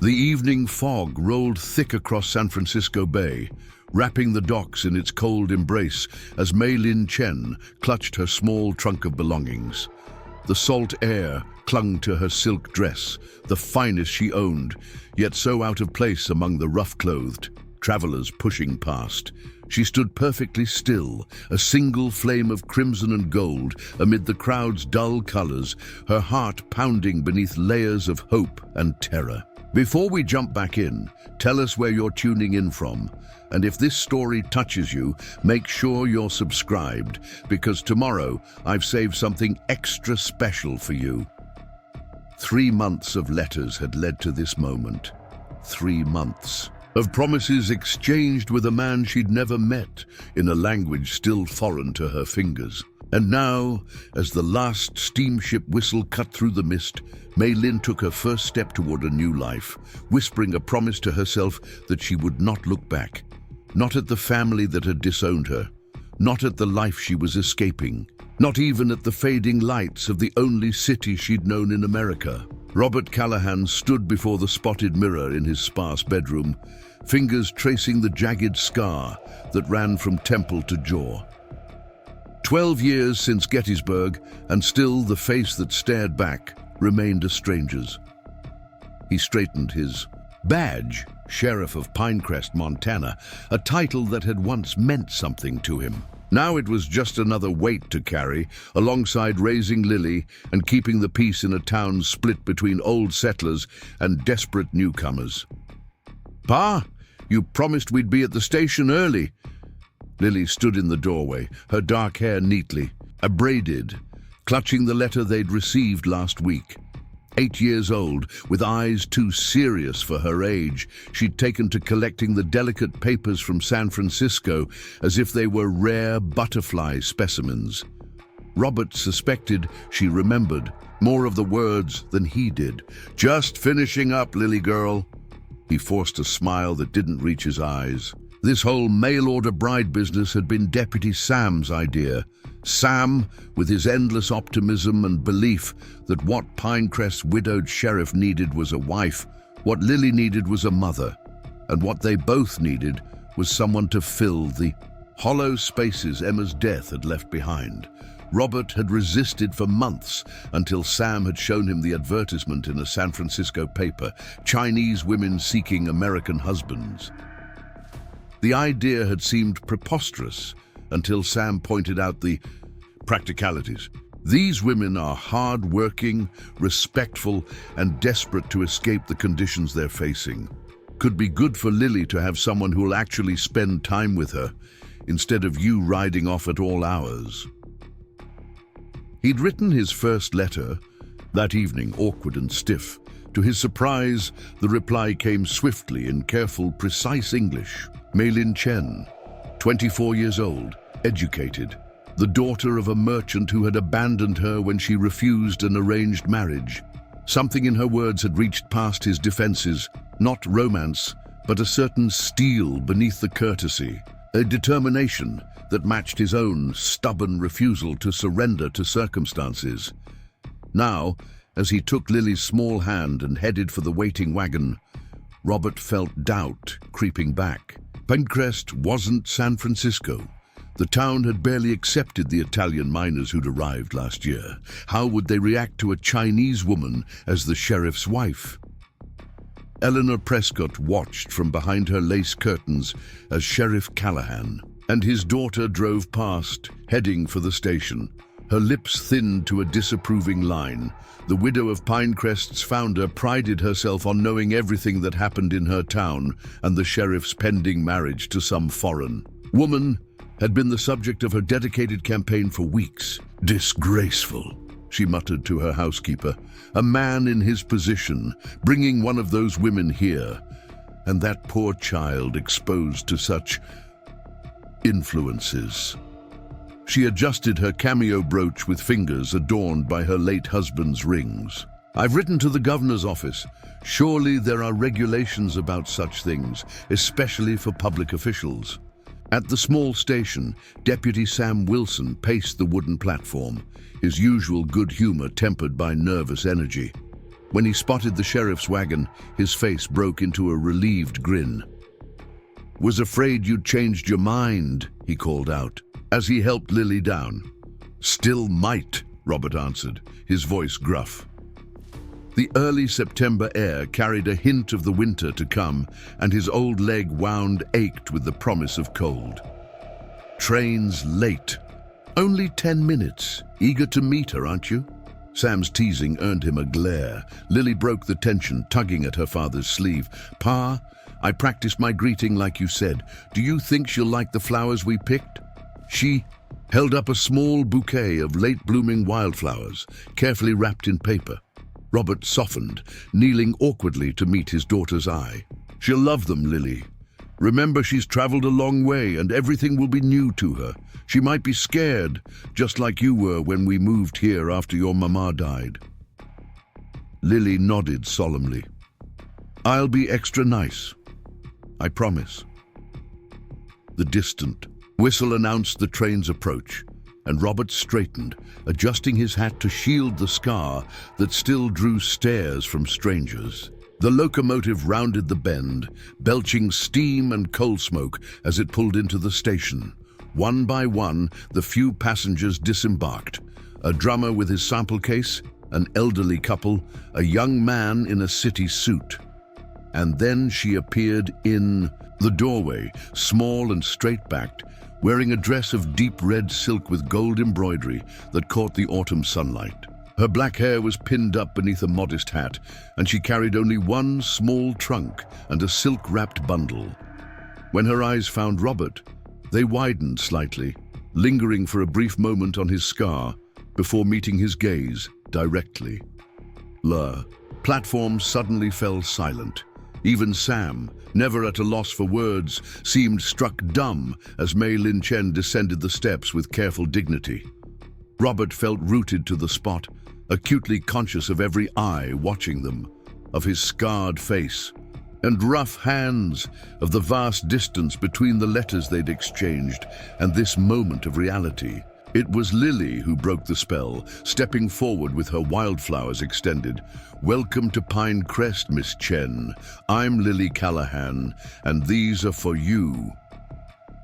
The evening fog rolled thick across San Francisco Bay, wrapping the docks in its cold embrace as Mei Lin Chen clutched her small trunk of belongings. The salt air clung to her silk dress, the finest she owned, yet so out of place among the rough-clothed travelers pushing past. She stood perfectly still, a single flame of crimson and gold amid the crowd's dull colors, her heart pounding beneath layers of hope and terror. Before we jump back in, tell us where you're tuning in from. And if this story touches you, make sure you're subscribed, because tomorrow I've saved something extra special for you. 3 months of letters had led to this moment. 3 months of promises exchanged with a man she'd never met in a language still foreign to her fingers. And now, as the last steamship whistle cut through the mist, Mei Lin took her first step toward a new life, whispering a promise to herself that she would not look back. Not at the family that had disowned her, not at the life she was escaping, not even at the fading lights of the only city she'd known in America. Robert Callahan stood before the spotted mirror in his sparse bedroom, fingers tracing the jagged scar that ran from temple to jaw. 12 years since Gettysburg, and still the face that stared back remained a stranger's. He straightened his badge, Sheriff of Pinecrest, Montana, a title that had once meant something to him. Now it was just another weight to carry, alongside raising Lily and keeping the peace in a town split between old settlers and desperate newcomers. "Pa, you promised we'd be at the station early." Lily stood in the doorway, her dark hair neatly braided, clutching the letter they'd received last week. 8 years old, with eyes too serious for her age, she'd taken to collecting the delicate papers from San Francisco as if they were rare butterfly specimens. Robert suspected she remembered more of the words than he did. "Just finishing up, Lily girl." He forced a smile that didn't reach his eyes. This whole mail-order bride business had been Deputy Sam's idea. Sam, with his endless optimism and belief that what Pinecrest's widowed sheriff needed was a wife, what Lily needed was a mother, and what they both needed was someone to fill the hollow spaces Emma's death had left behind. Robert had resisted for months until Sam had shown him the advertisement in a San Francisco paper, Chinese women seeking American husbands. The idea had seemed preposterous until Sam pointed out the practicalities. These women are hard-working, respectful, and desperate to escape the conditions they're facing. Could be good for Lily to have someone who'll actually spend time with her, instead of you riding off at all hours. He'd written his first letter that evening, awkward and stiff. To his surprise, the reply came swiftly in careful, precise English. Mei Lin Chen, 24 years old, educated, the daughter of a merchant who had abandoned her when she refused an arranged marriage. Something in her words had reached past his defenses, not romance, but a certain steel beneath the courtesy, a determination that matched his own stubborn refusal to surrender to circumstances. Now, as he took Lily's small hand and headed for the waiting wagon, Robert felt doubt creeping back. Pinecrest wasn't San Francisco. The town had barely accepted the Italian miners who'd arrived last year. How would they react to a Chinese woman as the sheriff's wife? Eleanor Prescott watched from behind her lace curtains as Sheriff Callahan and his daughter drove past, heading for the station. Her lips thinned to a disapproving line. The widow of Pinecrest's founder prided herself on knowing everything that happened in her town, and the sheriff's pending marriage to some foreign woman had been the subject of her dedicated campaign for weeks. "Disgraceful," she muttered to her housekeeper. "A man in his position, bringing one of those women here, and that poor child exposed to such influences." She adjusted her cameo brooch with fingers adorned by her late husband's rings. "I've written to the governor's office. Surely there are regulations about such things, especially for public officials." At the small station, Deputy Sam Wilson paced the wooden platform, his usual good humor tempered by nervous energy. When he spotted the sheriff's wagon, his face broke into a relieved grin. "Was afraid you'd changed your mind," he called out, as he helped Lily down. "Still might," Robert answered, his voice gruff. The early September air carried a hint of the winter to come, and his old leg wound ached with the promise of cold. "Train's late. Only 10 minutes. Eager to meet her, aren't you?" Sam's teasing earned him a glare. Lily broke the tension, tugging at her father's sleeve. "Pa, I practiced my greeting like you said. Do you think she'll like the flowers we picked?" She held up a small bouquet of late-blooming wildflowers, carefully wrapped in paper. Robert softened, kneeling awkwardly to meet his daughter's eye. "She'll love them, Lily. Remember, she's traveled a long way and everything will be new to her. She might be scared, just like you were when we moved here after your mama died." Lily nodded solemnly. "I'll be extra nice. I promise." The distant whistle announced the train's approach, and Robert straightened, adjusting his hat to shield the scar that still drew stares from strangers. The locomotive rounded the bend, belching steam and coal smoke as it pulled into the station. One by one, the few passengers disembarked. A drummer with his sample case, an elderly couple, a young man in a city suit. And then she appeared in the doorway, small and straight-backed, wearing a dress of deep red silk with gold embroidery that caught the autumn sunlight. Her black hair was pinned up beneath a modest hat, and she carried only one small trunk and a silk-wrapped bundle. When her eyes found Robert, they widened slightly, lingering for a brief moment on his scar before meeting his gaze directly. The platform suddenly fell silent. Even Sam, never at a loss for words, seemed struck dumb as Mei Lin Chen descended the steps with careful dignity. Robert felt rooted to the spot, acutely conscious of every eye watching them, of his scarred face, and rough hands, of the vast distance between the letters they'd exchanged and this moment of reality. It was Lily who broke the spell, stepping forward with her wildflowers extended. "Welcome to Pine Crest, Miss Chen. I'm Lily Callahan, and these are for you."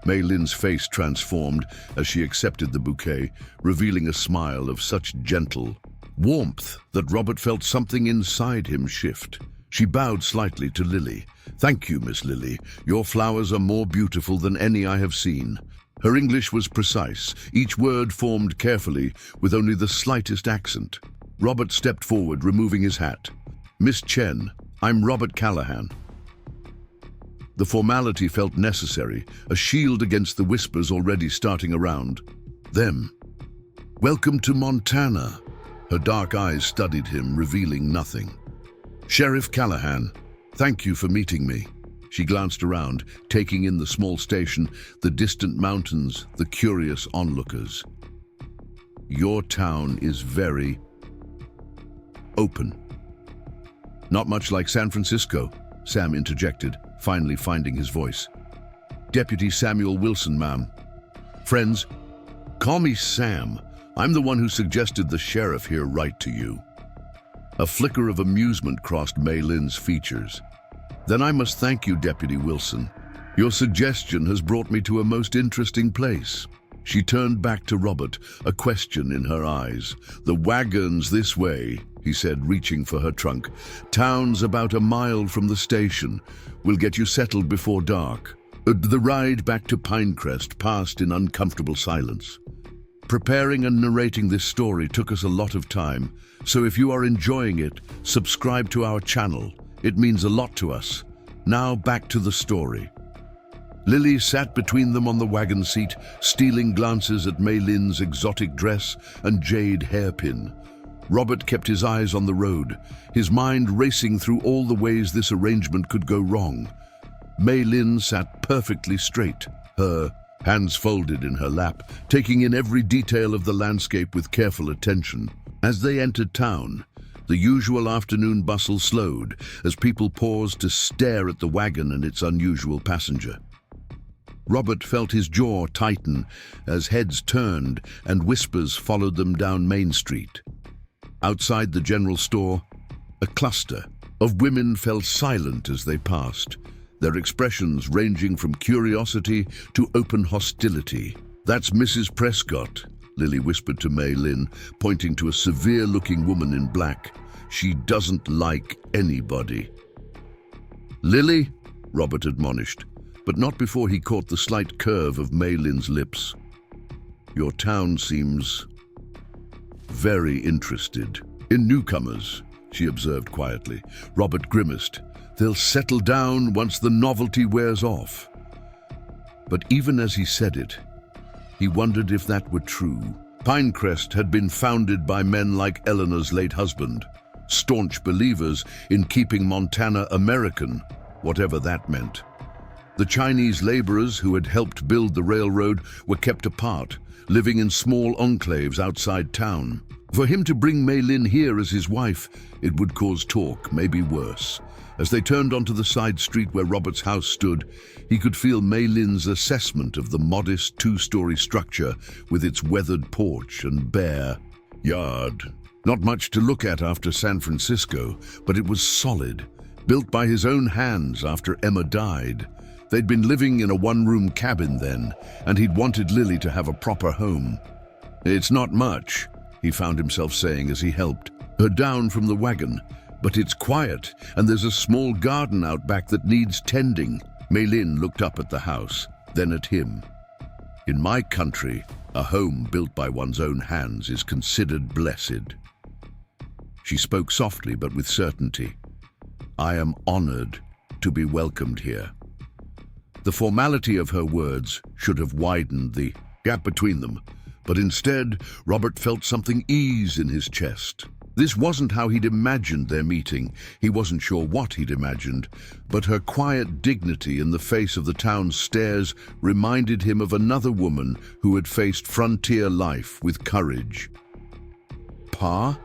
Mei Lin's face transformed as she accepted the bouquet, revealing a smile of such gentle warmth that Robert felt something inside him shift. She bowed slightly to Lily. "Thank you, Miss Lily. Your flowers are more beautiful than any I have seen." Her English was precise, each word formed carefully, with only the slightest accent. Robert stepped forward, removing his hat. "Miss Chen, I'm Robert Callahan." The formality felt necessary, a shield against the whispers already starting around them. "Welcome to Montana." Her dark eyes studied him, revealing nothing. "Sheriff Callahan, thank you for meeting me." She glanced around, taking in the small station, the distant mountains, the curious onlookers. "Your town is very open." "Not much like San Francisco," Sam interjected, finally finding his voice. "Deputy Samuel Wilson, ma'am." "Friends, call me Sam. I'm the one who suggested the sheriff here write to you." A flicker of amusement crossed Mei Lin's features. "Then I must thank you, Deputy Wilson. Your suggestion has brought me to a most interesting place." She turned back to Robert, a question in her eyes. "The wagon's this way," he said, reaching for her trunk. "Town's about a mile from the station. We'll get you settled before dark." The ride back to Pinecrest passed in uncomfortable silence. Preparing and narrating this story took us a lot of time, so if you are enjoying it, subscribe to our channel. It means a lot to us. Now back to the story. Lily sat between them on the wagon seat, stealing glances at Mei Lin's exotic dress and jade hairpin. Robert kept his eyes on the road, his mind racing through all the ways this arrangement could go wrong. Mei Lin sat perfectly straight, her hands folded in her lap, taking in every detail of the landscape with careful attention. As they entered town, the usual afternoon bustle slowed as people paused to stare at the wagon and its unusual passenger. Robert felt his jaw tighten as heads turned and whispers followed them down Main Street. Outside the general store, A cluster of women fell silent as they passed, their expressions ranging from curiosity to open hostility. "That's Mrs. Prescott," Lily whispered to Mei Lin, pointing to a severe-looking woman in black. "She doesn't like anybody." "Lily," Robert admonished, but not before he caught the slight curve of Mei Lin's lips. "Your town seems very interested in newcomers," she observed quietly. Robert grimaced. "They'll settle down once the novelty wears off." But even as he said it, he wondered if that were true. Pinecrest had been founded by men like Eleanor's late husband, staunch believers in keeping Montana American, whatever that meant. The Chinese laborers who had helped build the railroad were kept apart, living in small enclaves outside town. For him to bring Mei Lin here as his wife, it would cause talk, maybe worse. As they turned onto the side street where Robert's house stood, he could feel Mei Lin's assessment of the modest two-story structure with its weathered porch and bare yard. Not much to look at after San Francisco, but it was solid, built by his own hands after Emma died. They'd been living in a one-room cabin then, and he'd wanted Lily to have a proper home. "It's not much," he found himself saying as he helped her down from the wagon. "But it's quiet, and there's a small garden out back that needs tending." Mei Lin looked up at the house, then at him. "In my country, a home built by one's own hands is considered blessed." She spoke softly but with certainty. "I am honored to be welcomed here." The formality of her words should have widened the gap between them, but instead, Robert felt something ease in his chest. This wasn't how he'd imagined their meeting. He wasn't sure what he'd imagined, but her quiet dignity in the face of the town's stares reminded him of another woman who had faced frontier life with courage. "Pa?"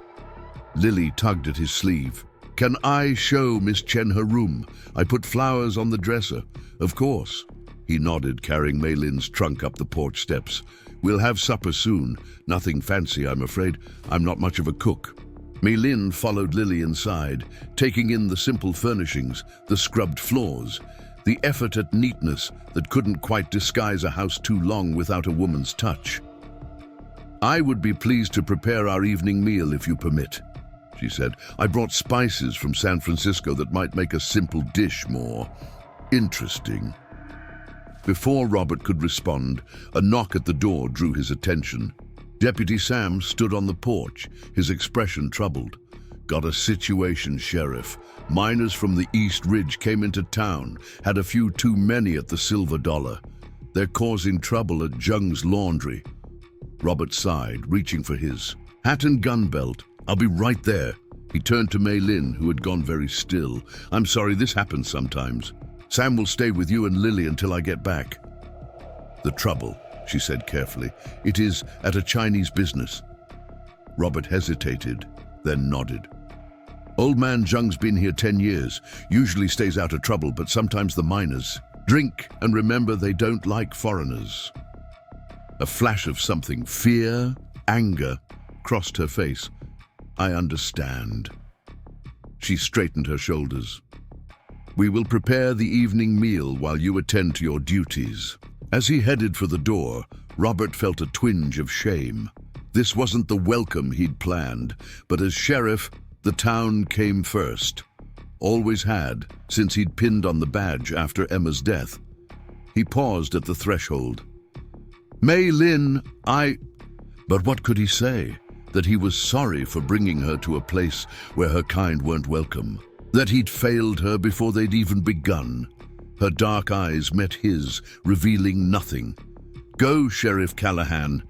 Lily tugged at his sleeve. "Can I show Miss Chen her room? I put flowers on the dresser." "Of course." He nodded, carrying Mei Lin's trunk up the porch steps. "We'll have supper soon. Nothing fancy, I'm afraid. I'm not much of a cook." Mei Lin followed Lily inside, taking in the simple furnishings, the scrubbed floors, the effort at neatness that couldn't quite disguise a house too long without a woman's touch. "I would be pleased to prepare our evening meal if you permit," she said. "I brought spices from San Francisco that might make a simple dish more interesting." Before Robert could respond, a knock at the door drew his attention. Deputy Sam stood on the porch, his expression troubled. "Got a situation, Sheriff. Miners from the East Ridge came into town, had a few too many at the Silver Dollar. They're causing trouble at Jung's Laundry." Robert sighed, reaching for his hat and gun belt. "I'll be right there." He turned to Mei Lin, who had gone very still. "I'm sorry, this happens sometimes. Sam will stay with you and Lily until I get back." "The trouble," she said carefully. "It is at a Chinese business." Robert hesitated, then nodded. "Old man Zheng's been here 10 years. Usually stays out of trouble, but sometimes the miners drink, and remember they don't like foreigners." A flash of something, fear, anger, crossed her face. "I understand." She straightened her shoulders. "We will prepare the evening meal while you attend to your duties." As he headed for the door, Robert felt a twinge of shame. This wasn't the welcome he'd planned, but as sheriff, the town came first. Always had, since he'd pinned on the badge after Emma's death. He paused at the threshold. "Mei Lin, But what could he say? That he was sorry for bringing her to a place where her kind weren't welcome? That he'd failed her before they'd even begun? Her dark eyes met his, revealing nothing. "Go, Sheriff Callahan.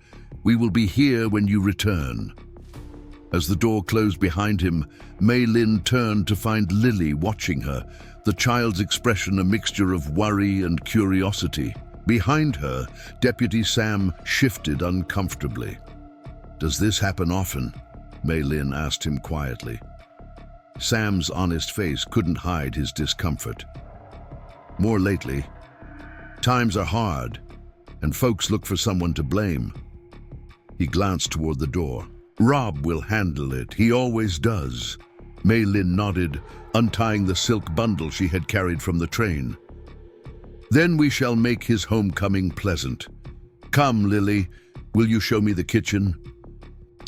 We will be here when you return." As the door closed behind him, Mei Lin turned to find Lily watching her, the child's expression a mixture of worry and curiosity. Behind her, Deputy Sam shifted uncomfortably. "Does this happen often?" Mei Lin asked him quietly. Sam's honest face couldn't hide his discomfort. "More lately. Times are hard, and folks look for someone to blame." He glanced toward the door. "Rob will handle it. He always does." Mei Lin nodded, untying the silk bundle she had carried from the train. Then we shall make his homecoming pleasant. Come, Lily, will you show me the kitchen?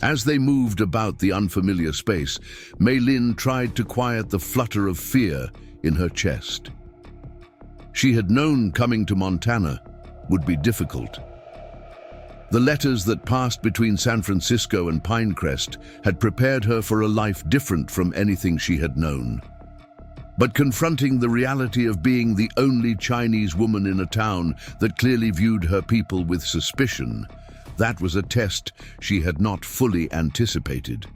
As they moved about the unfamiliar space, Mei Lin tried to quiet the flutter of fear in her chest. She had known coming to Montana would be difficult. The letters that passed between San Francisco and Pinecrest had prepared her for a life different from anything she had known. But confronting the reality of being the only Chinese woman in a town that clearly viewed her people with suspicion, that was a test she had not fully anticipated.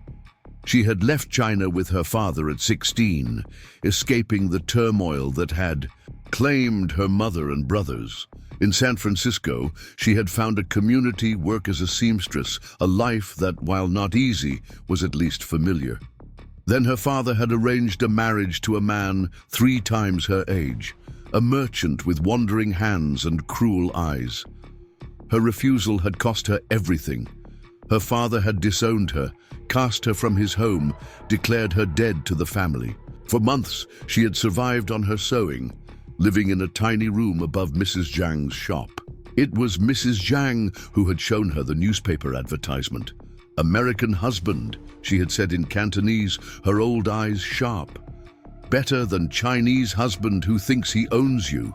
She had left China with her father at 16, escaping the turmoil that had claimed her mother and brothers. In San Francisco, she had found a community, work as a seamstress, a life that, while not easy, was at least familiar. Then her father had arranged a marriage to a man 3 times her age, a merchant with wandering hands and cruel eyes. Her refusal had cost her everything. Her father had disowned her, cast her from his home, declared her dead to the family. For months, she had survived on her sewing, living in a tiny room above Mrs. Zhang's shop. It was Mrs. Zhang who had shown her the newspaper advertisement. American husband, she had said in Cantonese, her old eyes sharp. Better than Chinese husband who thinks he owns you.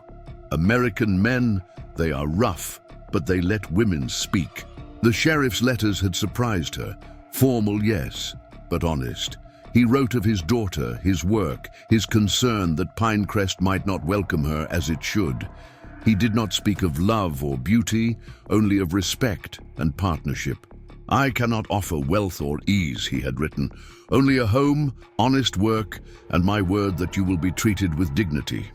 American men, they are rough, but they let women speak. The sheriff's letters had surprised her. Formal, yes, but honest. He wrote of his daughter, his work, his concern that Pinecrest might not welcome her as it should. He did not speak of love or beauty, only of respect and partnership. I cannot offer wealth or ease, he had written, only a home, honest work, and my word that you will be treated with dignity.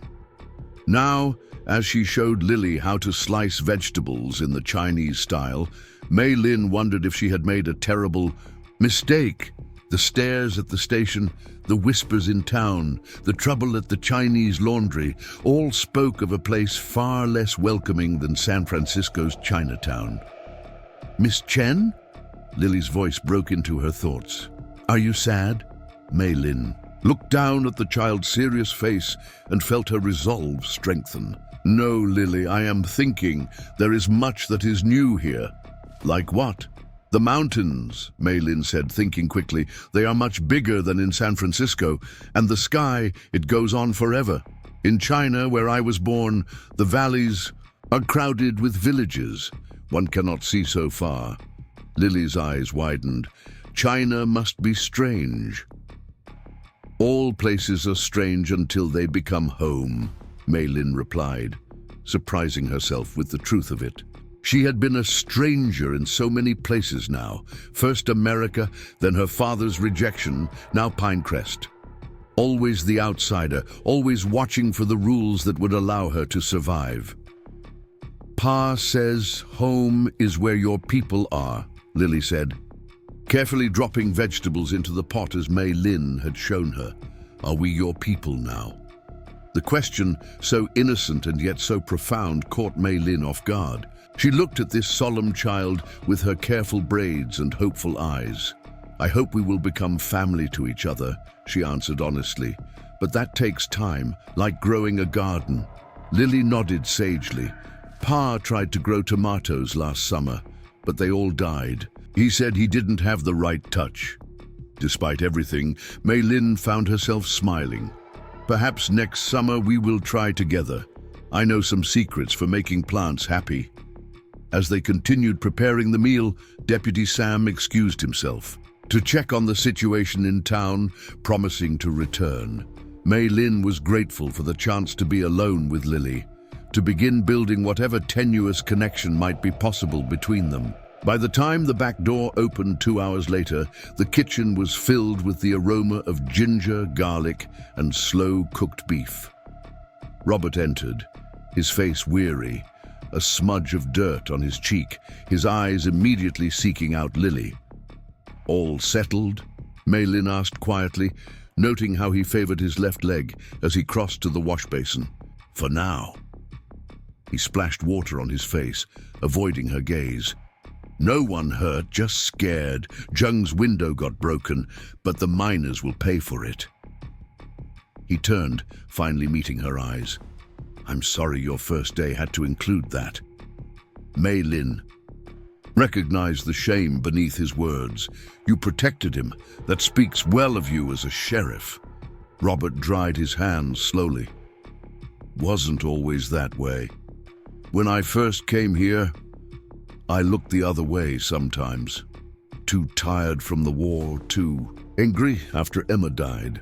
Now, as she showed Lily how to slice vegetables in the Chinese style, Mei Lin wondered if she had made a terrible mistake. The stares at the station, the whispers in town, the trouble at the Chinese laundry, all spoke of a place far less welcoming than San Francisco's Chinatown. Miss Chen? Lily's voice broke into her thoughts. Are you sad? Mei Lin looked down at the child's serious face and felt her resolve strengthen. No, Lily, I am thinking there is much that is new here. Like what? The mountains, Mei Lin said, thinking quickly. They are much bigger than in San Francisco, and the sky, it goes on forever. In China, where I was born, the valleys are crowded with villages. One cannot see so far. Lily's eyes widened. China must be strange. All places are strange until they become home, Mei Lin replied, surprising herself with the truth of it. She had been a stranger in so many places now. First America, then her father's rejection, now Pinecrest. Always the outsider, always watching for the rules that would allow her to survive. Pa says home is where your people are, Lily said, carefully dropping vegetables into the pot as Mei Lin had shown her. Are we your people now? The question, so innocent and yet so profound, caught Mei Lin off guard. She looked at this solemn child with her careful braids and hopeful eyes. I hope we will become family to each other, she answered honestly. But that takes time, like growing a garden. Lily nodded sagely. Pa tried to grow tomatoes last summer, but they all died. He said he didn't have the right touch. Despite everything, Mei Lin found herself smiling. Perhaps next summer we will try together. I know some secrets for making plants happy. As they continued preparing the meal, Deputy Sam excused himself to check on the situation in town, promising to return. Mei Lin was grateful for the chance to be alone with Lily, to begin building whatever tenuous connection might be possible between them. By the time the back door opened 2 hours later, the kitchen was filled with the aroma of ginger, garlic, and slow-cooked beef. Robert entered, his face weary, a smudge of dirt on his cheek, his eyes immediately seeking out Lily. All settled? Mei Lin asked quietly, noting how he favored his left leg as he crossed to the wash basin. For now. He splashed water on his face, avoiding her gaze. No one hurt, just scared. Zheng's window got broken, but the miners will pay for it. He turned, finally meeting her eyes. I'm sorry your first day had to include that. Mei Lin recognized the shame beneath his words. You protected him. That speaks well of you as a sheriff. Robert dried his hands slowly. Wasn't always that way. When I first came here, I looked the other way sometimes. Too tired from the war, too angry after Emma died.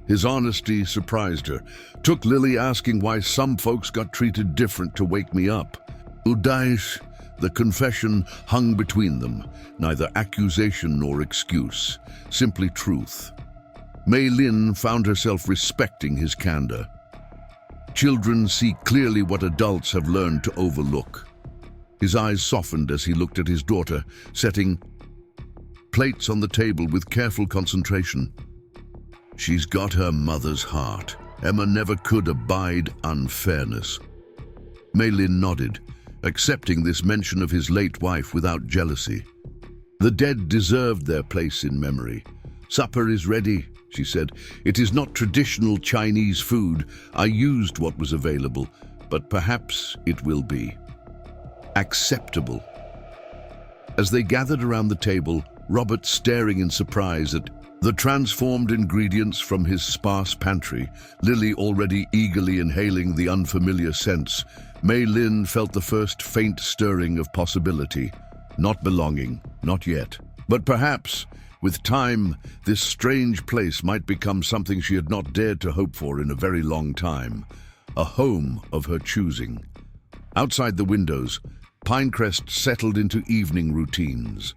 His honesty surprised her. Took Lily asking why some folks got treated different to wake me up. Udaish, the confession hung between them, neither accusation nor excuse, simply truth. Mei Lin found herself respecting his candor. Children see clearly what adults have learned to overlook. His eyes softened as he looked at his daughter, setting plates on the table with careful concentration. She's got her mother's heart. Emma never could abide unfairness. Mei Lin nodded, accepting this mention of his late wife without jealousy. The dead deserved their place in memory. Supper is ready, she said. It is not traditional Chinese food. I used what was available, but perhaps it will be acceptable. As they gathered around the table, Robert staring in surprise at the transformed ingredients from his sparse pantry, Lily already eagerly inhaling the unfamiliar scents, Mei Lin felt the first faint stirring of possibility. Not belonging, not yet. But perhaps, with time, this strange place might become something she had not dared to hope for in a very long time. A home of her choosing. Outside the windows, Pinecrest settled into evening routines.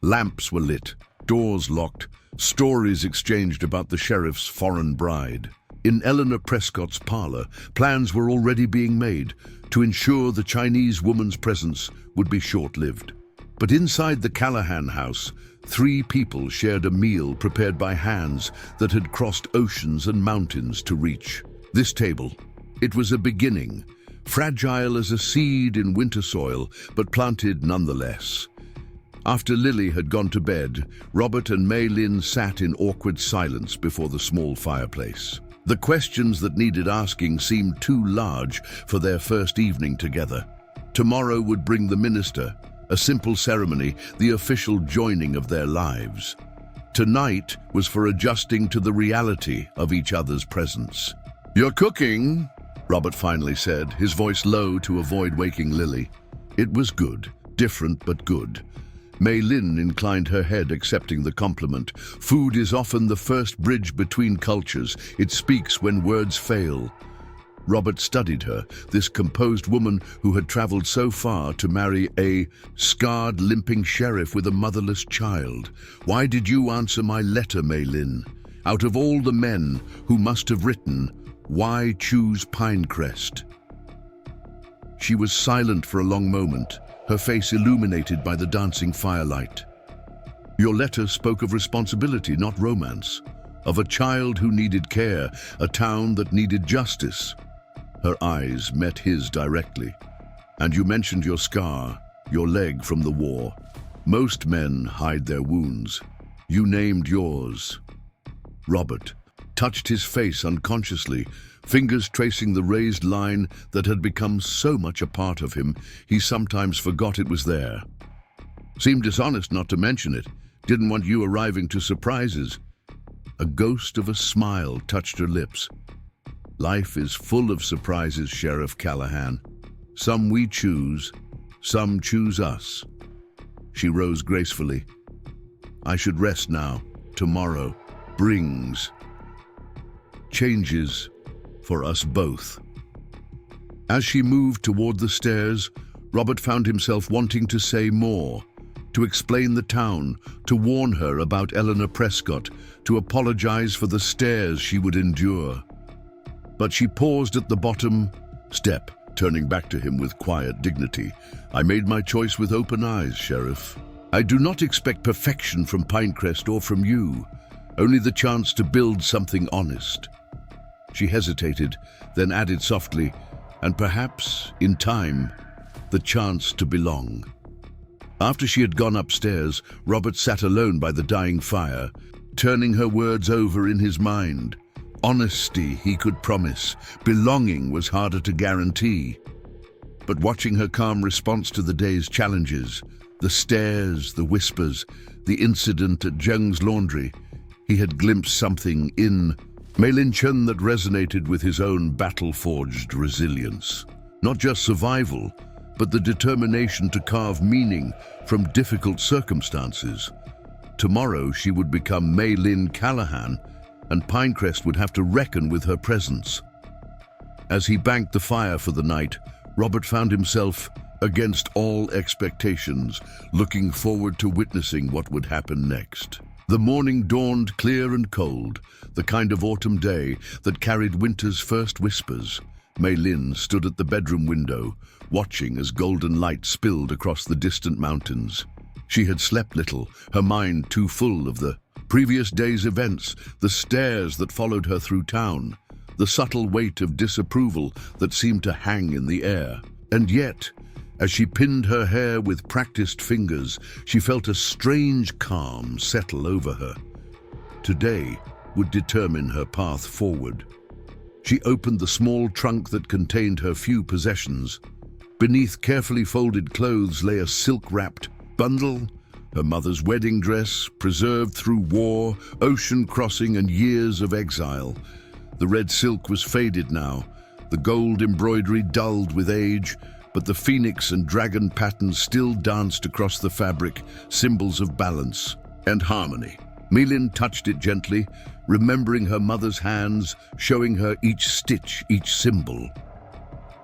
Lamps were lit, doors locked, stories exchanged about the sheriff's foreign bride. In Eleanor Prescott's parlor, plans were already being made to ensure the Chinese woman's presence would be short-lived. But inside the Callahan house, 3 people shared a meal prepared by hands that had crossed oceans and mountains to reach. This table, it was a beginning, fragile as a seed in winter soil, but planted nonetheless. After Lily had gone to bed, Robert and Mei Lin sat in awkward silence before the small fireplace. The questions that needed asking seemed too large for their first evening together. Tomorrow would bring the minister, a simple ceremony, the official joining of their lives. Tonight was for adjusting to the reality of each other's presence. "You're cooking," Robert finally said, his voice low to avoid waking Lily. It was good, different but good. Mei Lin inclined her head, accepting the compliment. Food is often the first bridge between cultures. It speaks when words fail. Robert studied her, this composed woman who had traveled so far to marry a scarred, limping sheriff with a motherless child. Why did you answer my letter, Mei Lin? Out of all the men who must have written, why choose Pinecrest? She was silent for a long moment, her face illuminated by the dancing firelight. Your letter spoke of responsibility, not romance. Of a child who needed care, a town that needed justice. Her eyes met his directly. And you mentioned your scar, your leg from the war. Most men hide their wounds. You named yours. Robert touched his face unconsciously, fingers tracing the raised line that had become so much a part of him, he sometimes forgot it was there. Seemed dishonest not to mention it. Didn't want you arriving to surprises. A ghost of a smile touched her lips. Life is full of surprises, Sheriff Callahan. Some we choose, some choose us. She rose gracefully. I should rest now. Tomorrow brings changes for us both. As she moved toward the stairs, Robert found himself wanting to say more, to explain the town, to warn her about Eleanor Prescott, to apologize for the stares she would endure. But she paused at the bottom step, turning back to him with quiet dignity. I made my choice with open eyes, Sheriff. I do not expect perfection from Pinecrest or from you, only the chance to build something honest. She hesitated, then added softly, and perhaps, in time, the chance to belong. After she had gone upstairs, Robert sat alone by the dying fire, turning her words over in his mind. Honesty he could promise, belonging was harder to guarantee. But watching her calm response to the day's challenges, the stares, the whispers, the incident at Zheng's laundry, he had glimpsed something in Mei Lin Chen that resonated with his own battle-forged resilience. Not just survival, but the determination to carve meaning from difficult circumstances. Tomorrow she would become Mei Lin Callahan, and Pinecrest would have to reckon with her presence. As he banked the fire for the night, Robert found himself, against all expectations, looking forward to witnessing what would happen next. The morning dawned clear and cold, the kind of autumn day that carried winter's first whispers. Mei Lin stood at the bedroom window, watching as golden light spilled across the distant mountains. She had slept little, her mind too full of the previous day's events, the stares that followed her through town, the subtle weight of disapproval that seemed to hang in the air. And yet, as she pinned her hair with practiced fingers, she felt a strange calm settle over her. Today would determine her path forward. She opened the small trunk that contained her few possessions. Beneath carefully folded clothes lay a silk-wrapped bundle, her mother's wedding dress, preserved through war, ocean crossing, and years of exile. The red silk was faded now, the gold embroidery dulled with age, but the phoenix and dragon patterns still danced across the fabric, symbols of balance and harmony. Mei Lin touched it gently, remembering her mother's hands, showing her each stitch, each symbol.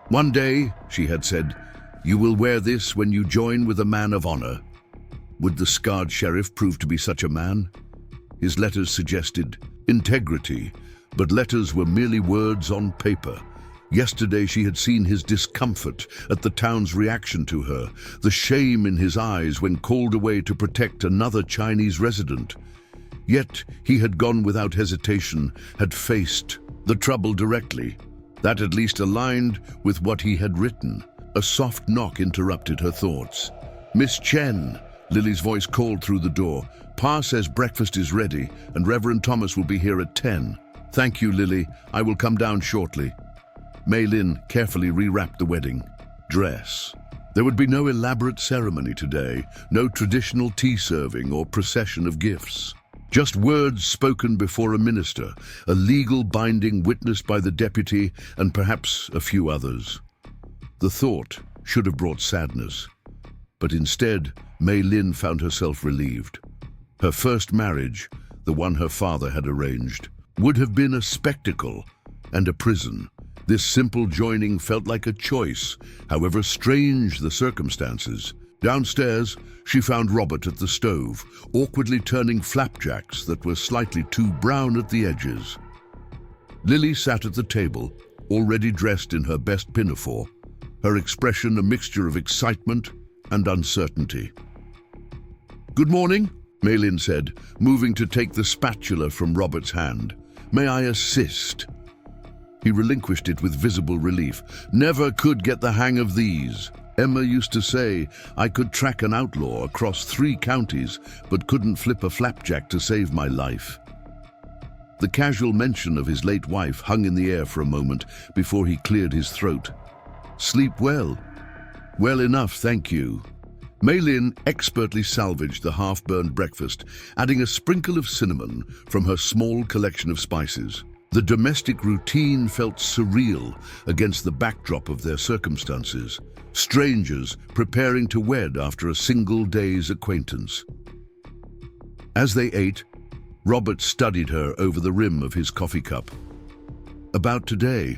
"One day," she had said, "you will wear this when you join with a man of honor." Would the scarred sheriff prove to be such a man? His letters suggested integrity, but letters were merely words on paper. Yesterday she had seen his discomfort at the town's reaction to her, the shame in his eyes when called away to protect another Chinese resident. Yet he had gone without hesitation, had faced the trouble directly. That at least aligned with what he had written. A soft knock interrupted her thoughts. "Miss Chen," Lily's voice called through the door. "Pa says breakfast is ready, and Reverend Thomas will be here at 10. "Thank you, Lily. I will come down shortly." Mei Lin carefully rewrapped the wedding dress. There would be no elaborate ceremony today, no traditional tea serving or procession of gifts. Just words spoken before a minister, a legal binding witnessed by the deputy and perhaps a few others. The thought should have brought sadness, but instead Mei Lin found herself relieved. Her first marriage, the one her father had arranged, would have been a spectacle and a prison. This simple joining felt like a choice, however strange the circumstances. Downstairs, she found Robert at the stove, awkwardly turning flapjacks that were slightly too brown at the edges. Lily sat at the table, already dressed in her best pinafore, her expression a mixture of excitement and uncertainty. "Good morning," Mei Lin said, moving to take the spatula from Robert's hand. "May I assist?" He relinquished it with visible relief. "Never could get the hang of these. Emma used to say I could track an outlaw across 3 counties, but couldn't flip a flapjack to save my life." The casual mention of his late wife hung in the air for a moment before he cleared his throat. "Sleep well?" "Well enough, thank you." Mei Lin expertly salvaged the half-burned breakfast, adding a sprinkle of cinnamon from her small collection of spices. The domestic routine felt surreal against the backdrop of their circumstances. Strangers preparing to wed after a single day's acquaintance. As they ate, Robert studied her over the rim of his coffee cup. "About today,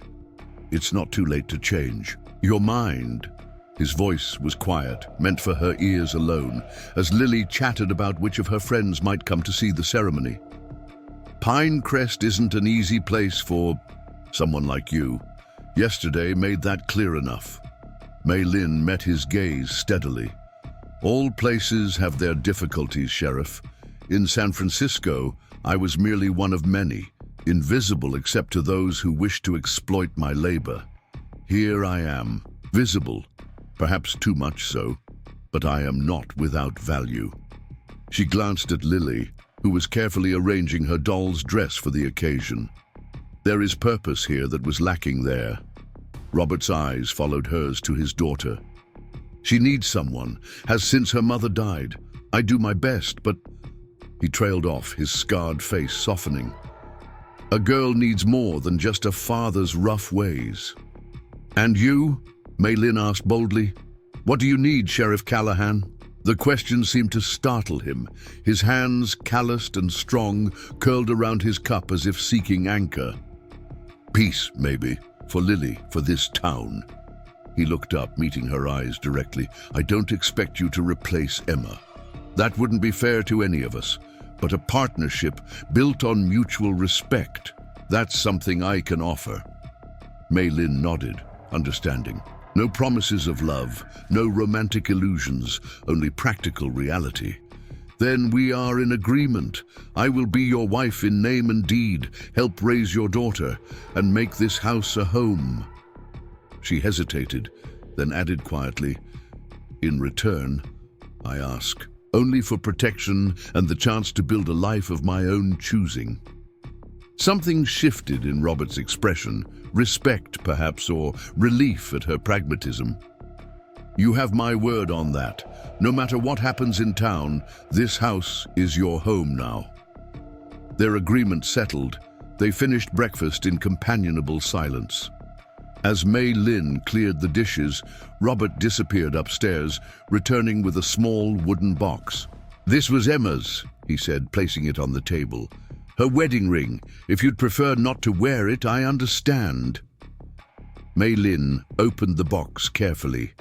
it's not too late to change. Your mind." His voice was quiet, meant for her ears alone, as Lily chatted about which of her friends might come to see the ceremony. "Pinecrest isn't an easy place for someone like you. Yesterday made that clear enough." Mei Lin met his gaze steadily. "All places have their difficulties, Sheriff. In San Francisco, I was merely one of many, invisible except to those who wish to exploit my labor. Here I am, visible, perhaps too much so. but I am not without value." She glanced at Lily, who was carefully arranging her doll's dress for the occasion. There is purpose here that was lacking there. Robert's eyes followed hers to his daughter. "She needs someone, has since her mother died. I do my best, but—" He trailed off, his scarred face softening. "A girl needs more than just a father's rough ways." "And you?" Mei Lin asked boldly. "What do you need, Sheriff Callahan?" The question seemed to startle him. His hands, calloused and strong, curled around his cup as if seeking anchor. "Peace, maybe, for Lily, for this town." He looked up, meeting her eyes directly. "I don't expect you to replace Emma. That wouldn't be fair to any of us. But a partnership built on mutual respect, that's something I can offer." Mei Lin nodded, understanding. No promises of love, no romantic illusions, only practical reality. "Then we are in agreement. I will be your wife in name and deed, help raise your daughter, and make this house a home." She hesitated, then added quietly, "In return, I ask only for protection and the chance to build a life of my own choosing." Something shifted in Robert's expression, respect perhaps, or relief at her pragmatism. "You have my word on that. No matter what happens in town, this house is your home now." Their agreement settled, they finished breakfast in companionable silence. As Mei Lin cleared the dishes, Robert disappeared upstairs, returning with a small wooden box. "This was Emma's," he said, placing it on the table. "Her wedding ring. If you'd prefer not to wear it, I understand." Mei Lin opened the box carefully.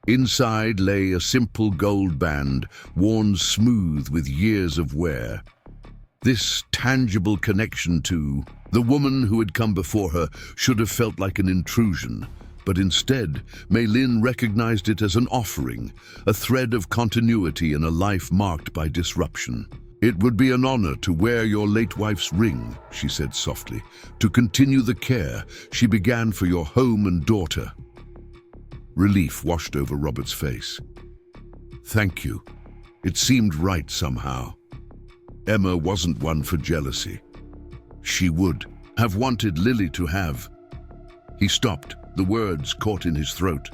Inside lay a simple gold band, worn smooth with years of wear. This tangible connection to the woman who had come before her should have felt like an intrusion, but instead, Mei Lin recognized it as an offering, a thread of continuity in a life marked by disruption. "It would be an honor to wear your late wife's ring," she said softly, "to continue the care she began for your home and daughter." Relief washed over Robert's face. "Thank you. It seemed right somehow. Emma wasn't one for jealousy. She would have wanted Lily to have—" He stopped, the words caught in his throat.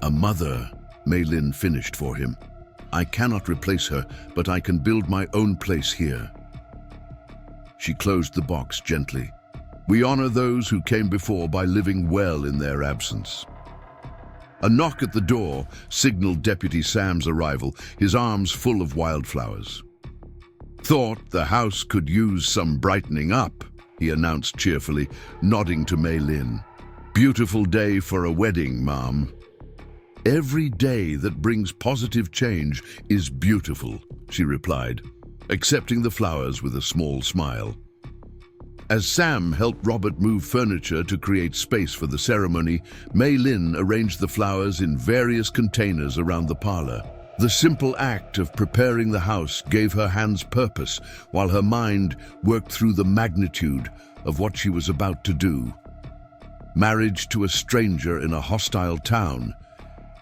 "A mother," Mei Lin finished for him. "I cannot replace her, but I can build my own place here." She closed the box gently. "We honor those who came before by living well in their absence." A knock at the door signaled Deputy Sam's arrival, his arms full of wildflowers. "Thought the house could use some brightening up," he announced cheerfully, nodding to Mei Lin. "Beautiful day for a wedding, Mom." "Every day that brings positive change is beautiful," she replied, accepting the flowers with a small smile. As Sam helped Robert move furniture to create space for the ceremony, Mei Lin arranged the flowers in various containers around the parlor. The simple act of preparing the house gave her hands purpose, while her mind worked through the magnitude of what she was about to do. Marriage to a stranger in a hostile town.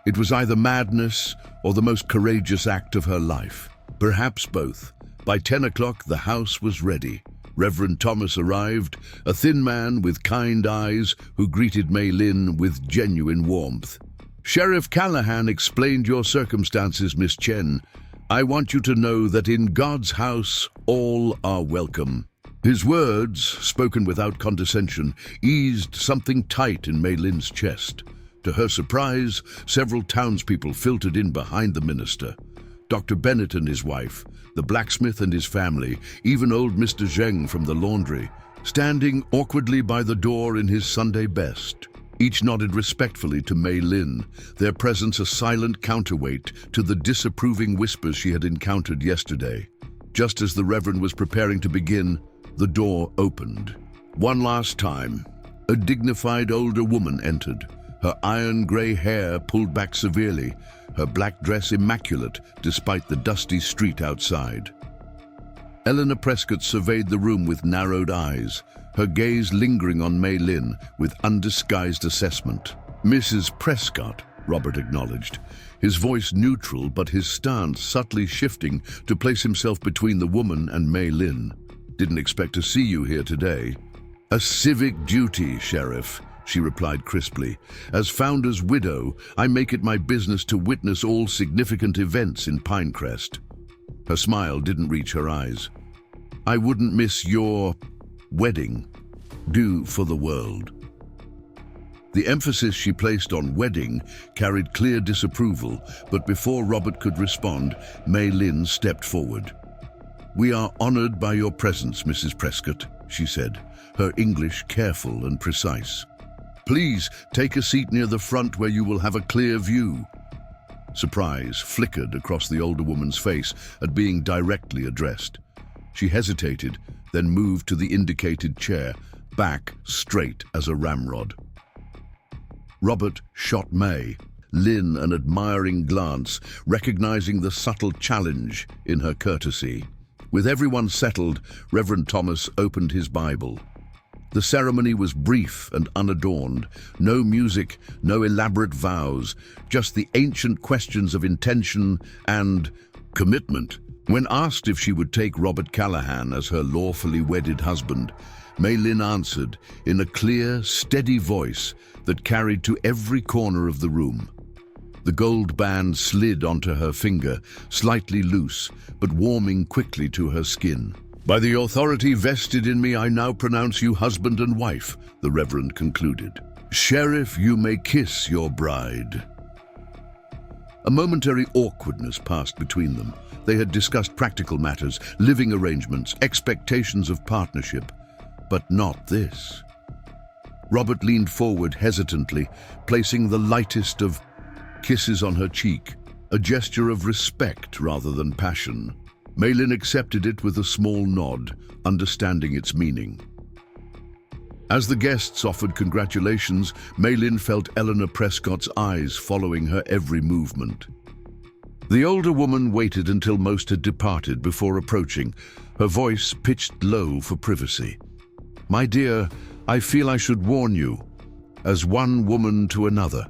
It was either madness or the most courageous act of her life. Perhaps both. By 10 o'clock, the house was ready. Reverend Thomas arrived, a thin man with kind eyes who greeted Mei Lin with genuine warmth. "Sheriff Callahan explained your circumstances, Miss Chen. I want you to know that in God's house, all are welcome." His words, spoken without condescension, eased something tight in Mei Lin's chest. To her surprise, several townspeople filtered in behind the minister. Dr. Bennett and his wife, the blacksmith and his family, even old Mr. Zheng from the laundry, standing awkwardly by the door in his Sunday best. Each nodded respectfully to Mei Lin, their presence a silent counterweight to the disapproving whispers she had encountered yesterday. Just as the Reverend was preparing to begin, the door opened. One last time, a dignified older woman entered, her iron-gray hair pulled back severely, her black dress immaculate despite the dusty street outside. Eleanor Prescott surveyed the room with narrowed eyes, her gaze lingering on Mei Lin with undisguised assessment. "Mrs. Prescott," Robert acknowledged, his voice neutral but his stance subtly shifting to place himself between the woman and Mei Lin. "Didn't expect to see you here today." "A civic duty, Sheriff," she replied crisply. "As Founder's widow, I make it my business to witness all significant events in Pinecrest." Her smile didn't reach her eyes. "I wouldn't miss your wedding. Do for the world." The emphasis she placed on wedding carried clear disapproval, but before Robert could respond, Mei Lin stepped forward. "We are honored by your presence, Mrs. Prescott," she said, her English careful and precise. "Please take a seat near the front where you will have a clear view." Surprise flickered across the older woman's face at being directly addressed. She hesitated, then moved to the indicated chair, back straight as a ramrod. Robert shot Mei Lin an admiring glance, recognizing the subtle challenge in her courtesy. With everyone settled, Reverend Thomas opened his Bible. The ceremony was brief and unadorned. No music, no elaborate vows, just the ancient questions of intention and commitment. When asked if she would take Robert Callahan as her lawfully wedded husband, Mei Lin answered in a clear, steady voice that carried to every corner of the room. The gold band slid onto her finger, slightly loose, but warming quickly to her skin. "By the authority vested in me, I now pronounce you husband and wife," the Reverend concluded. "Sheriff, you may kiss your bride." A momentary awkwardness passed between them. They had discussed practical matters, living arrangements, expectations of partnership, but not this. Robert leaned forward hesitantly, placing the lightest of kisses on her cheek, a gesture of respect rather than passion. Mei Lin accepted it with a small nod, understanding its meaning. As the guests offered congratulations, Mei Lin felt Eleanor Prescott's eyes following her every movement. The older woman waited until most had departed before approaching, her voice pitched low for privacy. "My dear, I feel I should warn you, as one woman to another.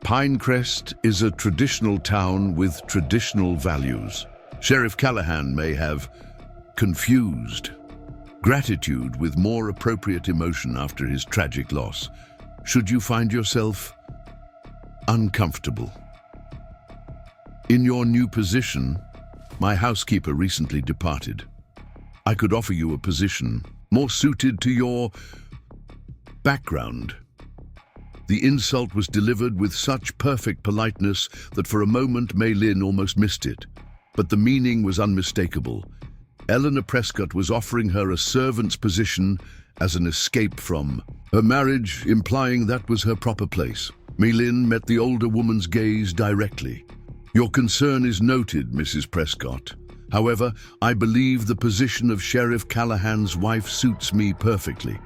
Pinecrest is a traditional town with traditional values. Sheriff Callahan may have confused gratitude with more appropriate emotion after his tragic loss. Should you find yourself uncomfortable in your new position, my housekeeper recently departed. I could offer you a position more suited to your background." The insult was delivered with such perfect politeness that for a moment Mei Lin almost missed it. But the meaning was unmistakable. Eleanor Prescott was offering her a servant's position as an escape from her marriage, implying that was her proper place. Mei Lin met the older woman's gaze directly. "Your concern is noted, Mrs. Prescott. However, I believe the position of Sheriff Callahan's wife suits me perfectly.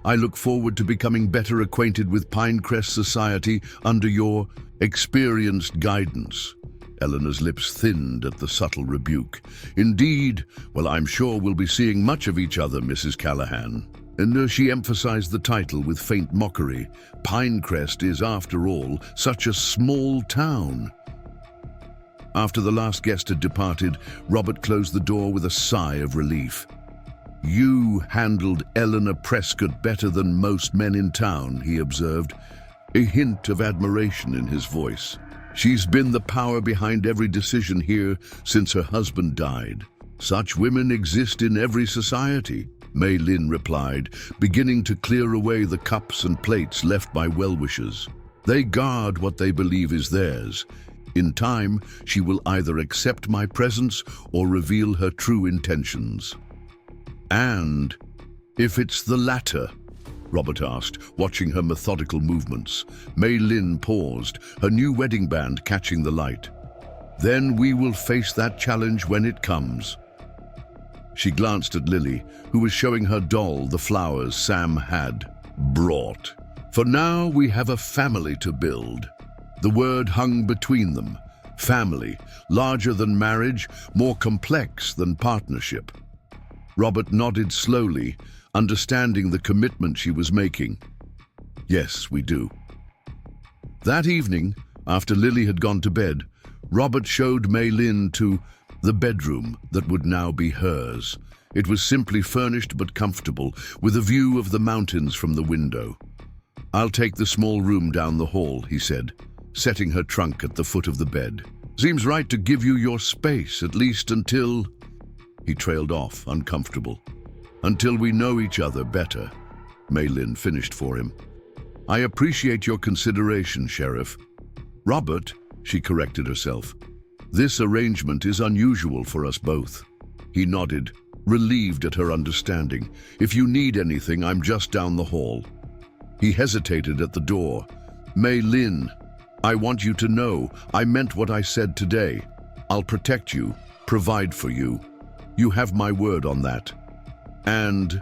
I look forward to becoming better acquainted with Pinecrest society under your experienced guidance." Eleanor's lips thinned at the subtle rebuke. "Indeed, well, I'm sure we'll be seeing much of each other, Mrs. Callahan." And she emphasized the title with faint mockery. Pinecrest is, after all, such a small town. After the last guest had departed, Robert closed the door with a sigh of relief. "You handled Eleanor Prescott better than most men in town," he observed, a hint of admiration in his voice. "She's been the power behind every decision here since her husband died. Such women exist in every society," Mei Lin replied, beginning to clear away the cups and plates left by well-wishers. "They guard what they believe is theirs. In time, she will either accept my presence or reveal her true intentions." "And if it's the latter?" Robert asked, watching her methodical movements. Mei Lin paused, her new wedding band catching the light. "Then we will face that challenge when it comes." She glanced at Lily, who was showing her doll the flowers Sam had brought. "For now, we have a family to build." The word hung between them. Family, larger than marriage, more complex than partnership. Robert nodded slowly, understanding the commitment she was making. "Yes, we do." That evening, After Lily had gone to bed, Robert showed Mei Lin to the bedroom that would now be hers. It was simply furnished but comfortable, with a view of the mountains from the window. "I'll take the small room down the hall," he said, setting her trunk at the foot of the bed. "Seems right to give you your space, at least until—" He trailed off, uncomfortable. "Until we know each other better," Mei Lin finished for him. "I appreciate your consideration, Sheriff." "Robert," she corrected herself. "This arrangement is unusual for us both." He nodded, relieved at her understanding. "If you need anything, I'm just down the hall." He hesitated at the door. "Mei Lin, I want you to know I meant what I said today. I'll protect you, provide for you. You have my word on that." "And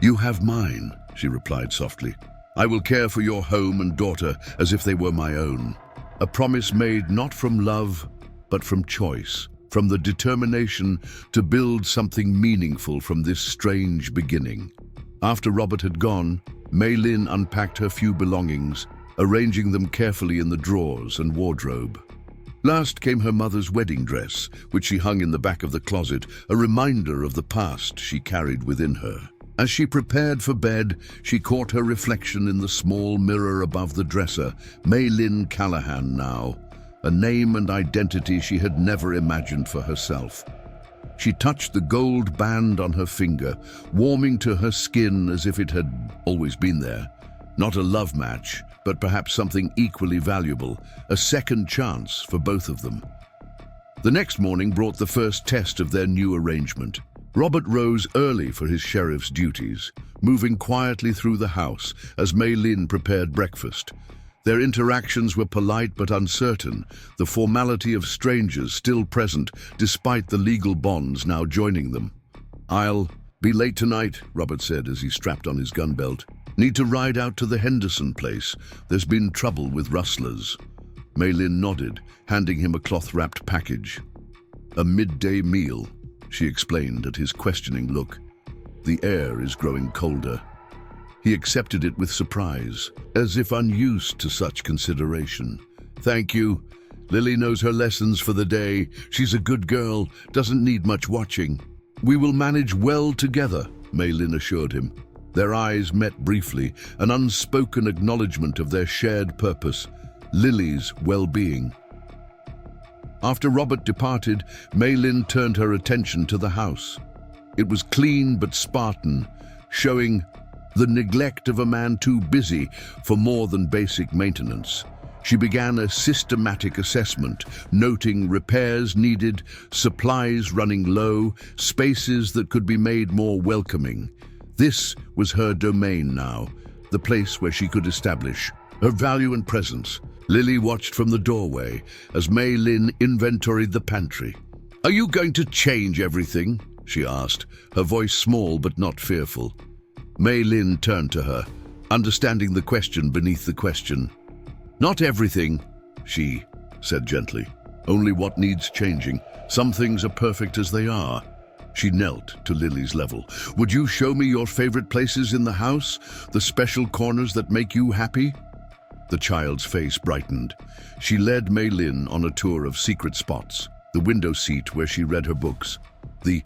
you have mine," she replied softly. "I will care for your home and daughter as if they were my own." A promise made not from love, but from choice, from the determination to build something meaningful from this strange beginning. After Robert had gone, Mei Lin unpacked her few belongings, arranging them carefully in the drawers and wardrobe. Last came her mother's wedding dress, which she hung in the back of the closet, a reminder of the past she carried within her. As she prepared for bed, she caught her reflection in the small mirror above the dresser. Mei Lin Callahan now, a name and identity she had never imagined for herself. She touched the gold band on her finger, warming to her skin as if it had always been there. Not a love match, but perhaps something equally valuable, a second chance for both of them. The next morning brought the first test of their new arrangement. Robert rose early for his sheriff's duties, moving quietly through the house as Mei Lin prepared breakfast. Their interactions were polite but uncertain, the formality of strangers still present despite the legal bonds now joining them. "I'll be late tonight," Robert said as he strapped on his gun belt. "Need to ride out to the Henderson place. There's been trouble with rustlers." Mei Lin nodded, handing him a cloth-wrapped package. "A midday meal," she explained at his questioning look. "The air is growing colder." He accepted it with surprise, as if unused to such consideration. "Thank you. Lily knows her lessons for the day. She's a good girl, doesn't need much watching." "We will manage well together," Mei Lin assured him. Their eyes met briefly, an unspoken acknowledgement of their shared purpose, Lily's well-being. After Robert departed, Mei Lin turned her attention to the house. It was clean but Spartan, showing the neglect of a man too busy for more than basic maintenance. She began a systematic assessment, noting repairs needed, supplies running low, spaces that could be made more welcoming. This was her domain now, the place where she could establish her value and presence. Lily watched from the doorway as Mei Lin inventoried the pantry. "Are you going to change everything?" she asked, her voice small but not fearful. Mei Lin turned to her, understanding the question beneath the question. "Not everything," she said gently. "Only what needs changing. Some things are perfect as they are." She knelt to Lily's level. "Would you show me your favorite places in the house? The special corners that make you happy?" The child's face brightened. She led Mei Lin on a tour of secret spots. The window seat where she read her books. The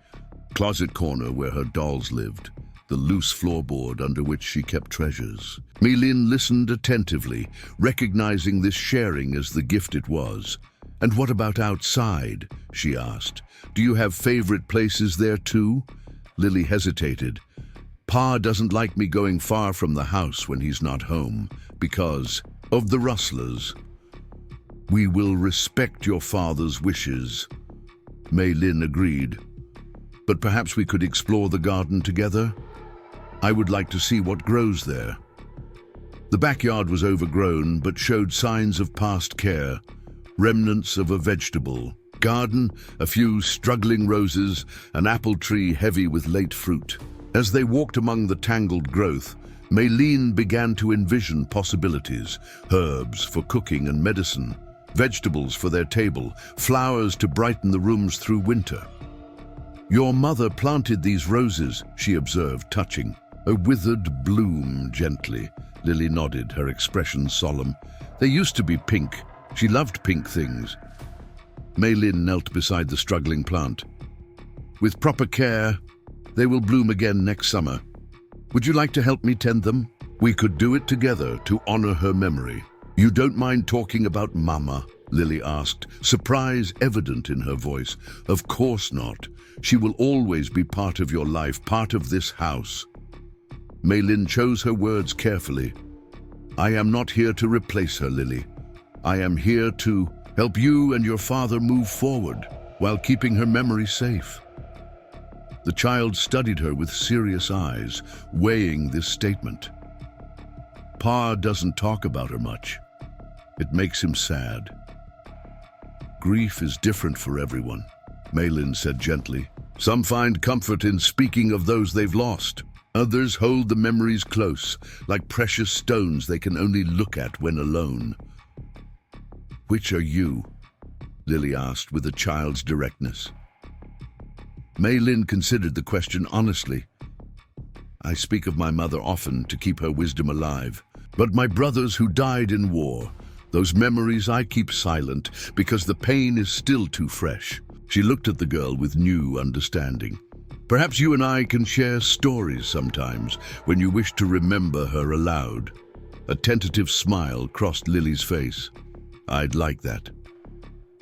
closet corner where her dolls lived. The loose floorboard under which she kept treasures. Mei Lin listened attentively, recognizing this sharing as the gift it was. "And what about outside?" she asked. "Do you have favorite places there too?" Lily hesitated. "Pa doesn't like me going far from the house when he's not home, because of the rustlers." "We will respect your father's wishes," Mei Lin agreed. "But perhaps we could explore the garden together? I would like to see what grows there." The backyard was overgrown but showed signs of past care, remnants of a vegetable garden, a few struggling roses, an apple tree heavy with late fruit. As they walked among the tangled growth, Mei Lin began to envision possibilities: herbs for cooking and medicine, vegetables for their table, flowers to brighten the rooms through winter. "Your mother planted these roses," she observed, touching. "A withered bloom gently." Lily nodded, her expression solemn. "They used to be pink, She loved pink things. Mei Lin knelt beside the struggling plant. With proper care, they will bloom again next summer. Would you like to help me tend them? We could do it together to honor her memory. You don't mind talking about Mama? Lily asked, surprise evident in her voice. Of course not. She will always be part of your life, part of this house. Mei Lin chose her words carefully. I am not here to replace her, Lily. I am here to help you and your father move forward while keeping her memory safe. The child studied her with serious eyes, weighing this statement. Pa doesn't talk about her much. It makes him sad. Grief is different for everyone, Mei Lin said gently. Some find comfort in speaking of those they've lost. Others hold the memories close, like precious stones they can only look at when alone. Which are you? Lily asked with a child's directness. Mei Lin considered the question honestly. I speak of my mother often to keep her wisdom alive. But my brothers who died in war, those memories I keep silent because the pain is still too fresh. She looked at the girl with new understanding. Perhaps you and I can share stories sometimes when you wish to remember her aloud. A tentative smile crossed Lily's face. I'd like that.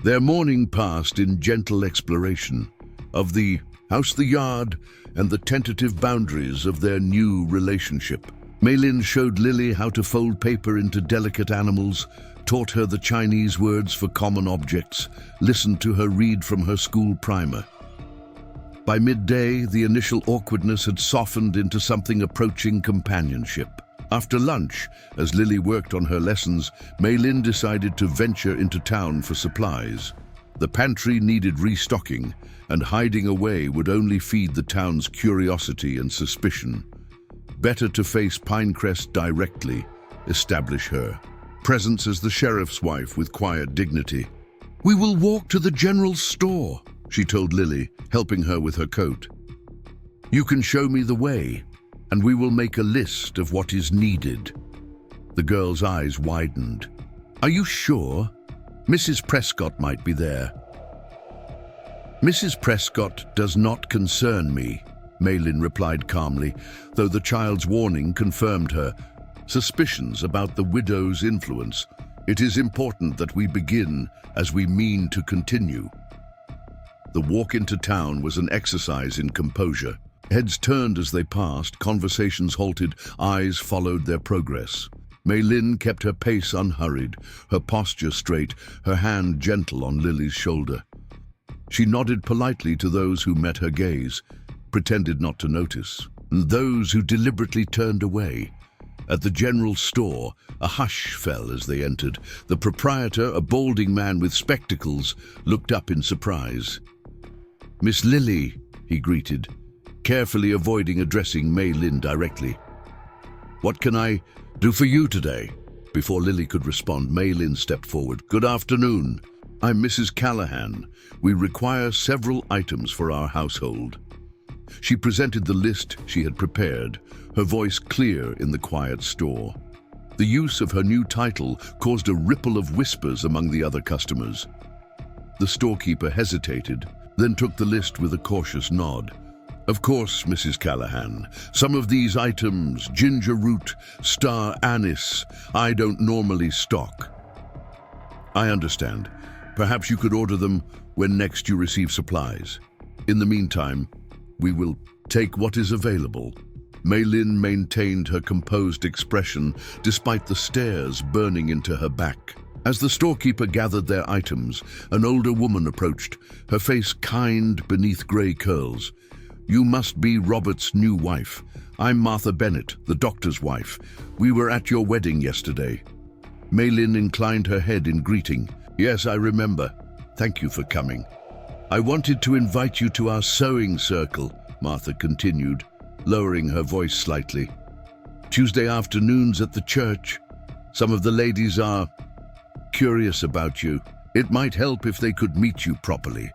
Their morning passed in gentle exploration of the house, the yard, and the tentative boundaries of their new relationship. Mei Lin showed Lily how to fold paper into delicate animals, taught her the Chinese words for common objects, listened to her read from her school primer. By midday, the initial awkwardness had softened into something approaching companionship. After lunch, as Lily worked on her lessons, Mei Lin decided to venture into town for supplies. The pantry needed restocking, and hiding away would only feed the town's curiosity and suspicion. Better to face Pinecrest directly, establish her presence as the sheriff's wife with quiet dignity. We will walk to the general store, she told Lily, helping her with her coat. You can show me the way, and we will make a list of what is needed. The girl's eyes widened. Are you sure? Mrs. Prescott might be there. Mrs. Prescott does not concern me, Mei Lin replied calmly, though the child's warning confirmed her suspicions about the widow's influence. It is important that we begin as we mean to continue. The walk into town was an exercise in composure. Heads turned as they passed, conversations halted, eyes followed their progress. Mei Lin kept her pace unhurried, her posture straight, her hand gentle on Lily's shoulder. She nodded politely to those who met her gaze, pretended not to notice, and those who deliberately turned away. At the general store, a hush fell as they entered. The proprietor, a balding man with spectacles, looked up in surprise. Miss Lily, he greeted, carefully avoiding addressing Mei Lin directly. What can I do for you today? Before Lily could respond, Mei Lin stepped forward. Good afternoon. I'm Mrs. Callahan. We require several items for our household. She presented the list she had prepared, her voice clear in the quiet store. The use of her new title caused a ripple of whispers among the other customers. The storekeeper hesitated, then took the list with a cautious nod. Of course, Mrs. Callahan. Some of these items, ginger root, star anise, I don't normally stock. I understand. Perhaps you could order them when next you receive supplies. In the meantime, we will take what is available. Mei Lin maintained her composed expression despite the stares burning into her back. As the storekeeper gathered their items, an older woman approached, her face kind beneath grey curls. You must be Robert's new wife. I'm Martha Bennett, the doctor's wife. We were at your wedding yesterday. Mei Lin inclined her head in greeting. Yes, I remember. Thank you for coming. I wanted to invite you to our sewing circle, Martha continued, lowering her voice slightly. Tuesday afternoons at the church. Some of the ladies are curious about you. It might help if they could meet you properly.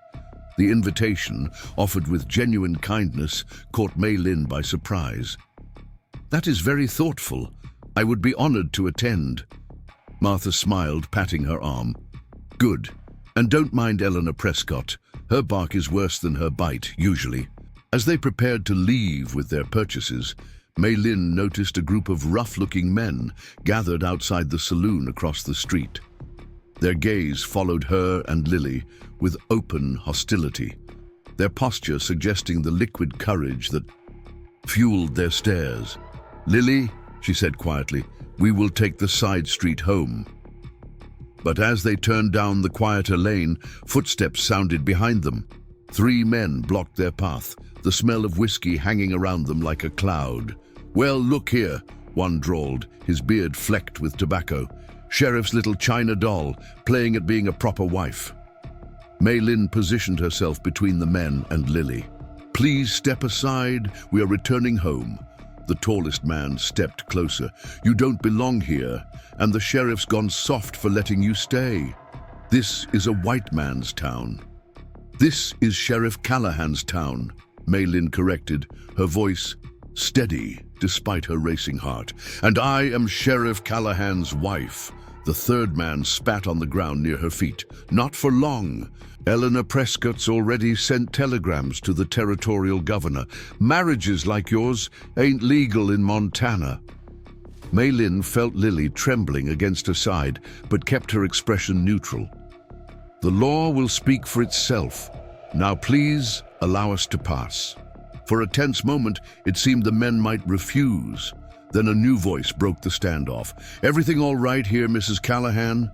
The invitation, offered with genuine kindness, caught Mei Lin by surprise. That is very thoughtful. I would be honored to attend. Martha smiled, patting her arm. Good. And don't mind Eleanor Prescott. Her bark is worse than her bite, usually. As they prepared to leave with their purchases, Mei Lin noticed a group of rough-looking men gathered outside the saloon across the street. Their gaze followed her and Lily with open hostility, their posture suggesting the liquid courage that fueled their stares. "Lily," she said quietly, "we will take the side street home." But as they turned down the quieter lane, footsteps sounded behind them. 3 men blocked their path, the smell of whiskey hanging around them like a cloud. "Well, look here," one drawled, his beard flecked with tobacco. "Sheriff's little China doll, playing at being a proper wife." Mei Lin positioned herself between the men and Lily. "Please step aside, we are returning home." The tallest man stepped closer. "You don't belong here, and the sheriff's gone soft for letting you stay. This is a white man's town." "This is Sheriff Callahan's town," Mei Lin corrected, her voice steady despite her racing heart. "And I am Sheriff Callahan's wife." The third man spat on the ground near her feet. "Not for long. Eleanor Prescott's already sent telegrams to the territorial governor. Marriages like yours ain't legal in Montana." Mei Lin felt Lily trembling against her side, but kept her expression neutral. "The law will speak for itself. Now please allow us to pass." For a tense moment, it seemed the men might refuse. Then a new voice broke the standoff. "Everything all right here, Mrs. Callahan?"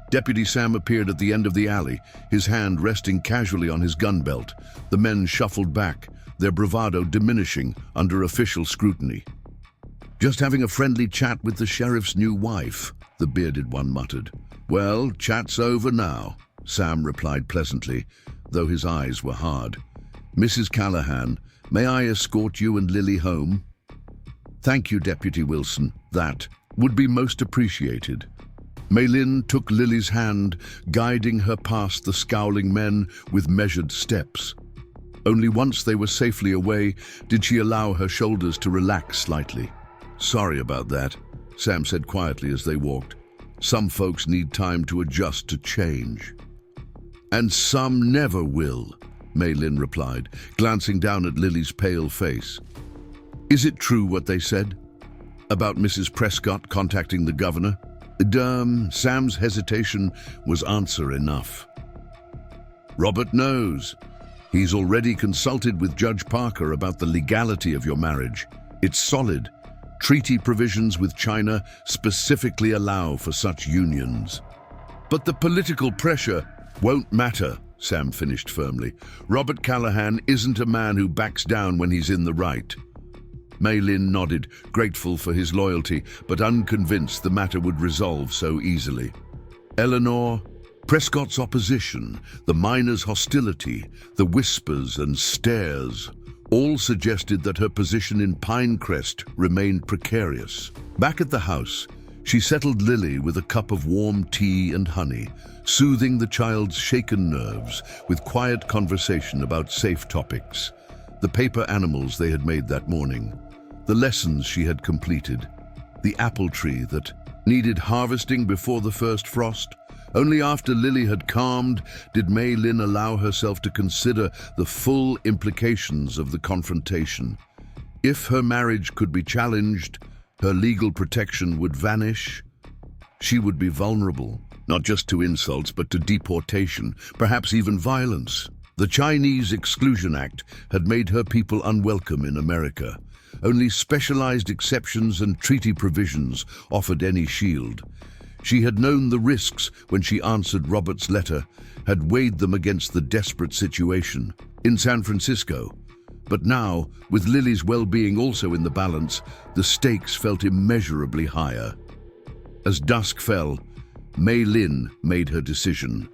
Deputy Sam appeared at the end of the alley, his hand resting casually on his gun belt. The men shuffled back, their bravado diminishing under official scrutiny. "Just having a friendly chat with the sheriff's new wife," the bearded one muttered. "Well, chat's over now," Sam replied pleasantly, though his eyes were hard. "Mrs. Callahan, may I escort you and Lily home?" "Thank you, Deputy Wilson. That would be most appreciated." Mei Lin took Lily's hand, guiding her past the scowling men with measured steps. Only once they were safely away did she allow her shoulders to relax slightly. "Sorry about that," Sam said quietly as they walked. "Some folks need time to adjust to change." "And some never will," Mei Lin replied, glancing down at Lily's pale face. "Is it true what they said about Mrs. Prescott contacting the governor?" Sam's hesitation was answer enough. "Robert knows. He's already consulted with Judge Parker about the legality of your marriage. It's solid. Treaty provisions with China specifically allow for such unions." "But the political pressure won't matter," Sam finished firmly. "Robert Callahan isn't a man who backs down when he's in the right." Mei Lin nodded, grateful for his loyalty, but unconvinced the matter would resolve so easily. Eleanor Prescott's opposition, the miners' hostility, the whispers and stares, all suggested that her position in Pinecrest remained precarious. Back at the house, she settled Lily with a cup of warm tea and honey, soothing the child's shaken nerves with quiet conversation about safe topics. The paper animals they had made that morning, the lessons she had completed, the apple tree that needed harvesting before the first frost. Only after Lily had calmed did Mei Lin allow herself to consider the full implications of the confrontation. If her marriage could be challenged, her legal protection would vanish. She would be vulnerable, not just to insults, but to deportation, perhaps even violence. The Chinese Exclusion Act had made her people unwelcome in America. Only specialized exceptions and treaty provisions offered any shield. She had known the risks when she answered Robert's letter, had weighed them against the desperate situation in San Francisco. But now, with Lily's well-being also in the balance, the stakes felt immeasurably higher. As dusk fell, Mei Lin made her decision.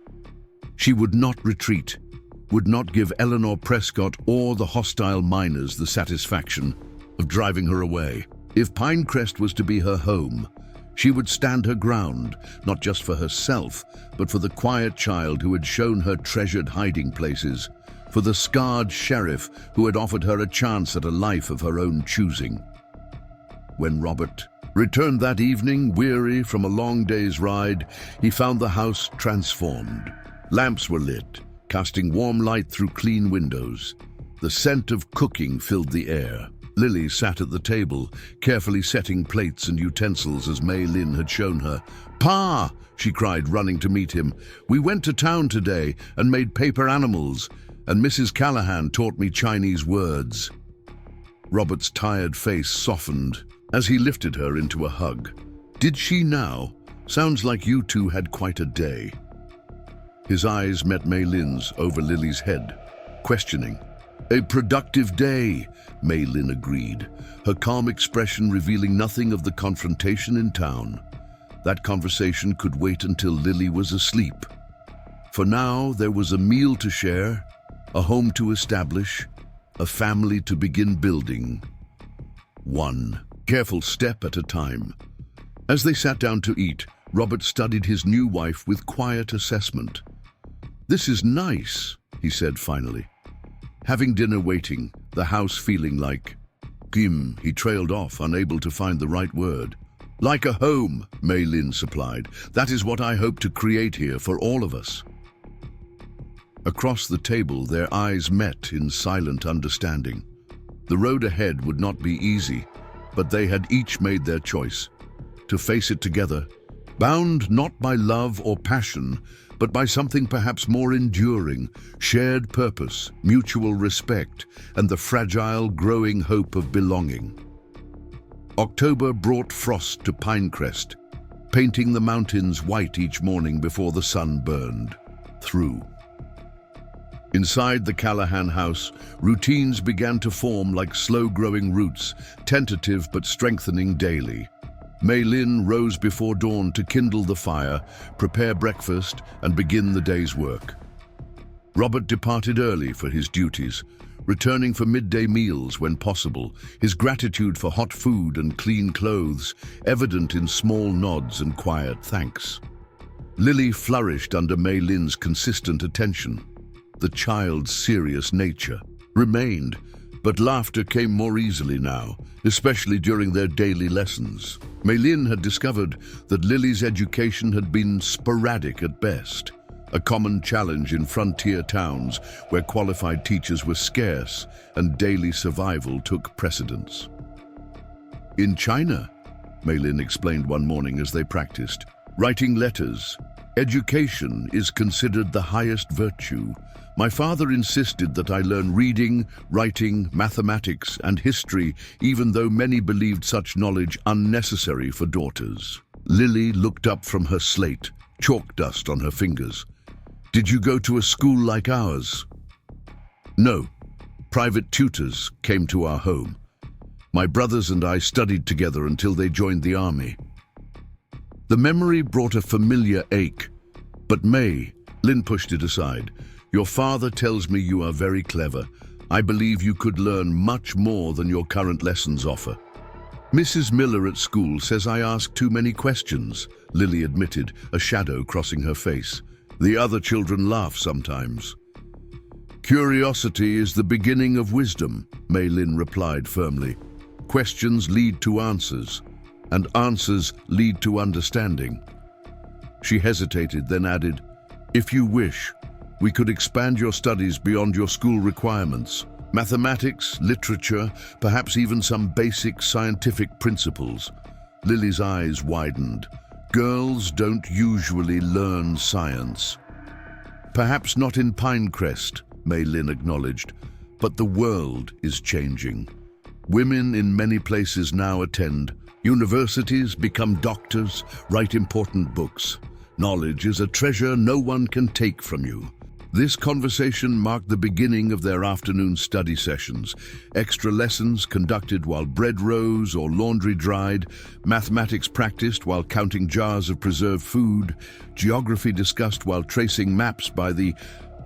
She would not retreat, would not give Eleanor Prescott or the hostile miners the satisfaction of driving her away. If Pinecrest was to be her home, she would stand her ground, not just for herself, but for the quiet child who had shown her treasured hiding places, for the scarred sheriff who had offered her a chance at a life of her own choosing. When Robert Returned that evening, weary from a long day's ride, he found the house transformed. Lamps were lit, casting warm light through clean windows. The scent of cooking filled the air. Lily sat at the table, carefully setting plates and utensils as Mei Lin had shown her. "Pa!" she cried, running to meet him. "We went to town today and made paper animals, and Mrs. Callahan taught me Chinese words." Robert's tired face softened as he lifted her into a hug. "Did she now? Sounds like you two had quite a day." His eyes met Mei Lin's over Lily's head, questioning. "A productive day," Mei Lin agreed, her calm expression revealing nothing of the confrontation in town. That conversation could wait until Lily was asleep. For now, there was a meal to share, a home to establish, a family to begin building. One careful step at a time. As they sat down to eat, Robert studied his new wife with quiet assessment. "This is nice," he said finally. Having dinner waiting, the house feeling like he trailed off, unable to find the right word. "Like a home," Mei Lin supplied. "That is what I hope to create here for all of us." Across the table, their eyes met in silent understanding. The road ahead would not be easy, but they had each made their choice. To face it together, bound not by love or passion, but by something perhaps more enduring, shared purpose, mutual respect, and the fragile, growing hope of belonging. October brought frost to Pinecrest, painting the mountains white each morning before the sun burned through. Inside the Callahan house, routines began to form like slow-growing roots, tentative but strengthening daily. Mei Lin rose before dawn to kindle the fire, prepare breakfast, and begin the day's work. Robert departed early for his duties, returning for midday meals when possible, his gratitude for hot food and clean clothes evident in small nods and quiet thanks. Lily flourished under Mei Lin's consistent attention. The child's serious nature remained, but laughter came more easily now, especially during their daily lessons. Mei Lin had discovered that Lily's education had been sporadic at best, a common challenge in frontier towns where qualified teachers were scarce and daily survival took precedence. "In China," Mei Lin explained one morning as they practiced, "writing letters, education is considered the highest virtue. My father insisted that I learn reading, writing, mathematics, and history, even though many believed such knowledge unnecessary for daughters." Lily looked up from her slate, chalk dust on her fingers. "Did you go to a school like ours?" "No. Private tutors came to our home. My brothers and I studied together until they joined the army." The memory brought a familiar ache. "But Mei," Lin pushed it aside, "your father tells me you are very clever. I believe you could learn much more than your current lessons offer." "Mrs. Miller at school says I ask too many questions," Lily admitted, a shadow crossing her face. "The other children laugh sometimes." "Curiosity is the beginning of wisdom," Mei Lin replied firmly. "Questions lead to answers, and answers lead to understanding." She hesitated, then added, "If you wish, we could expand your studies beyond your school requirements. Mathematics, literature, perhaps even some basic scientific principles." Lily's eyes widened. "Girls don't usually learn science." "Perhaps not in Pinecrest," Mei Lin acknowledged, "but the world is changing. Women in many places now attend universities, become doctors, write important books. Knowledge is a treasure no one can take from you." This conversation marked the beginning of their afternoon study sessions. Extra lessons conducted while bread rose or laundry dried, mathematics practiced while counting jars of preserved food, geography discussed while tracing maps by the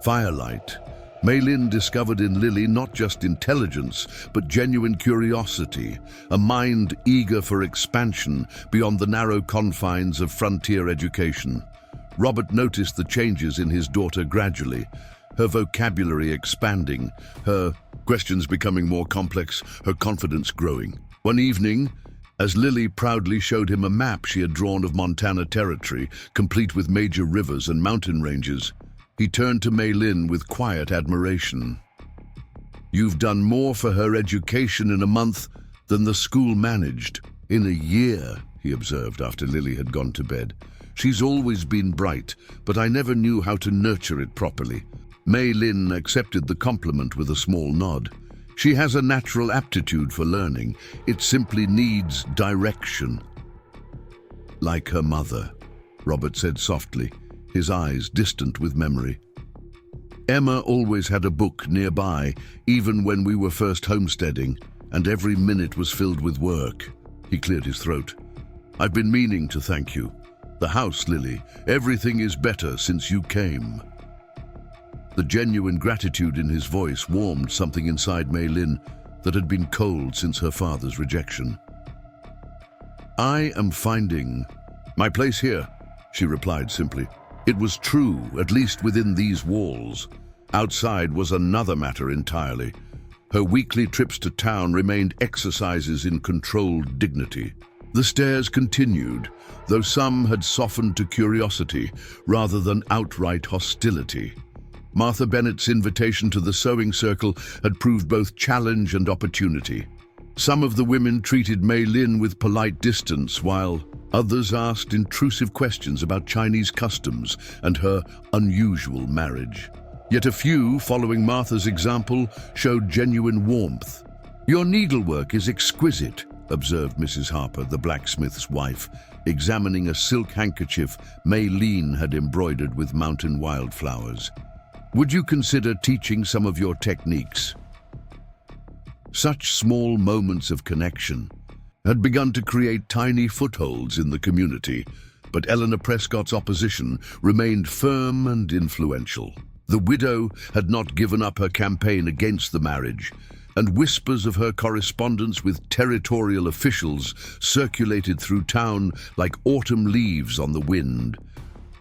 firelight. Mei Lin discovered in Lily not just intelligence, but genuine curiosity, a mind eager for expansion beyond the narrow confines of frontier education. Robert noticed the changes in his daughter gradually, her vocabulary expanding, her questions becoming more complex, her confidence growing. One evening, As Lily proudly showed him a map she had drawn of Montana Territory, complete with major rivers and mountain ranges, he turned to Mei Lin with quiet admiration. "You've done more for her education in a month than the school managed in a year," he observed after Lily had gone to bed. "She's always been bright, but I never knew how to nurture it properly." Mei Lin accepted the compliment with a small nod. "She has a natural aptitude for learning. It simply needs direction." "Like her mother," Robert said softly, his eyes distant with memory. "Emma always had a book nearby, even when we were first homesteading, and every minute was filled with work." He cleared his throat. "I've been meaning to thank you. The house, Lily, everything is better since you came." The genuine gratitude in his voice warmed something inside Mei Lin that had been cold since her father's rejection. "I am finding my place here," she replied simply. It was true, at least within these walls. Outside was another matter entirely. Her weekly trips to town remained exercises in controlled dignity. The stares continued, though some had softened to curiosity rather than outright hostility. Martha Bennett's invitation to the sewing circle had proved both challenge and opportunity. Some of the women treated Mei Lin with polite distance, while others asked intrusive questions about Chinese customs and her unusual marriage. Yet a few, following Martha's example, showed genuine warmth. "Your needlework is exquisite," observed Mrs. Harper, the blacksmith's wife, examining a silk handkerchief Mei Lin had embroidered with mountain wildflowers. "Would you consider teaching some of your techniques?" Such small moments of connection had begun to create tiny footholds in the community, but Eleanor Prescott's opposition remained firm and influential. The widow had not given up her campaign against the marriage, and whispers of her correspondence with territorial officials circulated through town like autumn leaves on the wind.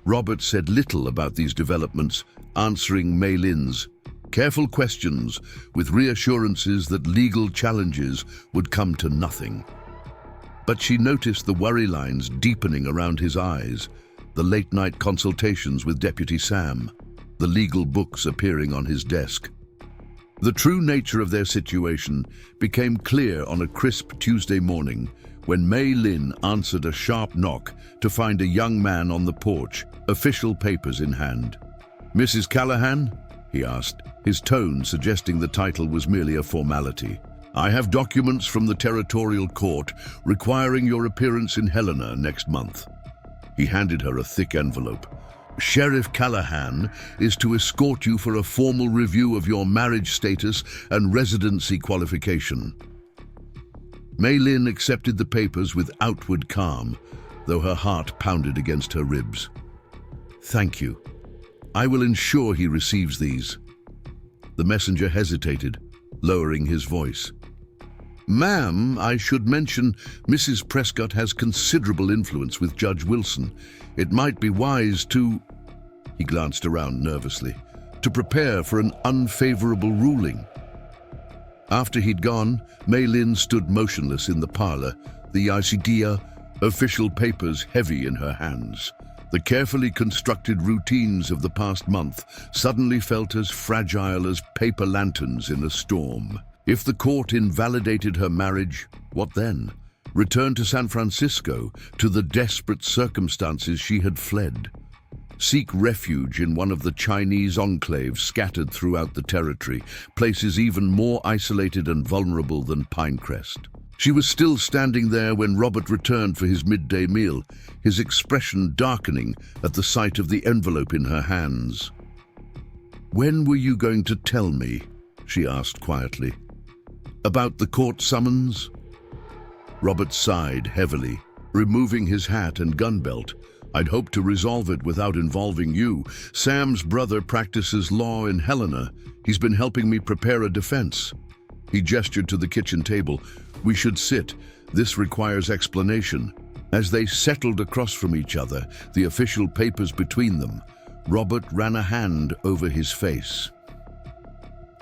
Robert said little about these developments, answering Mei Lin's careful questions with reassurances that legal challenges would come to nothing. But she noticed the worry lines deepening around his eyes, the late-night consultations with Deputy Sam, the legal books appearing on his desk. The true nature of their situation became clear on a crisp Tuesday morning when Mei Lin answered a sharp knock to find a young man on the porch, official papers in hand. "Mrs. Callahan?" he asked, his tone suggesting the title was merely a formality. "I have documents from the territorial court requiring your appearance in Helena next month." He handed her a thick envelope. "Sheriff Callahan is to escort you for a formal review of your marriage status and residency qualification." Mei Lin accepted the papers with outward calm, though her heart pounded against her ribs. "Thank you. I will ensure he receives these." The messenger hesitated, lowering his voice. "Ma'am, I should mention Mrs. Prescott has considerable influence with Judge Wilson. It might be wise to—" he glanced around nervously, "to prepare for an unfavorable ruling." After he'd gone, Mei Lin stood motionless in the parlor, the ICDA official papers heavy in her hands. The carefully constructed routines of the past month suddenly felt as fragile as paper lanterns in a storm. If the court invalidated her marriage, what then? Return to San Francisco, to the desperate circumstances she had fled. Seek refuge in one of the Chinese enclaves scattered throughout the territory, places even more isolated and vulnerable than Pinecrest. She was still standing there when Robert returned for his midday meal, his expression darkening at the sight of the envelope in her hands. "When were you going to tell me?" she asked quietly. "About the court summons?" Robert sighed heavily, removing his hat and gun belt. "I'd hoped to resolve it without involving you. Sam's brother practices law in Helena. He's been helping me prepare a defense." He gestured to the kitchen table. "We should sit. This requires explanation." As they settled across from each other, the official papers between them, Robert ran a hand over his face.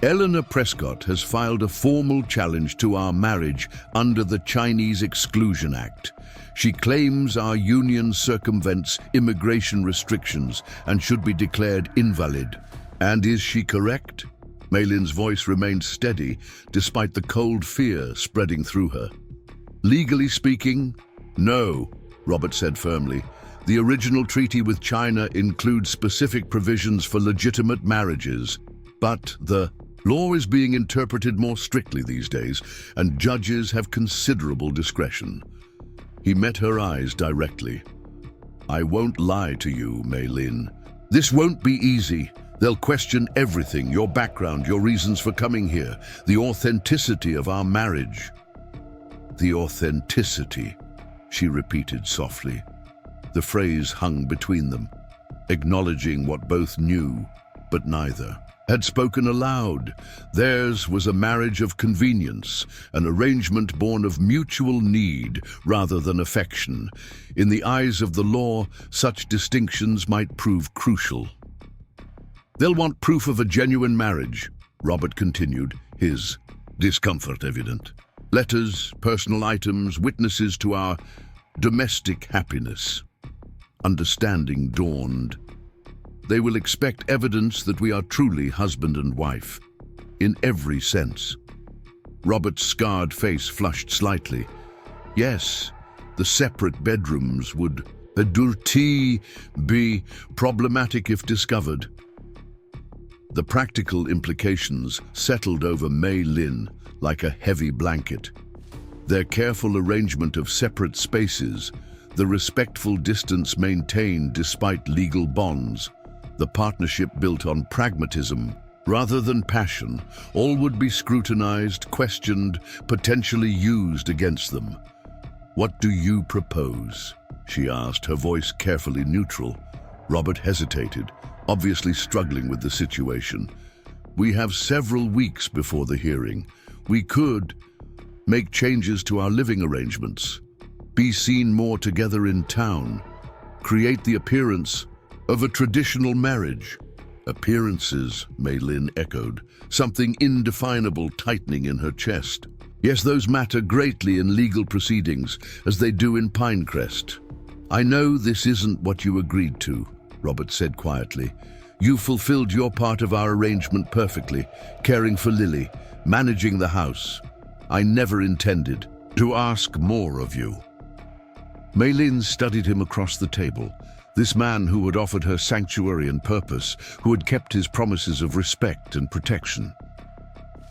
Eleanor Prescott has filed a formal challenge to our marriage under the Chinese Exclusion Act. She claims our union circumvents immigration restrictions and should be declared invalid. And is she correct? Mei Lin's voice remained steady, despite the cold fear spreading through her. Legally speaking, no, Robert said firmly. The original treaty with China includes specific provisions for legitimate marriages, but the law is being interpreted more strictly these days, and judges have considerable discretion. He met her eyes directly. I won't lie to you, Mei Lin. This won't be easy. They'll question everything, your background, your reasons for coming here, the authenticity of our marriage. The authenticity, she repeated softly. The phrase hung between them, acknowledging what both knew, but neither had spoken aloud. Theirs was a marriage of convenience, an arrangement born of mutual need rather than affection. In the eyes of the law, such distinctions might prove crucial. They'll want proof of a genuine marriage, Robert continued, his discomfort evident. Letters, personal items, witnesses to our domestic happiness. Understanding dawned. They will expect evidence that we are truly husband and wife, in every sense. Robert's scarred face flushed slightly. Yes, the separate bedrooms would be problematic if discovered. The practical implications settled over Mei Lin like a heavy blanket. Their careful arrangement of separate spaces, the respectful distance maintained despite legal bonds, the partnership built on pragmatism rather than passion, all would be scrutinized, questioned, potentially used against them. What do you propose? She asked, her voice carefully neutral. Robert hesitated, obviously struggling with the situation. We have several weeks before the hearing. We could make changes to our living arrangements, be seen more together in town, create the appearance of a traditional marriage. Appearances, Mei Lin echoed, something indefinable tightening in her chest. Yes, those matter greatly in legal proceedings, as they do in Pinecrest. I know this isn't what you agreed to, Robert said quietly. You fulfilled your part of our arrangement perfectly, caring for Lily, managing the house. I never intended to ask more of you. Mei Lin studied him across the table. This man who had offered her sanctuary and purpose, who had kept his promises of respect and protection.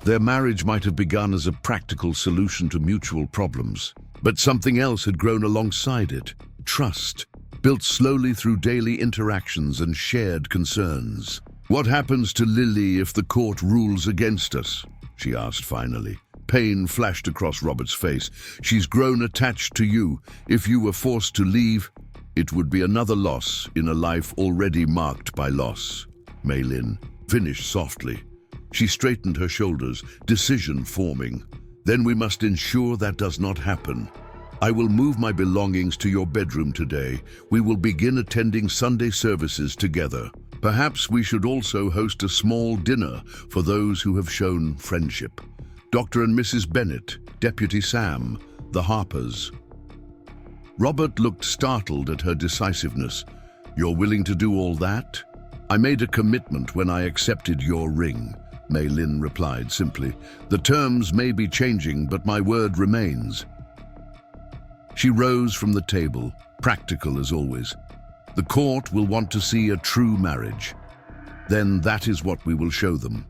Their marriage might have begun as a practical solution to mutual problems, but something else had grown alongside it. Trust, built slowly through daily interactions and shared concerns. What happens to Lily if the court rules against us? She asked finally. Pain flashed across Robert's face. She's grown attached to you. If you were forced to leave, it would be another loss in a life already marked by loss. Mei Lin finished softly. She straightened her shoulders, decision forming. Then we must ensure that does not happen. I will move my belongings to your bedroom today. We will begin attending Sunday services together. Perhaps we should also host a small dinner for those who have shown friendship. Dr. and Mrs. Bennett, Deputy Sam, the Harpers. Robert looked startled at her decisiveness. You're willing to do all that? I made a commitment when I accepted your ring, Mei Lin replied simply. The terms may be changing, but my word remains. She rose from the table, practical as always. The court will want to see a true marriage. Then that is what we will show them.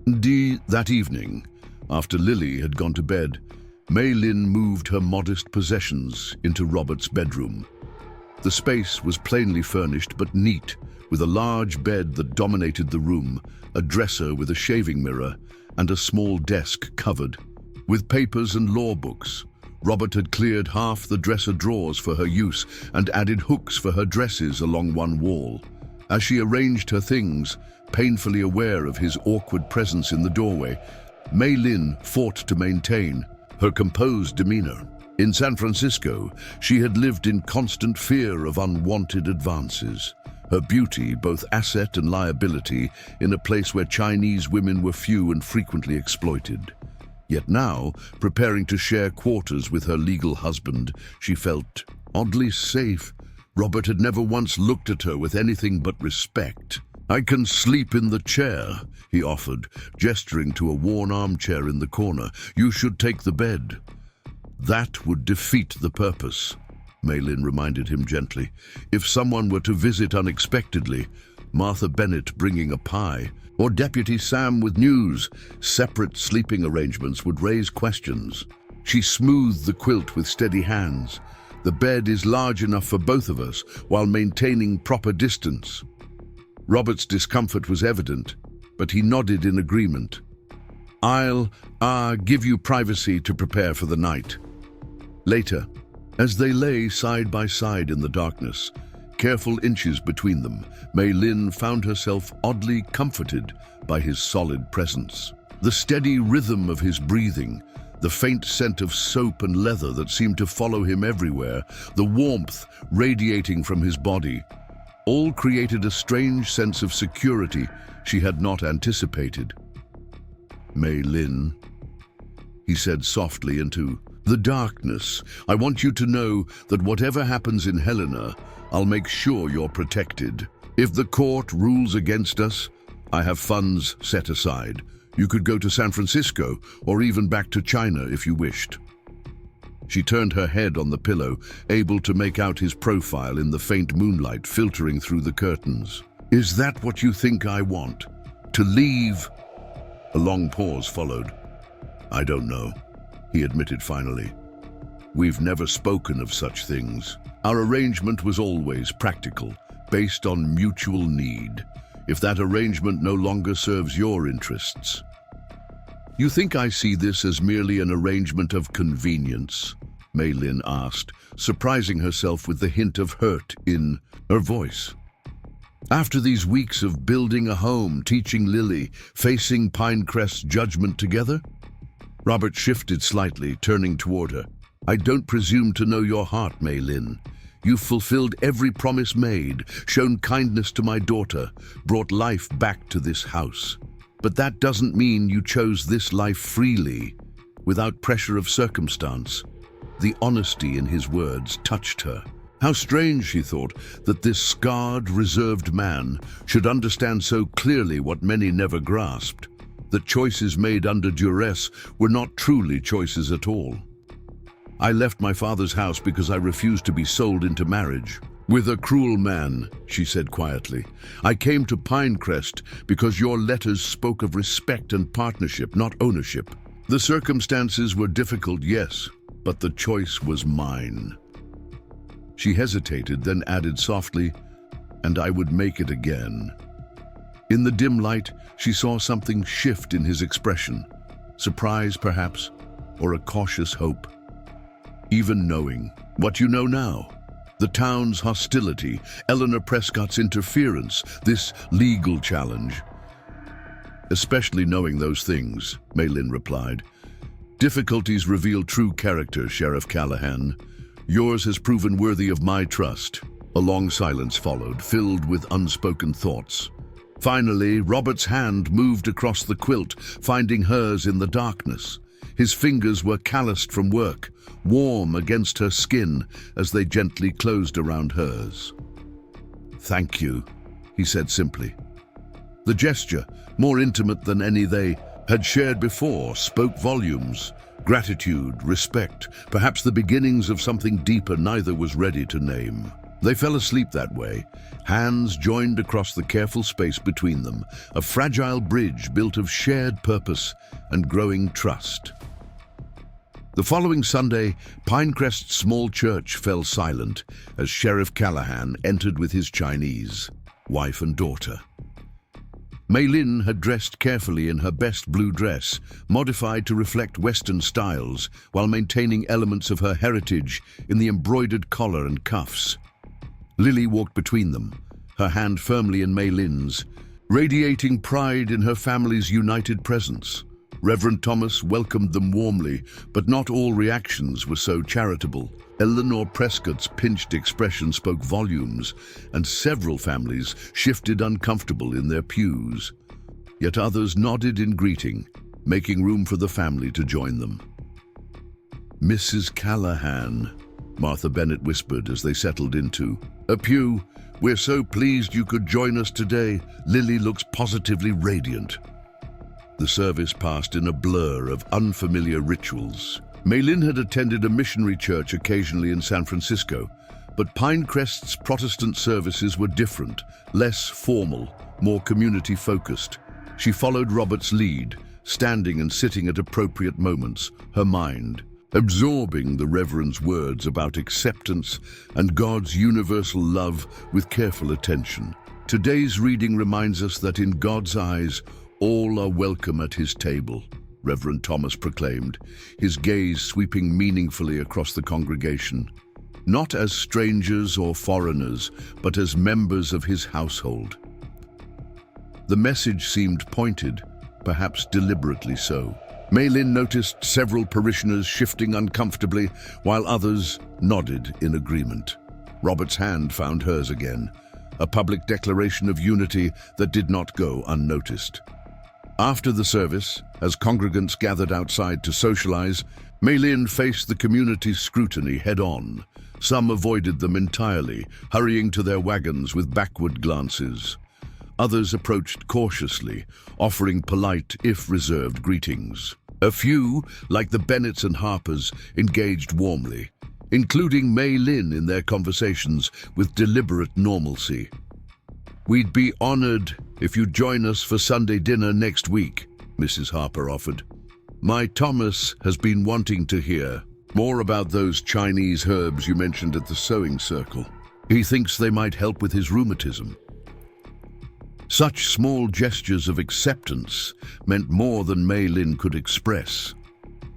That evening, after Lily had gone to bed, Mei Lin moved her modest possessions into Robert's bedroom. The space was plainly furnished but neat, with a large bed that dominated the room, a dresser with a shaving mirror, and a small desk covered with papers and law books. Robert had cleared half the dresser drawers for her use and added hooks for her dresses along one wall. As she arranged her things, painfully aware of his awkward presence in the doorway, Mei Lin fought to maintain her composed demeanor. In San Francisco, she had lived in constant fear of unwanted advances. her beauty both asset and liability in a place where Chinese women were few and frequently exploited. Yet now, preparing to share quarters with her legal husband, she felt oddly safe. Robert had never once looked at her with anything but respect. "I can sleep in the chair," he offered, gesturing to a worn armchair in the corner. "You should take the bed." "That would defeat the purpose," Mei Lin reminded him gently. "If someone were to visit unexpectedly, Martha Bennett bringing a pie, or Deputy Sam with news, separate sleeping arrangements would raise questions." She smoothed the quilt with steady hands. "The bed is large enough for both of us, while maintaining proper distance." Robert's discomfort was evident, but he nodded in agreement. "I'll give you privacy to prepare for the night." Later, as they lay side by side in the darkness, careful inches between them, Mei Lin found herself oddly comforted by his solid presence. The steady rhythm of his breathing, the faint scent of soap and leather that seemed to follow him everywhere, the warmth radiating from his body, all created a strange sense of security she had not anticipated. "Mei Lin," he said softly into the darkness, "I want you to know that whatever happens in Helena, I'll make sure you're protected. If the court rules against us, I have funds set aside. You could go to San Francisco or even back to China if you wished." She turned her head on the pillow, able to make out his profile in the faint moonlight filtering through the curtains. "Is that what you think I want? To leave?" A long pause followed. "I don't know," he admitted finally. "We've never spoken of such things. Our arrangement was always practical, based on mutual need. If that arrangement no longer serves your interests." "You think I see this as merely an arrangement of convenience?" Mei Lin asked, surprising herself with the hint of hurt in her voice. "After these weeks of building a home, teaching Lily, facing Pinecrest's judgment together?" Robert shifted slightly, turning toward her. "I don't presume to know your heart, Mei Lin. You've fulfilled every promise made, shown kindness to my daughter, brought life back to this house. But that doesn't mean you chose this life freely, without pressure of circumstance." The honesty in his words touched her. How strange, she thought, that this scarred, reserved man should understand so clearly what many never grasped, that choices made under duress were not truly choices at all. "I left my father's house because I refused to be sold into marriage with a cruel man," she said quietly. "I came to Pinecrest because your letters spoke of respect and partnership, not ownership. The circumstances were difficult, yes, but the choice was mine." She hesitated, then added softly, "And I would make it again." In the dim light, she saw something shift in his expression. Surprise, perhaps, or a cautious hope. "Even knowing what you know now, the town's hostility, Eleanor Prescott's interference, this legal challenge." "Especially knowing those things," Mei Lin replied. "Difficulties reveal true character, Sheriff Callahan. Yours has proven worthy of my trust." A long silence followed, filled with unspoken thoughts. Finally, Robert's hand moved across the quilt, finding hers in the darkness. His fingers were calloused from work, warm against her skin as they gently closed around hers. "Thank you," he said simply. The gesture, more intimate than any they had shared before, spoke volumes. Gratitude, respect, perhaps the beginnings of something deeper neither was ready to name. They fell asleep that way, hands joined across the careful space between them, a fragile bridge built of shared purpose and growing trust. The following Sunday, Pinecrest's small church fell silent as Sheriff Callahan entered with his Chinese wife and daughter. Mei Lin had dressed carefully in her best blue dress, modified to reflect Western styles, while maintaining elements of her heritage in the embroidered collar and cuffs. Lily walked between them, her hand firmly in Mei Lin's, radiating pride in her family's united presence. Reverend Thomas welcomed them warmly, but not all reactions were so charitable. Eleanor Prescott's pinched expression spoke volumes, and several families shifted uncomfortable in their pews. Yet others nodded in greeting, making room for the family to join them. "Mrs. Callahan," Martha Bennett whispered as they settled into a pew. "We're so pleased you could join us today. Lily looks positively radiant." The service passed in a blur of unfamiliar rituals. Mei Lin had attended a missionary church occasionally in San Francisco, but Pinecrest's Protestant services were different, less formal, more community-focused. She followed Robert's lead, standing and sitting at appropriate moments, her mind absorbing the Reverend's words about acceptance and God's universal love with careful attention. Today's reading reminds us that in God's eyes, all are welcome at his table, Reverend Thomas proclaimed, his gaze sweeping meaningfully across the congregation. Not as strangers or foreigners, but as members of his household. The message seemed pointed, perhaps deliberately so. Mei Lin noticed several parishioners shifting uncomfortably, while others nodded in agreement. Robert's hand found hers again, a public declaration of unity that did not go unnoticed. After the service, as congregants gathered outside to socialize, Mei Lin faced the community's scrutiny head-on. Some avoided them entirely, hurrying to their wagons with backward glances. Others approached cautiously, offering polite, if reserved, greetings. A few, like the Bennetts and Harpers, engaged warmly, including Mei Lin in their conversations with deliberate normalcy. "We'd be honored if you'd join us for Sunday dinner next week," Mrs. Harper offered. "My Thomas has been wanting to hear more about those Chinese herbs you mentioned at the sewing circle. He thinks they might help with his rheumatism." Such small gestures of acceptance meant more than Mei Lin could express.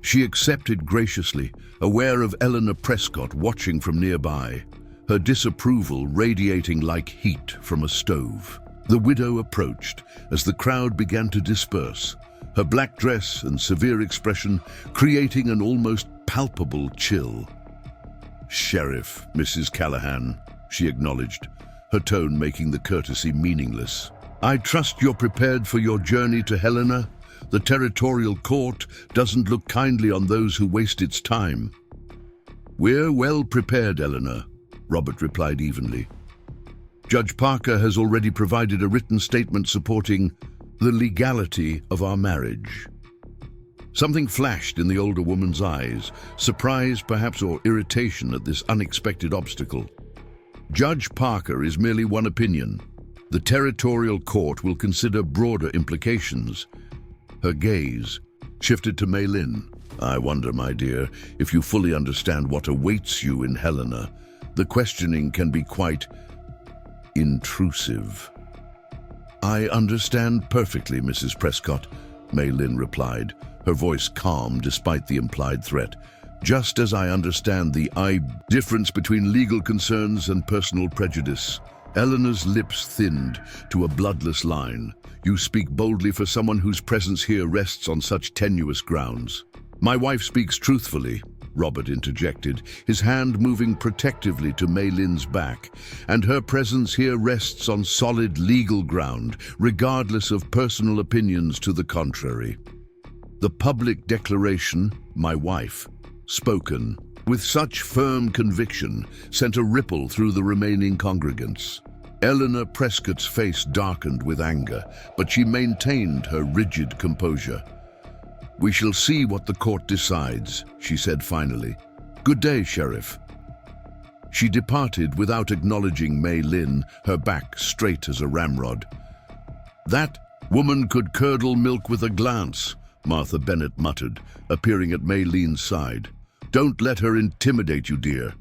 She accepted graciously, aware of Eleanor Prescott watching from nearby, her disapproval radiating like heat from a stove. The widow approached as the crowd began to disperse, her black dress and severe expression creating an almost palpable chill. "Sheriff, Mrs. Callahan," she acknowledged, her tone making the courtesy meaningless. "I trust you're prepared for your journey to Helena. The territorial court doesn't look kindly on those who waste its time." "We're well prepared, Eleanor," Robert replied evenly. "Judge Parker has already provided a written statement supporting the legality of our marriage." Something flashed in the older woman's eyes, surprise perhaps or irritation at this unexpected obstacle. "Judge Parker is merely one opinion. The territorial court will consider broader implications." Her gaze shifted to Mei Lin. "I wonder, my dear, if you fully understand what awaits you in Helena. The questioning can be quite intrusive." "I understand perfectly, Mrs. Prescott," Mei Lin replied, her voice calm despite the implied threat. "Just as I understand the difference between legal concerns and personal prejudice." Eleanor's lips thinned to a bloodless line. "You speak boldly for someone whose presence here rests on such tenuous grounds." "My wife speaks truthfully," Robert interjected, his hand moving protectively to Mei Lin's back, "and her presence here rests on solid legal ground, regardless of personal opinions to the contrary." The public declaration, "my wife," spoken with such firm conviction, sent a ripple through the remaining congregants. Eleanor Prescott's face darkened with anger, but she maintained her rigid composure. "We shall see what the court decides," she said finally. "Good day, Sheriff." She departed without acknowledging Mei Lin, her back straight as a ramrod. "That woman could curdle milk with a glance," Martha Bennett muttered, appearing at Mei Lin's side. "Don't let her intimidate you, dear.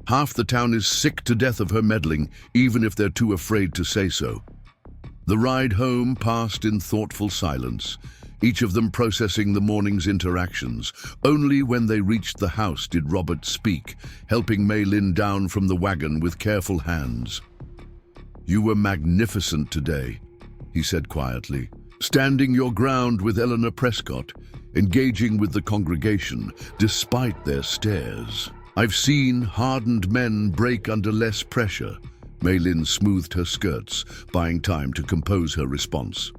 Half the town is sick to death of her meddling, even if they're too afraid to say so." The ride home passed in thoughtful silence, each of them processing the morning's interactions. Only when they reached the house did Robert speak, helping Mei Lin down from the wagon with careful hands. "You were magnificent today," he said quietly, "standing your ground with Eleanor Prescott, engaging with the congregation despite their stares. I've seen hardened men break under less pressure. Mei Lin smoothed her skirts, buying time to compose her response.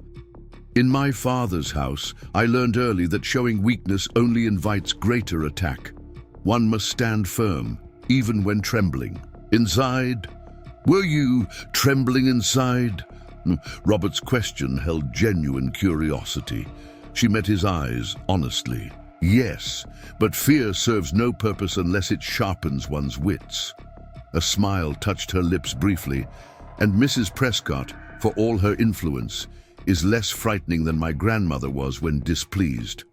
In my father's house, I learned early that showing weakness only invites greater attack. One must stand firm, even when trembling. Inside? Were you trembling inside? Robert's question held genuine curiosity. She met his eyes honestly. Yes, but fear serves no purpose unless it sharpens one's wits. A smile touched her lips briefly, and Mrs. Prescott, for all her influence, is less frightening than my grandmother was when displeased.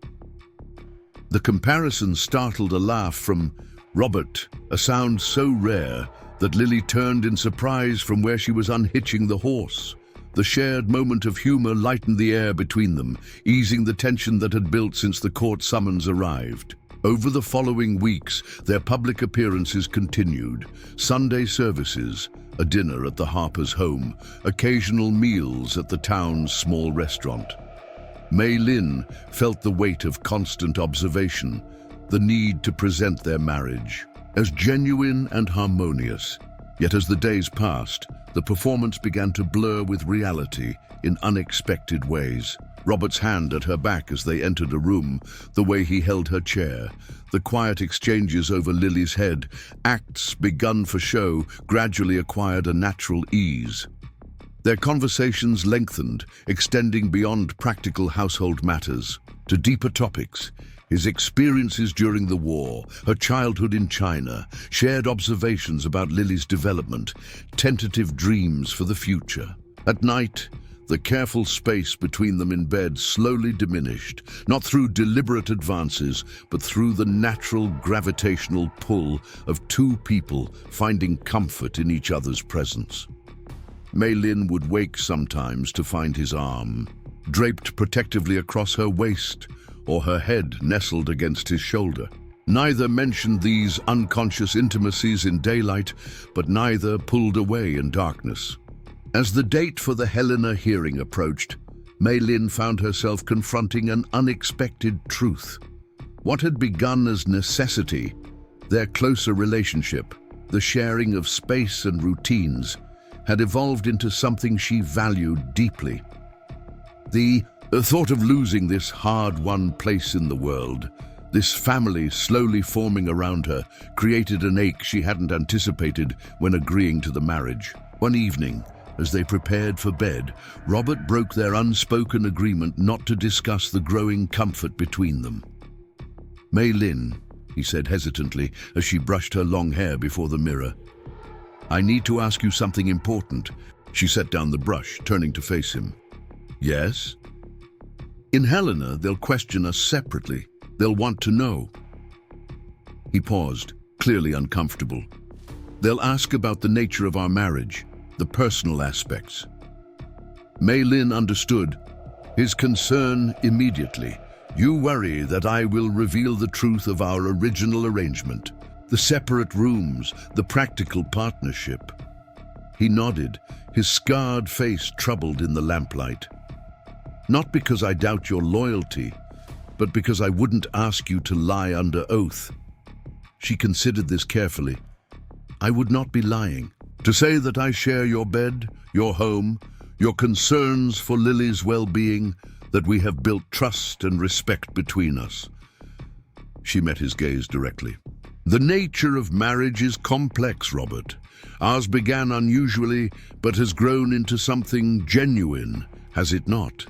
The comparison startled a laugh from Robert, a sound so rare that Lily turned in surprise from where she was unhitching the horse. The shared moment of humor lightened the air between them, easing the tension that had built since the court summons arrived. Over the following weeks, their public appearances continued. Sunday services, a dinner at the Harper's home, occasional meals at the town's small restaurant. Mei Lin felt the weight of constant observation, the need to present their marriage as genuine and harmonious. Yet as the days passed, the performance began to blur with reality in unexpected ways. Robert's hand at her back as they entered a room, the way he held her chair, the quiet exchanges over Lily's head, acts begun for show, gradually acquired a natural ease. Their conversations lengthened, extending beyond practical household matters to deeper topics. His experiences during the war, her childhood in China, shared observations about Lily's development, tentative dreams for the future. At night, the careful space between them in bed slowly diminished, not through deliberate advances, but through the natural gravitational pull of two people finding comfort in each other's presence. Mei Lin would wake sometimes to find his arm draped protectively across her waist, or her head nestled against his shoulder. Neither mentioned these unconscious intimacies in daylight, but neither pulled away in darkness. As the date for the Helena hearing approached, Mei Lin found herself confronting an unexpected truth. What had begun as necessity, their closer relationship, the sharing of space and routines, had evolved into something she valued deeply. The thought of losing this hard-won place in the world, this family slowly forming around her, created an ache she hadn't anticipated when agreeing to the marriage. One evening, as they prepared for bed, Robert broke their unspoken agreement not to discuss the growing comfort between them. "Mei Lin," he said hesitantly as she brushed her long hair before the mirror, "I need to ask you something important." She set down the brush, turning to face him. "Yes?" "In Helena, they'll question us separately. They'll want to know." He paused, clearly uncomfortable. "They'll ask about the nature of our marriage, the personal aspects." Mei Lin understood his concern immediately. "You worry that I will reveal the truth of our original arrangement, the separate rooms, the practical partnership." He nodded, his scarred face troubled in the lamplight. "Not because I doubt your loyalty, but because I wouldn't ask you to lie under oath." She considered this carefully. "I would not be lying. To say that I share your bed, your home, your concerns for Lily's well-being, that we have built trust and respect between us." She met his gaze directly. "The nature of marriage is complex, Robert. Ours began unusually, but has grown into something genuine, has it not?"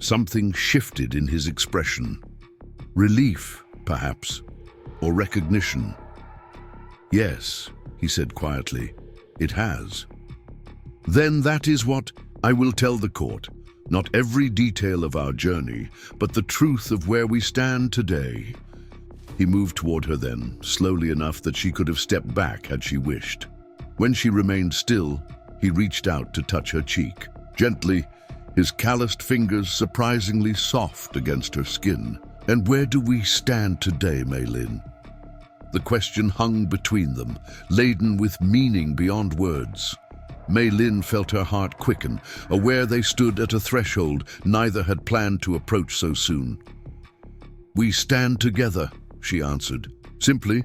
Something shifted in his expression. Relief, perhaps, or recognition. "Yes," he said quietly, "it has." "Then that is what I will tell the court. Not every detail of our journey, but the truth of where we stand today." He moved toward her then, slowly enough that she could have stepped back had she wished. When she remained still, he reached out to touch her cheek. Gently, his calloused fingers surprisingly soft against her skin. "And where do we stand today, Mei Lin?" The question hung between them, laden with meaning beyond words. Mei Lin felt her heart quicken, aware they stood at a threshold neither had planned to approach so soon. "We stand together," she answered. "Simply,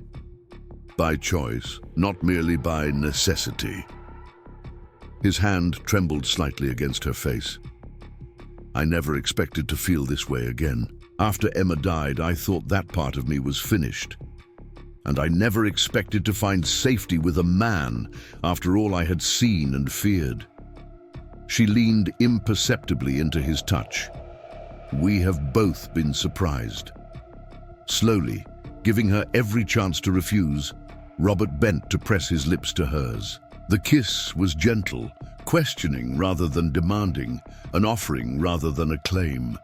by choice, not merely by necessity. His hand trembled slightly against her face. I never expected to feel this way again. After Emma died, I thought that part of me was finished. And I never expected to find safety with a man after all I had seen and feared. She leaned imperceptibly into his touch. We have both been surprised. Slowly, giving her every chance to refuse, Robert bent to press his lips to hers. The kiss was gentle, questioning rather than demanding, an offering rather than a claim.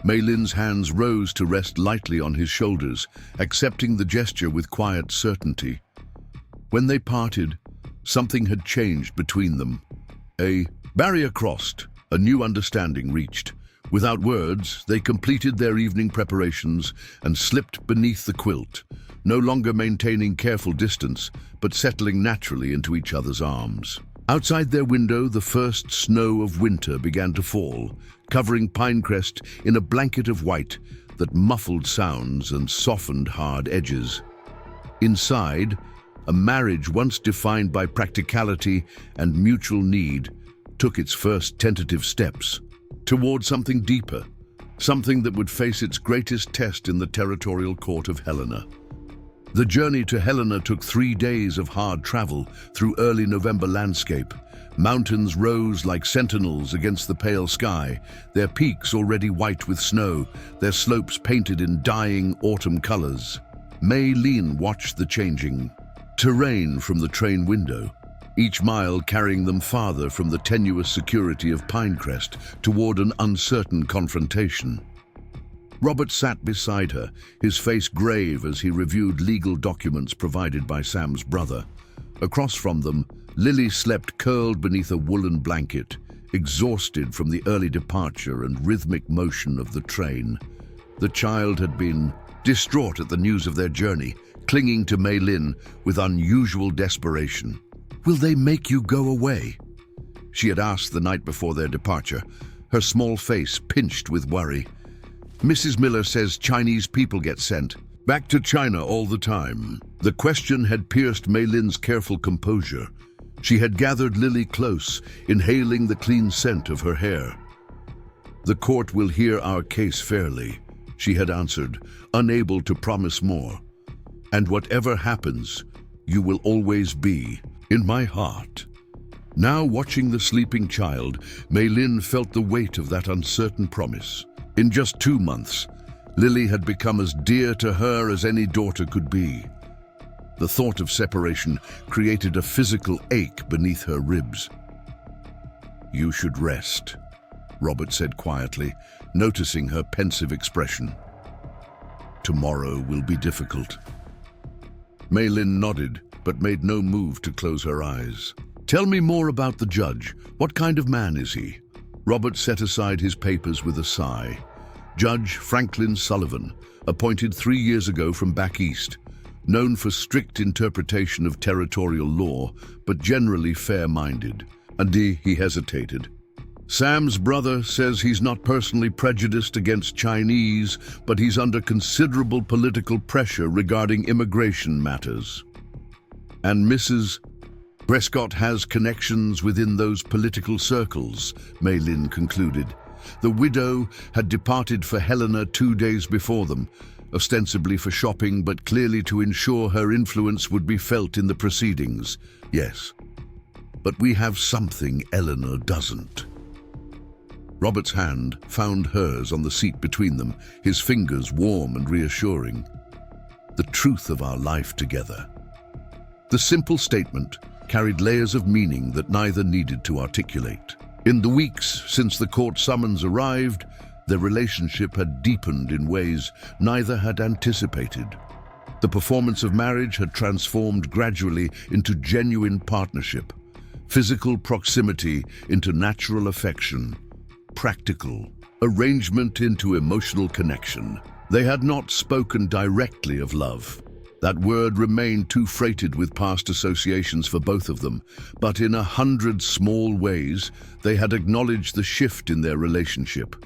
Mei Lin's hands rose to rest lightly on his shoulders, accepting the gesture with quiet certainty. When they parted, something had changed between them. A barrier crossed, a new understanding reached. Without words, they completed their evening preparations and slipped beneath the quilt, no longer maintaining careful distance, but settling naturally into each other's arms. Outside their window, the first snow of winter began to fall, covering Pinecrest in a blanket of white that muffled sounds and softened hard edges. Inside, a marriage once defined by practicality and mutual need took its first tentative steps toward something deeper, something that would face its greatest test in the territorial court of Helena. The journey to Helena took 3 days of hard travel through early November landscape. Mountains rose like sentinels against the pale sky, their peaks already white with snow, their slopes painted in dying autumn colors. Mei Lin watched the changing terrain from the train window, each mile carrying them farther from the tenuous security of Pinecrest toward an uncertain confrontation. Robert sat beside her, his face grave as he reviewed legal documents provided by Sam's brother. Across from them, Lily slept curled beneath a woolen blanket, exhausted from the early departure and rhythmic motion of the train. The child had been distraught at the news of their journey, clinging to Mei Lin with unusual desperation. "Will they make you go away?" she had asked the night before their departure, her small face pinched with worry. "Mrs. Miller says Chinese people get sent back to China all the time." The question had pierced Mei Lin's careful composure. She had gathered Lily close, inhaling the clean scent of her hair. "The court will hear our case fairly," she had answered, unable to promise more. "And whatever happens, you will always be in my heart." Now, watching the sleeping child, Mei Lin felt the weight of that uncertain promise. In just 2 months, Lily had become as dear to her as any daughter could be. The thought of separation created a physical ache beneath her ribs. "You should rest," Robert said quietly, noticing her pensive expression. "Tomorrow will be difficult." Mei Lin nodded, but made no move to close her eyes. "Tell me more about the judge. What kind of man is he?" Robert set aside his papers with a sigh. Judge Franklin Sullivan, appointed 3 years ago from back east, known for strict interpretation of territorial law, but generally fair-minded. And he hesitated. "Sam's brother says he's not personally prejudiced against Chinese, but he's under considerable political pressure regarding immigration matters. And Mrs. Prescott has connections within those political circles," Mei Lin concluded. The widow had departed for Helena 2 days before them, ostensibly for shopping, but clearly to ensure her influence would be felt in the proceedings. "Yes, but we have something Eleanor doesn't." Robert's hand found hers on the seat between them, his fingers warm and reassuring. "The truth of our life together." The simple statement carried layers of meaning that neither needed to articulate. In the weeks since the court summons arrived, their relationship had deepened in ways neither had anticipated. The performance of marriage had transformed gradually into genuine partnership, physical proximity into natural affection, practical arrangement into emotional connection. They had not spoken directly of love. That word remained too freighted with past associations for both of them, but in 100 small ways, they had acknowledged the shift in their relationship.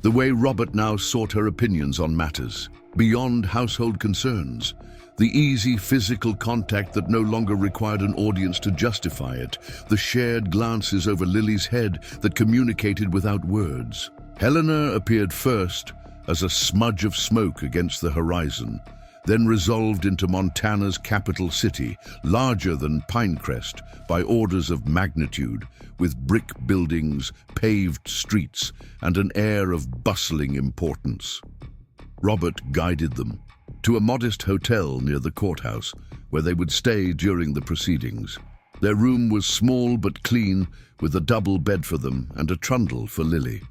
The way Robert now sought her opinions on matters beyond household concerns, The easy physical contact that no longer required an audience to justify it, the shared glances over Lily's head that communicated without words. Helena appeared first as a smudge of smoke against the horizon, then resolved into Montana's capital city, larger than Pinecrest by orders of magnitude, with brick buildings, paved streets, and an air of bustling importance. Robert guided them to a modest hotel near the courthouse, where they would stay during the proceedings. Their room was small but clean, with a double bed for them and a trundle for Lily.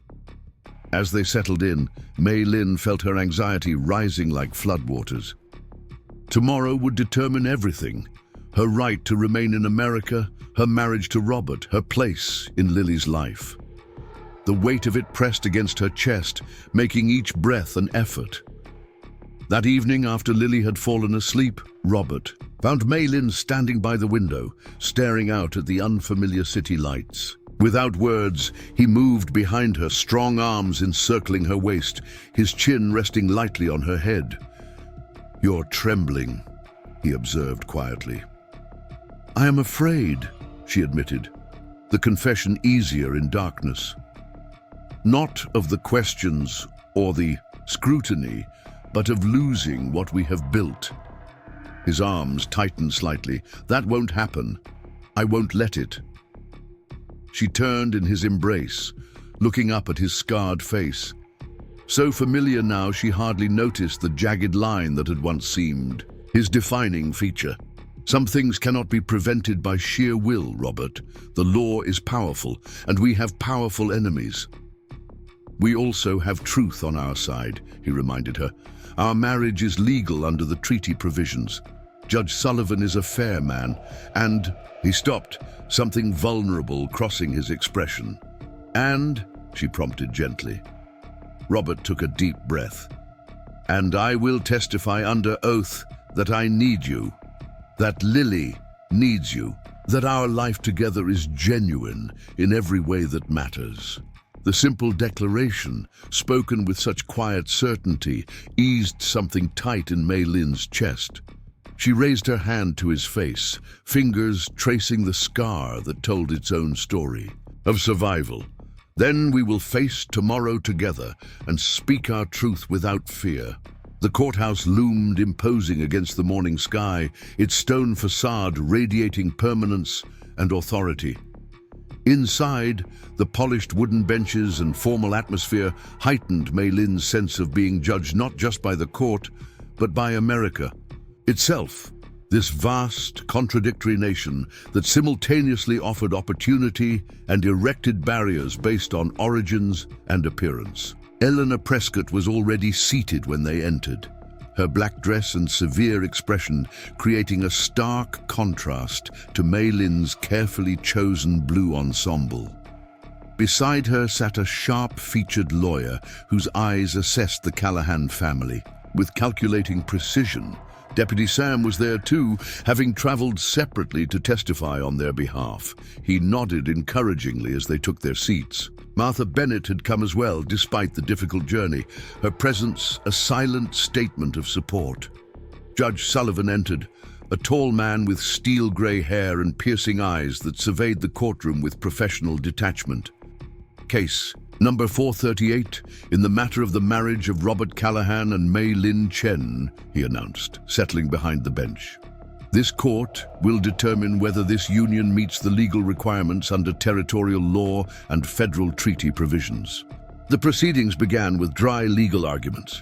As they settled in, Mei Lin felt her anxiety rising like floodwaters. Tomorrow would determine everything: her right to remain in America, her marriage to Robert, her place in Lily's life. The weight of it pressed against her chest, making each breath an effort. That evening, after Lily had fallen asleep, Robert found Mei Lin standing by the window, staring out at the unfamiliar city lights. Without words, he moved behind her, strong arms encircling her waist, his chin resting lightly on her head. "You're trembling," he observed quietly. "I am afraid," she admitted, the confession easier in darkness. "Not of the questions or the scrutiny, but of losing what we have built." His arms tightened slightly. "That won't happen. I won't let it." She turned in his embrace, looking up at his scarred face. So familiar now she hardly noticed the jagged line that had once seemed his defining feature. "Some things cannot be prevented by sheer will, Robert. The law is powerful, and we have powerful enemies." "We also have truth on our side," he reminded her. "Our marriage is legal under the treaty provisions. Judge Sullivan is a fair man, and—" He stopped, something vulnerable crossing his expression. "And," she prompted gently. Robert took a deep breath. "And I will testify under oath that I need you, that Lily needs you, that our life together is genuine in every way that matters." The simple declaration, spoken with such quiet certainty, eased something tight in Mei Lin's chest. She raised her hand to his face, fingers tracing the scar that told its own story of survival. "Then we will face tomorrow together and speak our truth without fear." The courthouse loomed imposing against the morning sky, its stone facade radiating permanence and authority. Inside, the polished wooden benches and formal atmosphere heightened Mei Lin's sense of being judged not just by the court, but by America itself, this vast, contradictory nation that simultaneously offered opportunity and erected barriers based on origins and appearance. Eleanor Prescott was already seated when they entered, her black dress and severe expression creating a stark contrast to Mei Lin's carefully chosen blue ensemble. Beside her sat a sharp-featured lawyer whose eyes assessed the Callahan family with calculating precision. Deputy Sam was there too, having traveled separately to testify on their behalf. He nodded encouragingly as they took their seats. Martha Bennett had come as well, despite the difficult journey, her presence a silent statement of support. Judge Sullivan entered, a tall man with steel-gray hair and piercing eyes that surveyed the courtroom with professional detachment. "Case number 438, in the matter of the marriage of Robert Callahan and Mei Lin Chen," he announced, settling behind the bench. "This court will determine whether this union meets the legal requirements under territorial law and federal treaty provisions." The proceedings began with dry legal arguments.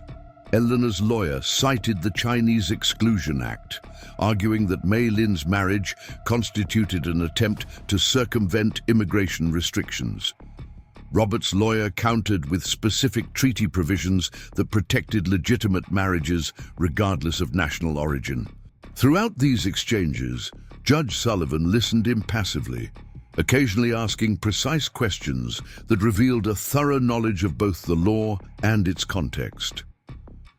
Eleanor's lawyer cited the Chinese Exclusion Act, arguing that Mei Lin's marriage constituted an attempt to circumvent immigration restrictions. Robert's lawyer countered with specific treaty provisions that protected legitimate marriages regardless of national origin. Throughout these exchanges, Judge Sullivan listened impassively, occasionally asking precise questions that revealed a thorough knowledge of both the law and its context.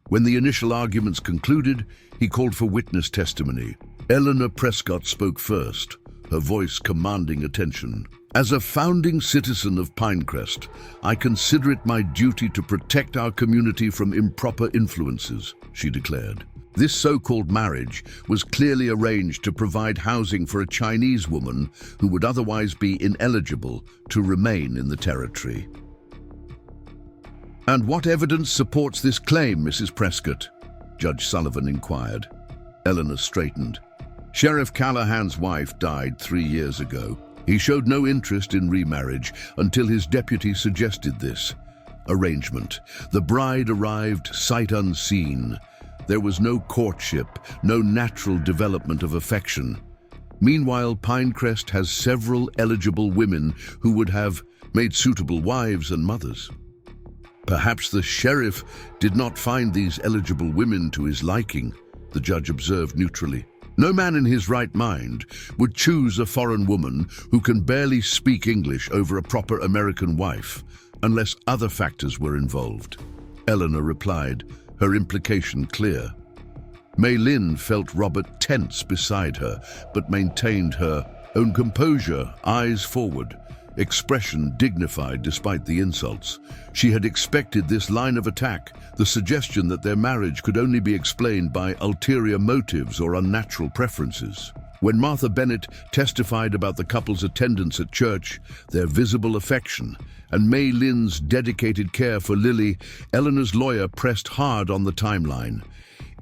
When the initial arguments concluded, he called for witness testimony. Eleanor Prescott spoke first, her voice commanding attention. "As a founding citizen of Pinecrest, I consider it my duty to protect our community from improper influences," she declared. This so-called marriage was clearly arranged to provide housing for a Chinese woman who would otherwise be ineligible to remain in the territory. "And what evidence supports this claim, Mrs. Prescott?" Judge Sullivan inquired. Eleanor straightened. "Sheriff Callahan's wife died 3 years ago. He showed no interest in remarriage until his deputy suggested this arrangement. The bride arrived sight unseen. There was no courtship, no natural development of affection. Meanwhile, Pinecrest has several eligible women who would have made suitable wives and mothers. Perhaps the sheriff did not find these eligible women to his liking," the judge observed neutrally. "No man in his right mind would choose a foreign woman who can barely speak English over a proper American wife, unless other factors were involved." Eleanor replied, her implication clear. Mei Lin felt Robert tense beside her, but maintained her own composure, eyes forward, expression dignified despite the insults. She had expected this line of attack, the suggestion that their marriage could only be explained by ulterior motives or unnatural preferences. When Martha Bennett testified about the couple's attendance at church, their visible affection, and Mei Lin's dedicated care for Lily, Eleanor's lawyer pressed hard on the timeline.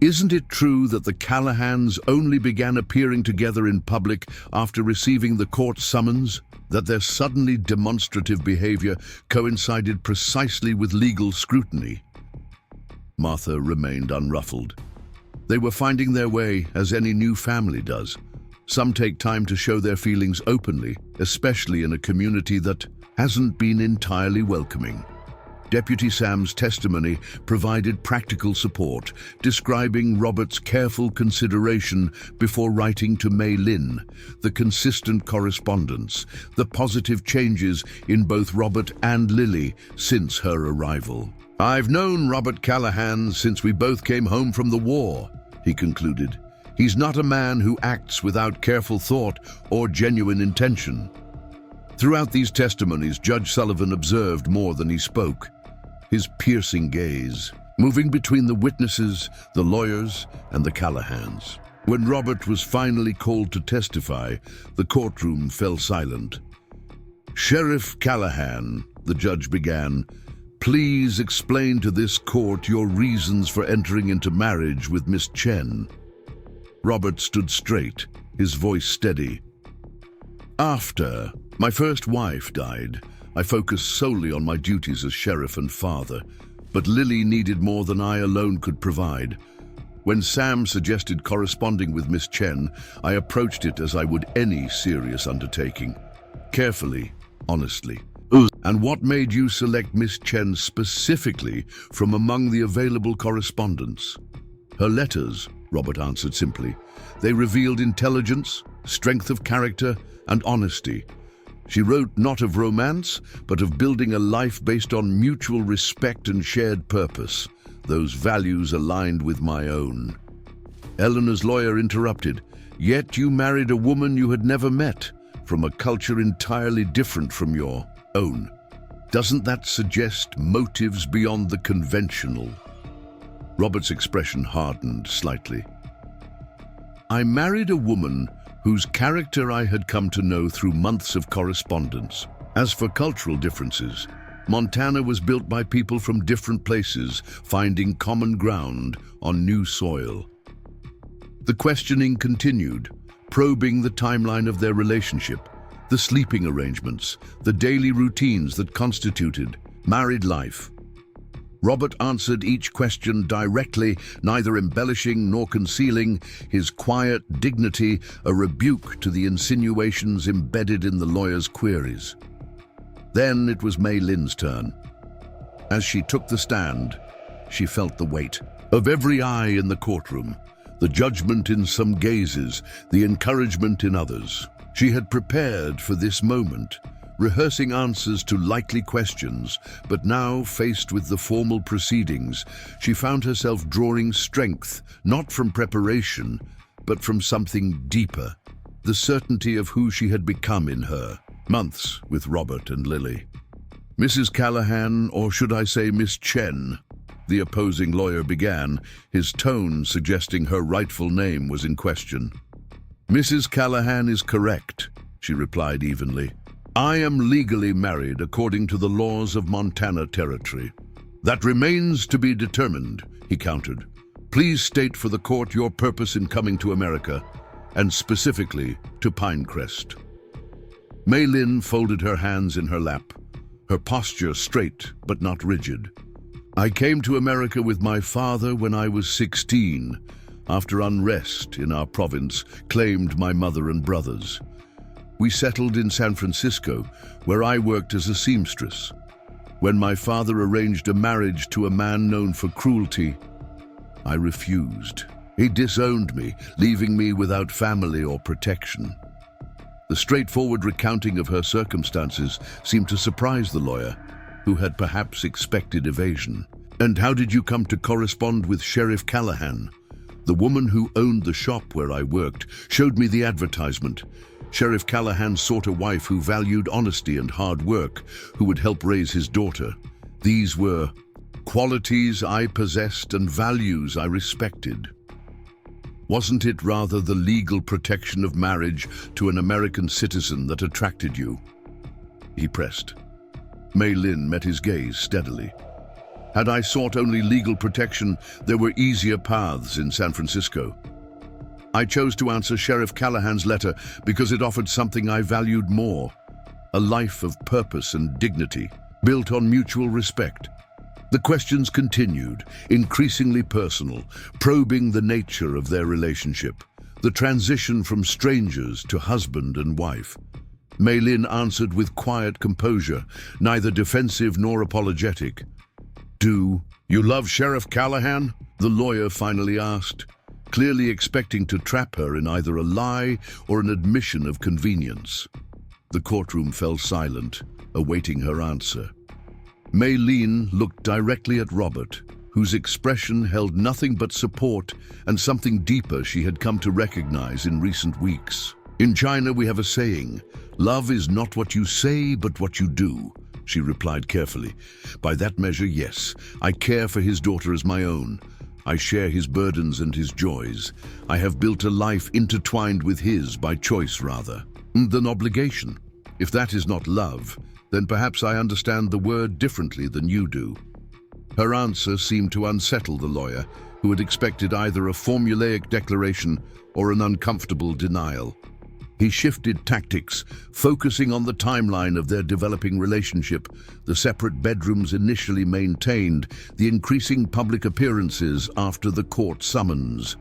"Isn't it true that the Callahans only began appearing together in public after receiving the court summons? That their suddenly demonstrative behavior coincided precisely with legal scrutiny?" Martha remained unruffled. "They were finding their way, as any new family does. Some take time to show their feelings openly, especially in a community that hasn't been entirely welcoming." Deputy Sam's testimony provided practical support, describing Robert's careful consideration before writing to Mei Lin, the consistent correspondence, the positive changes in both Robert and Lily since her arrival. "I've known Robert Callahan since we both came home from the war," he concluded. "He's not a man who acts without careful thought or genuine intention." Throughout these testimonies, Judge Sullivan observed more than he spoke. His piercing gaze, moving between the witnesses, the lawyers, and the Callahans. When Robert was finally called to testify, the courtroom fell silent. "Sheriff Callahan," the judge began, "please explain to this court your reasons for entering into marriage with Miss Chen." Robert stood straight, his voice steady. "After my first wife died, I focused solely on my duties as sheriff and father, but Lily needed more than I alone could provide. When Sam suggested corresponding with Miss Chen, I approached it as I would any serious undertaking. Carefully, honestly. And what made you select Miss Chen specifically from among the available correspondence?" "Her letters," Robert answered simply. "They revealed intelligence, strength of character, and honesty. She wrote not of romance, but of building a life based on mutual respect and shared purpose. Those values aligned with my own." Eleanor's lawyer interrupted. "Yet you married a woman you had never met, from a culture entirely different from your own. Doesn't that suggest motives beyond the conventional?" Robert's expression hardened slightly. "I married a woman whose character I had come to know through months of correspondence. As for cultural differences, Montana was built by people from different places, finding common ground on new soil." The questioning continued, probing the timeline of their relationship, the sleeping arrangements, the daily routines that constituted married life. Robert answered each question directly, neither embellishing nor concealing, his quiet dignity a rebuke to the insinuations embedded in the lawyer's queries. Then it was Mei Lin's turn. As she took the stand, she felt the weight of every eye in the courtroom, the judgment in some gazes, the encouragement in others. She had prepared for this moment, rehearsing answers to likely questions, but now, faced with the formal proceedings, she found herself drawing strength, not from preparation, but from something deeper, the certainty of who she had become in her months with Robert and Lily. "Mrs. Callahan, or should I say Miss Chen," the opposing lawyer began, his tone suggesting her rightful name was in question. "Mrs. Callahan is correct," she replied evenly. "I am legally married according to the laws of Montana Territory." "That remains to be determined," he countered. "Please state for the court your purpose in coming to America, and specifically to Pinecrest." Mei Lin folded her hands in her lap, her posture straight but not rigid. "I came to America with my father when I was 16, after unrest in our province claimed my mother and brothers. We settled in San Francisco, where I worked as a seamstress. When my father arranged a marriage to a man known for cruelty, I refused. He disowned me, leaving me without family or protection." The straightforward recounting of her circumstances seemed to surprise the lawyer, who had perhaps expected evasion. "And how did you come to correspond with Sheriff Callahan? The woman who owned the shop where I worked showed me the advertisement. Sheriff Callahan sought a wife who valued honesty and hard work, who would help raise his daughter. These were qualities I possessed and values I respected. Wasn't it rather the legal protection of marriage to an American citizen that attracted you?" he pressed. Mei Lin met his gaze steadily. "Had I sought only legal protection, there were easier paths in San Francisco. I chose to answer Sheriff Callahan's letter because it offered something I valued more, a life of purpose and dignity, built on mutual respect." The questions continued, increasingly personal, probing the nature of their relationship, the transition from strangers to husband and wife. Mei Lin answered with quiet composure, neither defensive nor apologetic. "Do you love Sheriff Callahan?" the lawyer finally asked, clearly expecting to trap her in either a lie or an admission of convenience. The courtroom fell silent, awaiting her answer. Mei Lin looked directly at Robert, whose expression held nothing but support and something deeper she had come to recognize in recent weeks. "In China we have a saying, 'Love is not what you say, but what you do,'" she replied carefully. "By that measure, yes, I care for his daughter as my own. I share his burdens and his joys. I have built a life intertwined with his by choice rather than obligation. If that is not love, then perhaps I understand the word differently than you do." Her answer seemed to unsettle the lawyer, who had expected either a formulaic declaration or an uncomfortable denial. He shifted tactics, focusing on the timeline of their developing relationship, the separate bedrooms initially maintained, the increasing public appearances after the court summons.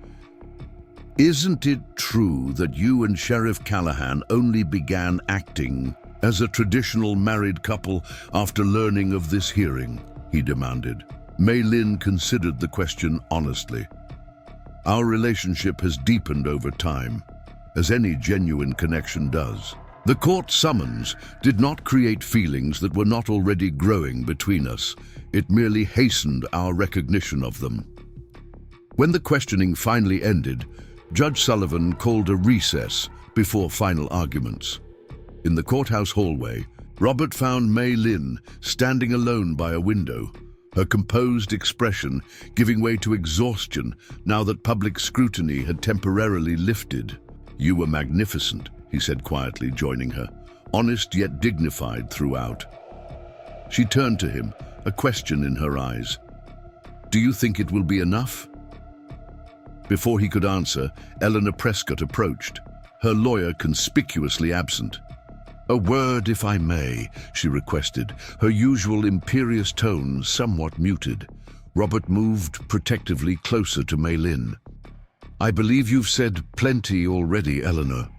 "Isn't it true that you and Sheriff Callahan only began acting as a traditional married couple after learning of this hearing?" he demanded. Mei Lin considered the question honestly. "Our relationship has deepened over time, as any genuine connection does. The court summons did not create feelings that were not already growing between us. It merely hastened our recognition of them." When the questioning finally ended, Judge Sullivan called a recess before final arguments. In the courthouse hallway, Robert found Mei Lin standing alone by a window, her composed expression giving way to exhaustion now that public scrutiny had temporarily lifted. "You were magnificent," he said quietly, joining her, honest yet dignified throughout. She turned to him, a question in her eyes. "Do you think it will be enough?" Before he could answer, Eleanor Prescott approached, her lawyer conspicuously absent. "A word, if I may," she requested, her usual imperious tone somewhat muted. Robert moved protectively closer to Mei Lin. "I believe you've said plenty already, Eleanor."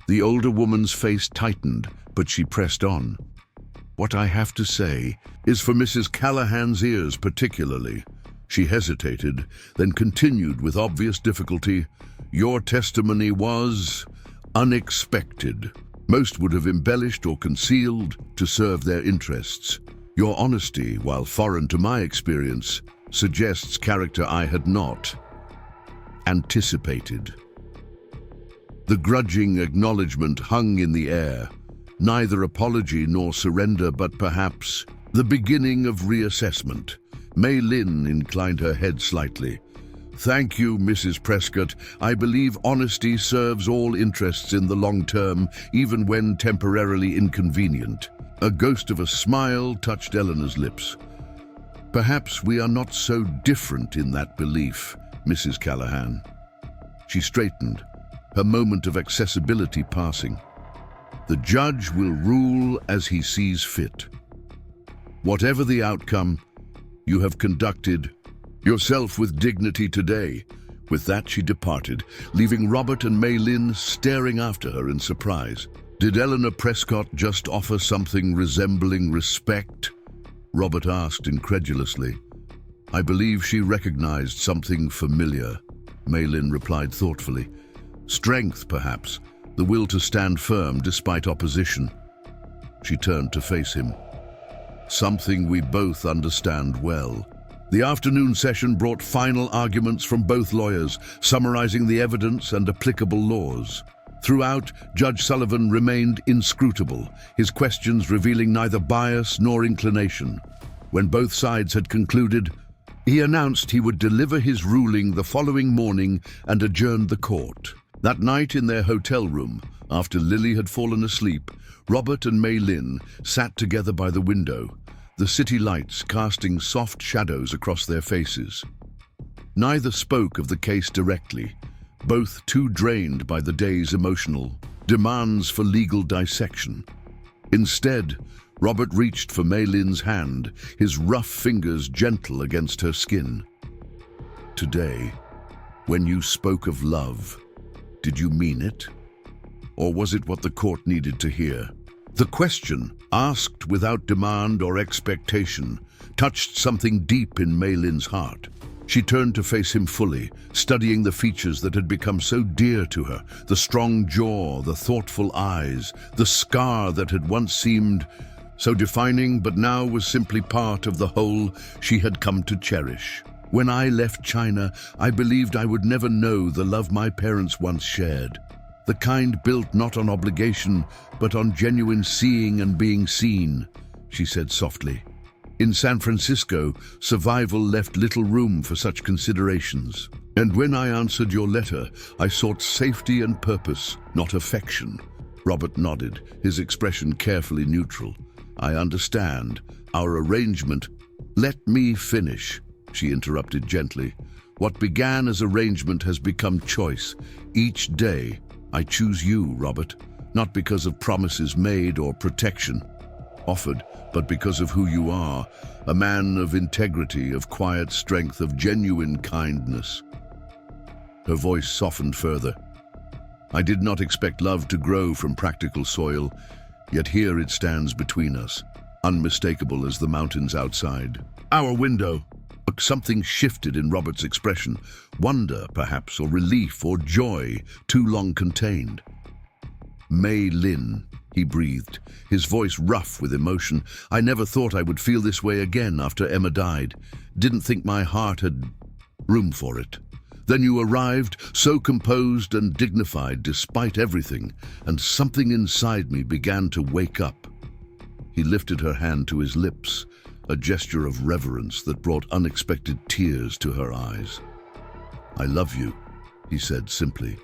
The older woman's face tightened, but she pressed on. "What I have to say is for Mrs. Callahan's ears particularly." She hesitated, then continued with obvious difficulty. "Your testimony was unexpected. Most would have embellished or concealed to serve their interests. Your honesty, while foreign to my experience, suggests character I had not anticipated." The grudging acknowledgement hung in the air, neither apology nor surrender, but perhaps the beginning of reassessment. Mei Lin inclined her head slightly. "Thank you, Mrs. Prescott. I believe honesty serves all interests in the long term, even when temporarily inconvenient." A ghost of a smile touched Eleanor's lips. "Perhaps we are not so different in that belief, Mrs. Callahan." She straightened, her moment of accessibility passing. "The judge will rule as he sees fit. Whatever the outcome, you have conducted yourself with dignity today." With that, she departed, leaving Robert and Mei Lin staring after her in surprise. "Did Eleanor Prescott just offer something resembling respect?" Robert asked incredulously. "I believe she recognized something familiar," Mei Lin replied thoughtfully. "Strength, perhaps, the will to stand firm despite opposition." She turned to face him. "Something we both understand well." The afternoon session brought final arguments from both lawyers, summarizing the evidence and applicable laws. Throughout, Judge Sullivan remained inscrutable, his questions revealing neither bias nor inclination. When both sides had concluded, he announced he would deliver his ruling the following morning and adjourned the court. That night in their hotel room, after Lily had fallen asleep, Robert and Mei Lin sat together by the window, the city lights casting soft shadows across their faces. Neither spoke of the case directly, both too drained by the day's emotional demands for legal dissection. Instead, Robert reached for Mei Lin's hand, his rough fingers gentle against her skin. "Today, when you spoke of love, did you mean it? Or was it what the court needed to hear?" The question, asked without demand or expectation, touched something deep in Mei Lin's heart. She turned to face him fully, studying the features that had become so dear to her, the strong jaw, the thoughtful eyes, the scar that had once seemed so defining but now was simply part of the whole she had come to cherish. "When I left China, I believed I would never know the love my parents once shared. The kind built not on obligation, but on genuine seeing and being seen," she said softly. "In San Francisco, survival left little room for such considerations. And when I answered your letter, I sought safety and purpose, not affection." Robert nodded, his expression carefully neutral. "I understand. Our arrangement—" "Let me finish," she interrupted gently. "What began as arrangement has become choice. Each day, I choose you, Robert, not because of promises made or protection offered, but because of who you are, a man of integrity, of quiet strength, of genuine kindness." Her voice softened further. "I did not expect love to grow from practical soil, yet here it stands between us, unmistakable as the mountains outside. Our window." Something shifted in Robert's expression, wonder, perhaps, or relief, or joy, too long contained. "Mei Lin," he breathed, his voice rough with emotion. "I never thought I would feel this way again after Emma died. Didn't think my heart had room for it. Then you arrived, so composed and dignified despite everything, and something inside me began to wake up." He lifted her hand to his lips, a gesture of reverence that brought unexpected tears to her eyes. "I love you," he said simply.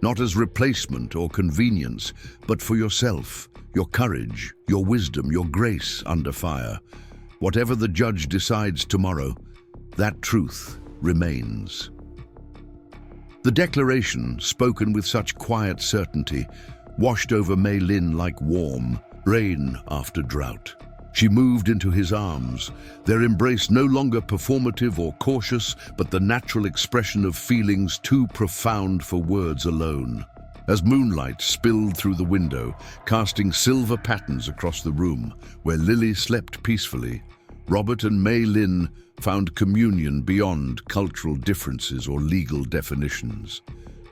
"Not as replacement or convenience, but for yourself, your courage, your wisdom, your grace under fire. Whatever the judge decides tomorrow, that truth remains." The declaration, spoken with such quiet certainty, washed over Mei Lin like warm rain after drought. She moved into his arms, their embrace no longer performative or cautious, but the natural expression of feelings too profound for words alone. As moonlight spilled through the window, casting silver patterns across the room, where Lily slept peacefully, Robert and Mei Lin found communion beyond cultural differences or legal definitions.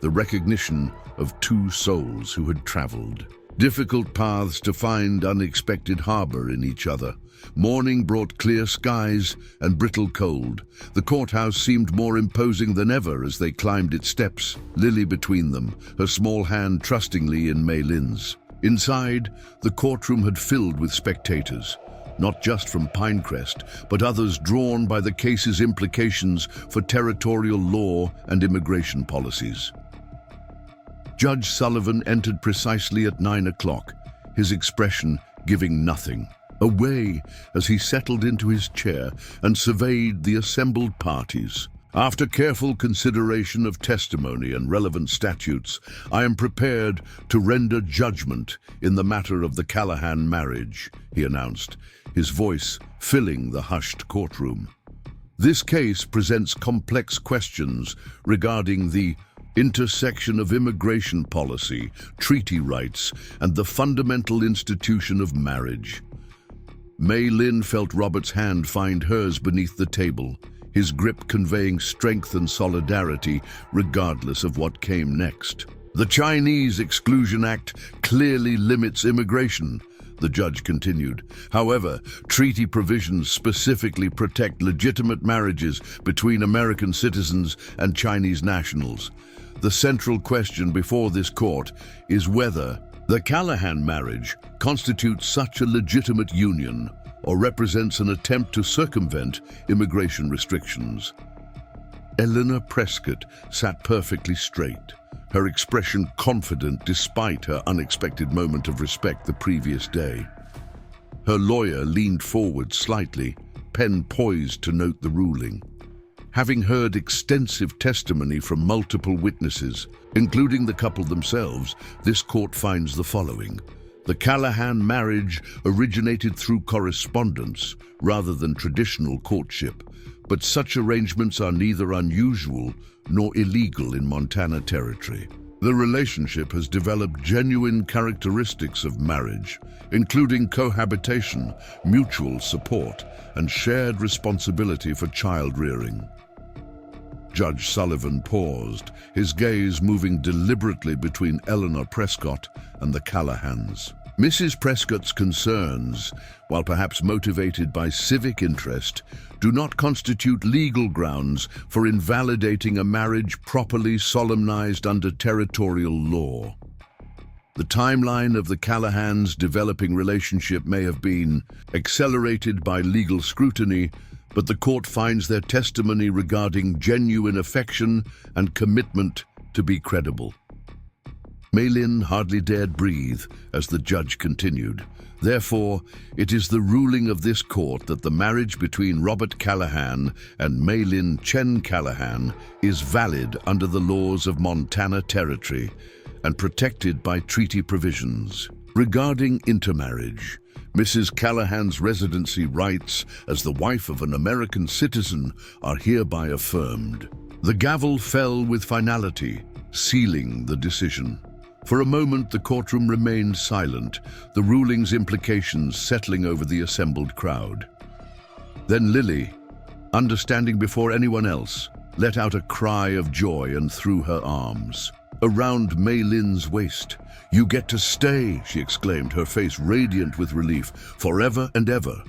The recognition of two souls who had traveled difficult paths to find unexpected harbor in each other. Morning brought clear skies and brittle cold. The courthouse seemed more imposing than ever as they climbed its steps, Lily between them, her small hand trustingly in Mei Lin's. Inside, the courtroom had filled with spectators. not just from Pinecrest, but others drawn by the case's implications for territorial law and immigration policies. Judge Sullivan entered precisely at 9 o'clock, his expression giving nothing away as he settled into his chair and surveyed the assembled parties. After careful consideration of testimony and relevant statutes, I am prepared to render judgment in the matter of the Callahan marriage, he announced, his voice filling the hushed courtroom. This case presents complex questions regarding the intersection of immigration policy, treaty rights, and the fundamental institution of marriage. Mei Lin felt Robert's hand find hers beneath the table, his grip conveying strength and solidarity regardless of what came next. The Chinese Exclusion Act clearly limits immigration, the judge continued. However, treaty provisions specifically protect legitimate marriages between American citizens and Chinese nationals. The central question before this court is whether the Callahan marriage constitutes such a legitimate union or represents an attempt to circumvent immigration restrictions. Eleanor Prescott sat perfectly straight, her expression confident despite her unexpected moment of respect the previous day. Her lawyer leaned forward slightly, pen poised to note the ruling. Having heard extensive testimony from multiple witnesses, including the couple themselves, this court finds the following. The Callahan marriage originated through correspondence rather than traditional courtship, but such arrangements are neither unusual nor illegal in Montana Territory. The relationship has developed genuine characteristics of marriage, including cohabitation, mutual support, and shared responsibility for child rearing. Judge Sullivan paused, his gaze moving deliberately between Eleanor Prescott and the Callahans. Mrs. Prescott's concerns, while perhaps motivated by civic interest, do not constitute legal grounds for invalidating a marriage properly solemnized under territorial law. The timeline of the Callahans' developing relationship may have been accelerated by legal scrutiny, but the court finds their testimony regarding genuine affection and commitment to be credible. Mei Lin hardly dared breathe as the judge continued. Therefore, it is the ruling of this court that the marriage between Robert Callahan and Mei Lin Chen Callahan is valid under the laws of Montana Territory and protected by treaty provisions. Regarding intermarriage, Mrs. Callahan's residency rights as the wife of an American citizen are hereby affirmed. The gavel fell with finality, sealing the decision. For a moment, the courtroom remained silent, the ruling's implications settling over the assembled crowd. Then Lily, understanding before anyone else, let out a cry of joy and threw her arms around Mei Lin's waist. "You get to stay," she exclaimed, her face radiant with relief, "forever and ever."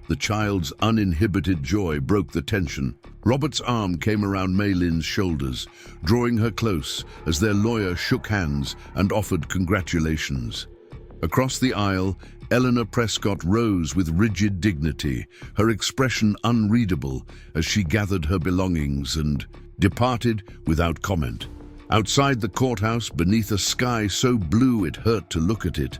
The child's uninhibited joy broke the tension. Robert's arm came around Mei Lin's shoulders, drawing her close as their lawyer shook hands and offered congratulations. Across the aisle, Eleanor Prescott rose with rigid dignity, her expression unreadable as she gathered her belongings and departed without comment. Outside the courthouse, beneath a sky so blue it hurt to look at it,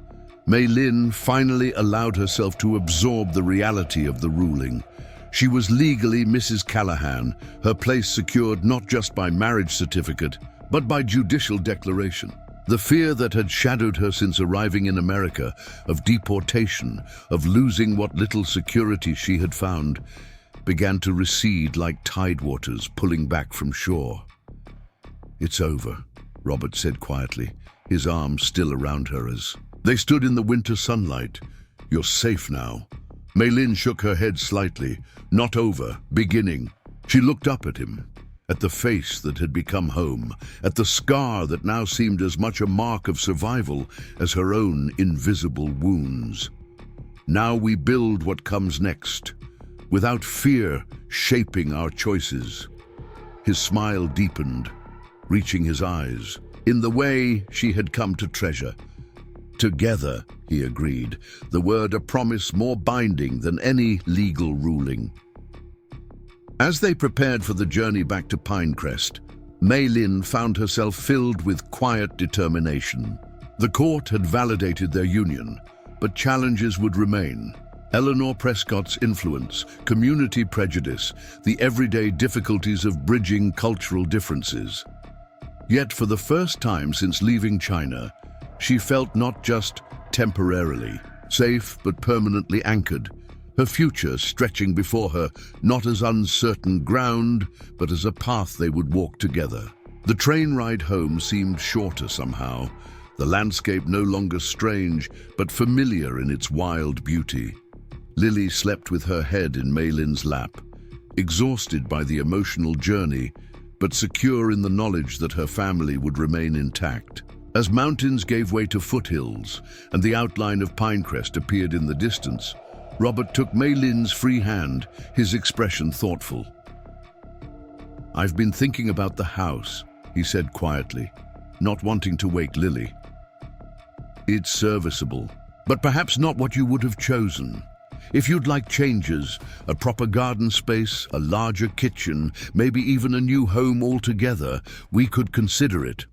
Mei Lin finally allowed herself to absorb the reality of the ruling. She was legally Mrs. Callahan, her place secured not just by marriage certificate, but by judicial declaration. The fear that had shadowed her since arriving in America, of deportation, of losing what little security she had found, began to recede like tidewaters pulling back from shore. "It's over," Robert said quietly, his arms still around her as they stood in the winter sunlight. "You're safe now." Mei Lin shook her head slightly. "Not over, beginning." She looked up at him, at the face that had become home, at the scar that now seemed as much a mark of survival as her own invisible wounds. "Now we build what comes next, without fear shaping our choices." His smile deepened, reaching his eyes, in the way she had come to treasure. Together, he agreed, the word a promise more binding than any legal ruling. As they prepared for the journey back to Pinecrest, Mei Lin found herself filled with quiet determination. The court had validated their union, but challenges would remain. Eleanor Prescott's influence, community prejudice, the everyday difficulties of bridging cultural differences. Yet for the first time since leaving China, she felt not just temporarily safe but permanently anchored, her future stretching before her not as uncertain ground but as a path they would walk together. The train ride home seemed shorter somehow, the landscape no longer strange but familiar in its wild beauty. Lily slept with her head in Mei Lin's lap, exhausted by the emotional journey but secure in the knowledge that her family would remain intact. As mountains gave way to foothills and the outline of Pinecrest appeared in the distance, Robert took Mei Lin's free hand, his expression thoughtful. "I've been thinking about the house," he said quietly, not wanting to wake Lily. "It's serviceable, but perhaps not what you would have chosen. If you'd like changes, a proper garden space, a larger kitchen, maybe even a new home altogether, we could consider it."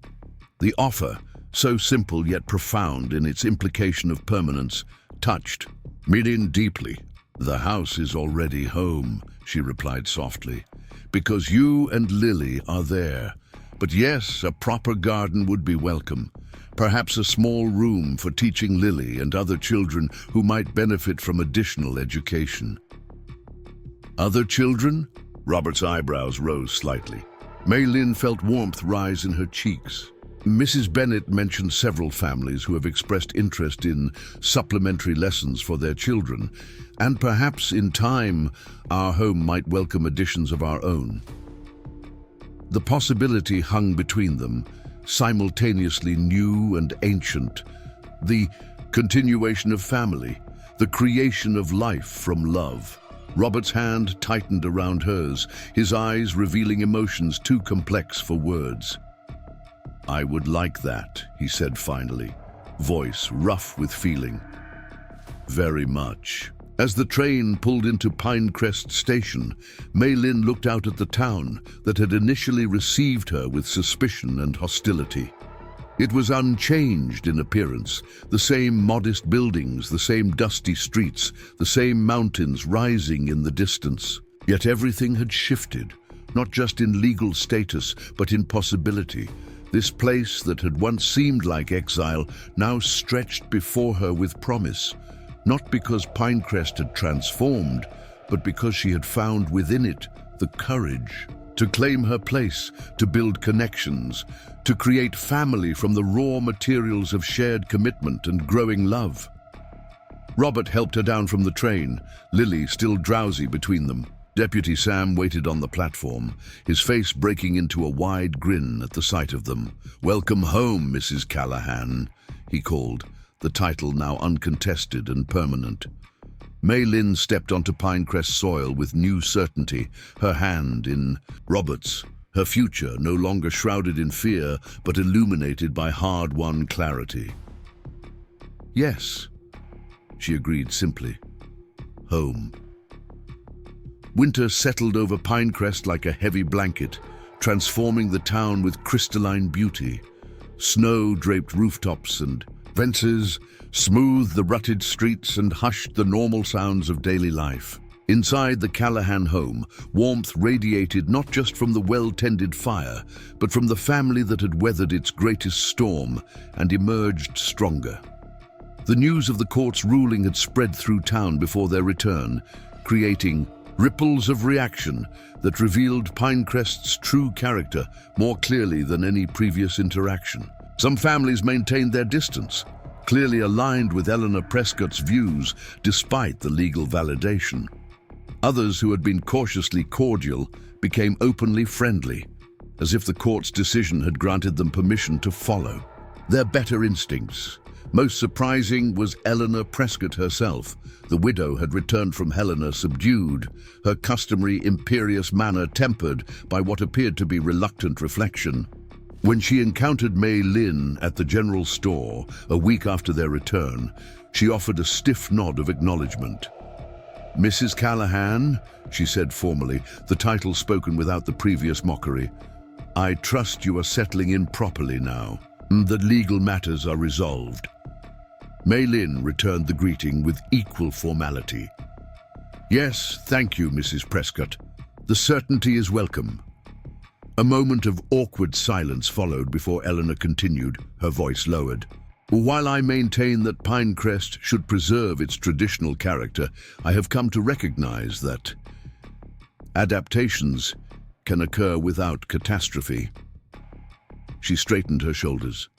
The offer, so simple yet profound in its implication of permanence, touched Mei Lin deeply. "The house is already home," she replied softly, "because you and Lily are there. But yes, a proper garden would be welcome. Perhaps a small room for teaching Lily and other children who might benefit from additional education." "Other children?" Robert's eyebrows rose slightly. Mei Lin felt warmth rise in her cheeks. Mrs. Bennet mentioned several families who have expressed interest in supplementary lessons for their children, and perhaps in time our home might welcome additions of our own. The possibility hung between them, simultaneously new and ancient, the continuation of family, the creation of life from love. Robert's hand tightened around hers, his eyes revealing emotions too complex for words. "I would like that," he said finally, voice rough with feeling. "Very much." As the train pulled into Pinecrest Station, Mei Lin looked out at the town that had initially received her with suspicion and hostility. It was unchanged in appearance, the same modest buildings, the same dusty streets, the same mountains rising in the distance. Yet everything had shifted, not just in legal status, but in possibility. This place that had once seemed like exile now stretched before her with promise, not because Pinecrest had transformed, but because she had found within it the courage to claim her place, to build connections, to create family from the raw materials of shared commitment and growing love. Robert helped her down from the train, Lily still drowsy between them. Deputy Sam waited on the platform, his face breaking into a wide grin at the sight of them. "Welcome home, Mrs. Callahan," he called, the title now uncontested and permanent. Mei Lin stepped onto Pinecrest soil with new certainty, her hand in Robert's, her future no longer shrouded in fear but illuminated by hard-won clarity. "Yes," she agreed simply. "Home." Winter settled over Pinecrest like a heavy blanket, transforming the town with crystalline beauty. Snow draped rooftops and fences, smoothed the rutted streets and hushed the normal sounds of daily life. Inside the Callahan home, warmth radiated not just from the well-tended fire, but from the family that had weathered its greatest storm and emerged stronger. The news of the court's ruling had spread through town before their return, creating ripples of reaction that revealed Pinecrest's true character more clearly than any previous interaction. Some families maintained their distance, clearly aligned with Eleanor Prescott's views despite the legal validation. Others who had been cautiously cordial became openly friendly, as if the court's decision had granted them permission to follow their better instincts. Most surprising was Eleanor Prescott herself. The widow had returned from Helena subdued, her customary imperious manner tempered by what appeared to be reluctant reflection. When she encountered Mei Lin at the general store a week after their return, she offered a stiff nod of acknowledgement. "Mrs. Callahan," she said formally, the title spoken without the previous mockery, "I trust you are settling in properly now, and that legal matters are resolved." Mei Lin returned the greeting with equal formality. "Yes, thank you, Mrs. Prescott. The certainty is welcome." A moment of awkward silence followed before Eleanor continued, her voice lowered. "While I maintain that Pinecrest should preserve its traditional character, I have come to recognize that adaptations can occur without catastrophe." She straightened her shoulders.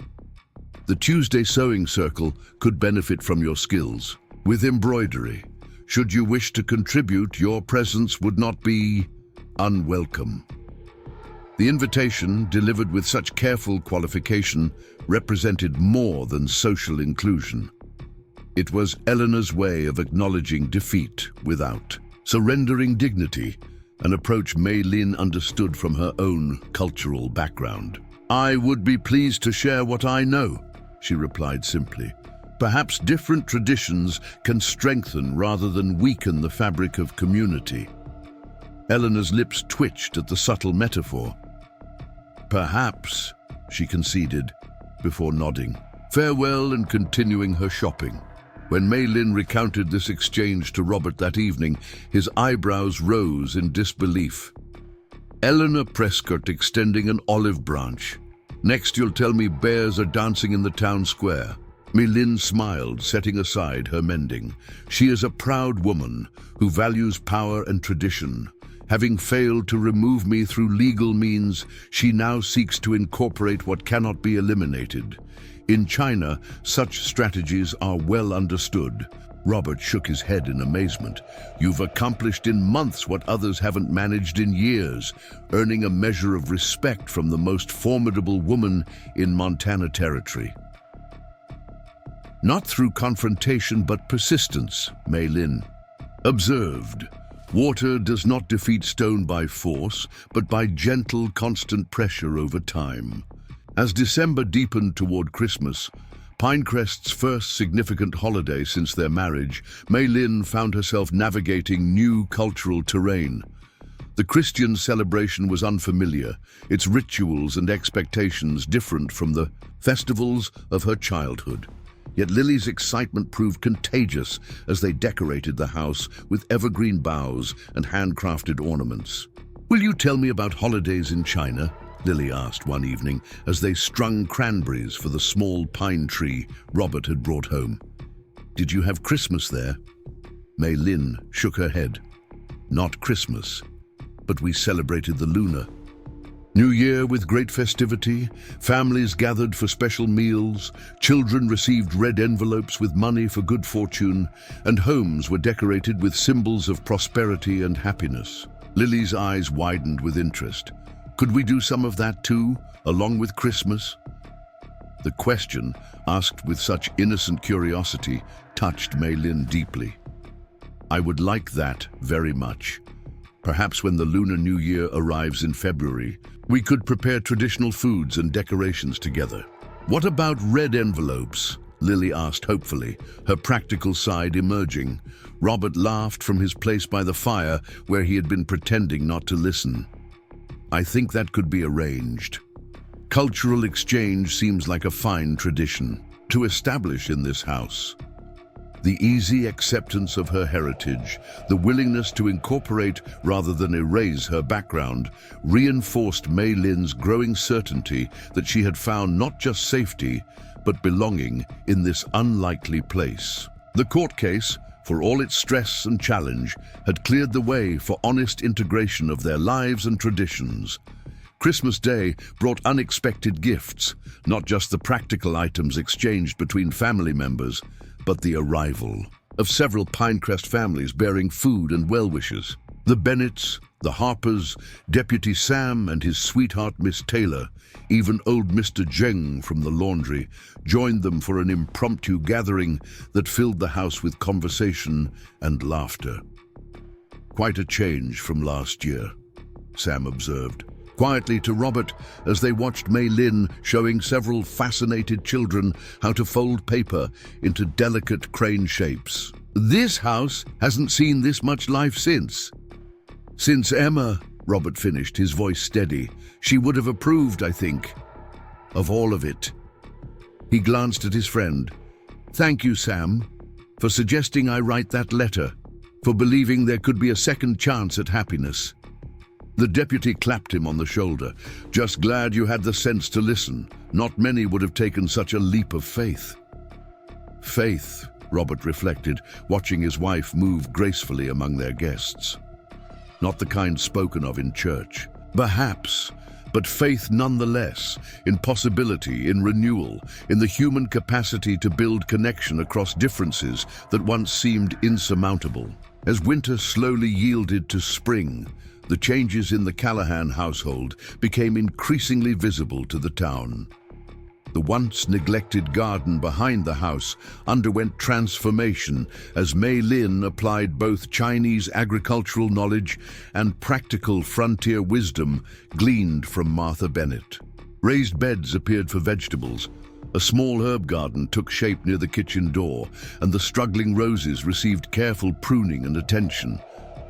"The Tuesday Sewing Circle could benefit from your skills. With embroidery, should you wish to contribute, your presence would not be unwelcome." The invitation, delivered with such careful qualification, represented more than social inclusion. It was Eleanor's way of acknowledging defeat without surrendering dignity, an approach Mei Lin understood from her own cultural background. "I would be pleased to share what I know," she replied simply. "Perhaps different traditions can strengthen rather than weaken the fabric of community." Eleanor's lips twitched at the subtle metaphor. "Perhaps," she conceded, before nodding. Farewell and continuing her shopping. When Mei Lin recounted this exchange to Robert that evening, his eyebrows rose in disbelief. Eleanor Prescott extending an olive branch. "Next you'll tell me bears are dancing in the town square." Mei Lin smiled, setting aside her mending. She is a proud woman who values power and tradition. Having failed to remove me through legal means, she now seeks to incorporate what cannot be eliminated. In China, such strategies are well understood. Robert shook his head in amazement. "You've accomplished in months what others haven't managed in years, earning a measure of respect from the most formidable woman in Montana Territory." "Not through confrontation but persistence," Mei Lin observed. "Water does not defeat stone by force, but by gentle, constant pressure over time." As December deepened toward Christmas, Pinecrest's first significant holiday since their marriage, Mei Lin found herself navigating new cultural terrain. The Christian celebration was unfamiliar, its rituals and expectations different from the festivals of her childhood. Yet Lily's excitement proved contagious as they decorated the house with evergreen boughs and handcrafted ornaments. "Will you tell me about holidays in China?" Lily asked one evening as they strung cranberries for the small pine tree Robert had brought home. "Did you have Christmas there?" Mei Lin shook her head. "Not Christmas, but we celebrated the Lunar New Year with great festivity. Families gathered for special meals, children received red envelopes with money for good fortune, and homes were decorated with symbols of prosperity and happiness." Lily's eyes widened with interest. "Could we do some of that too, along with Christmas?" The question, asked with such innocent curiosity, touched Mei Lin deeply. "I would like that very much. Perhaps when the Lunar New Year arrives in February, we could prepare traditional foods and decorations together." "What about red envelopes?" Lily asked hopefully, her practical side emerging. Robert laughed from his place by the fire, where he had been pretending not to listen. "I think that could be arranged. Cultural exchange seems like a fine tradition to establish in this house." The easy acceptance of her heritage, the willingness to incorporate rather than erase her background, reinforced Mei Lin's growing certainty that she had found not just safety, but belonging in this unlikely place. The court case, for all its stress and challenge, had cleared the way for honest integration of their lives and traditions. Christmas Day brought unexpected gifts, not just the practical items exchanged between family members, but the arrival of several Pinecrest families bearing food and well-wishes. The Bennetts, the Harpers, Deputy Sam and his sweetheart Miss Taylor, even old Mr. Zheng from the laundry, joined them for an impromptu gathering that filled the house with conversation and laughter. "Quite a change from last year," Sam observed. quietly to Robert as they watched Mei Lin showing several fascinated children how to fold paper into delicate crane shapes. "This house hasn't seen this much life since." "Since Emma," Robert finished, his voice steady. "She would have approved, I think, of all of it." He glanced at his friend. "Thank you, Sam, for suggesting I write that letter, for believing there could be a second chance at happiness." The deputy clapped him on the shoulder. "Just glad you had the sense to listen. Not many would have taken such a leap of faith." Faith, Robert reflected, watching his wife move gracefully among their guests. Not the kind spoken of in church. Perhaps, but faith nonetheless, in possibility, in renewal, in the human capacity to build connection across differences that once seemed insurmountable. As winter slowly yielded to spring, the changes in the Callahan household became increasingly visible to the town. The once neglected garden behind the house underwent transformation as Mei Lin applied both Chinese agricultural knowledge and practical frontier wisdom gleaned from Martha Bennett. Raised beds appeared for vegetables. A small herb garden took shape near the kitchen door, and the struggling roses received careful pruning and attention.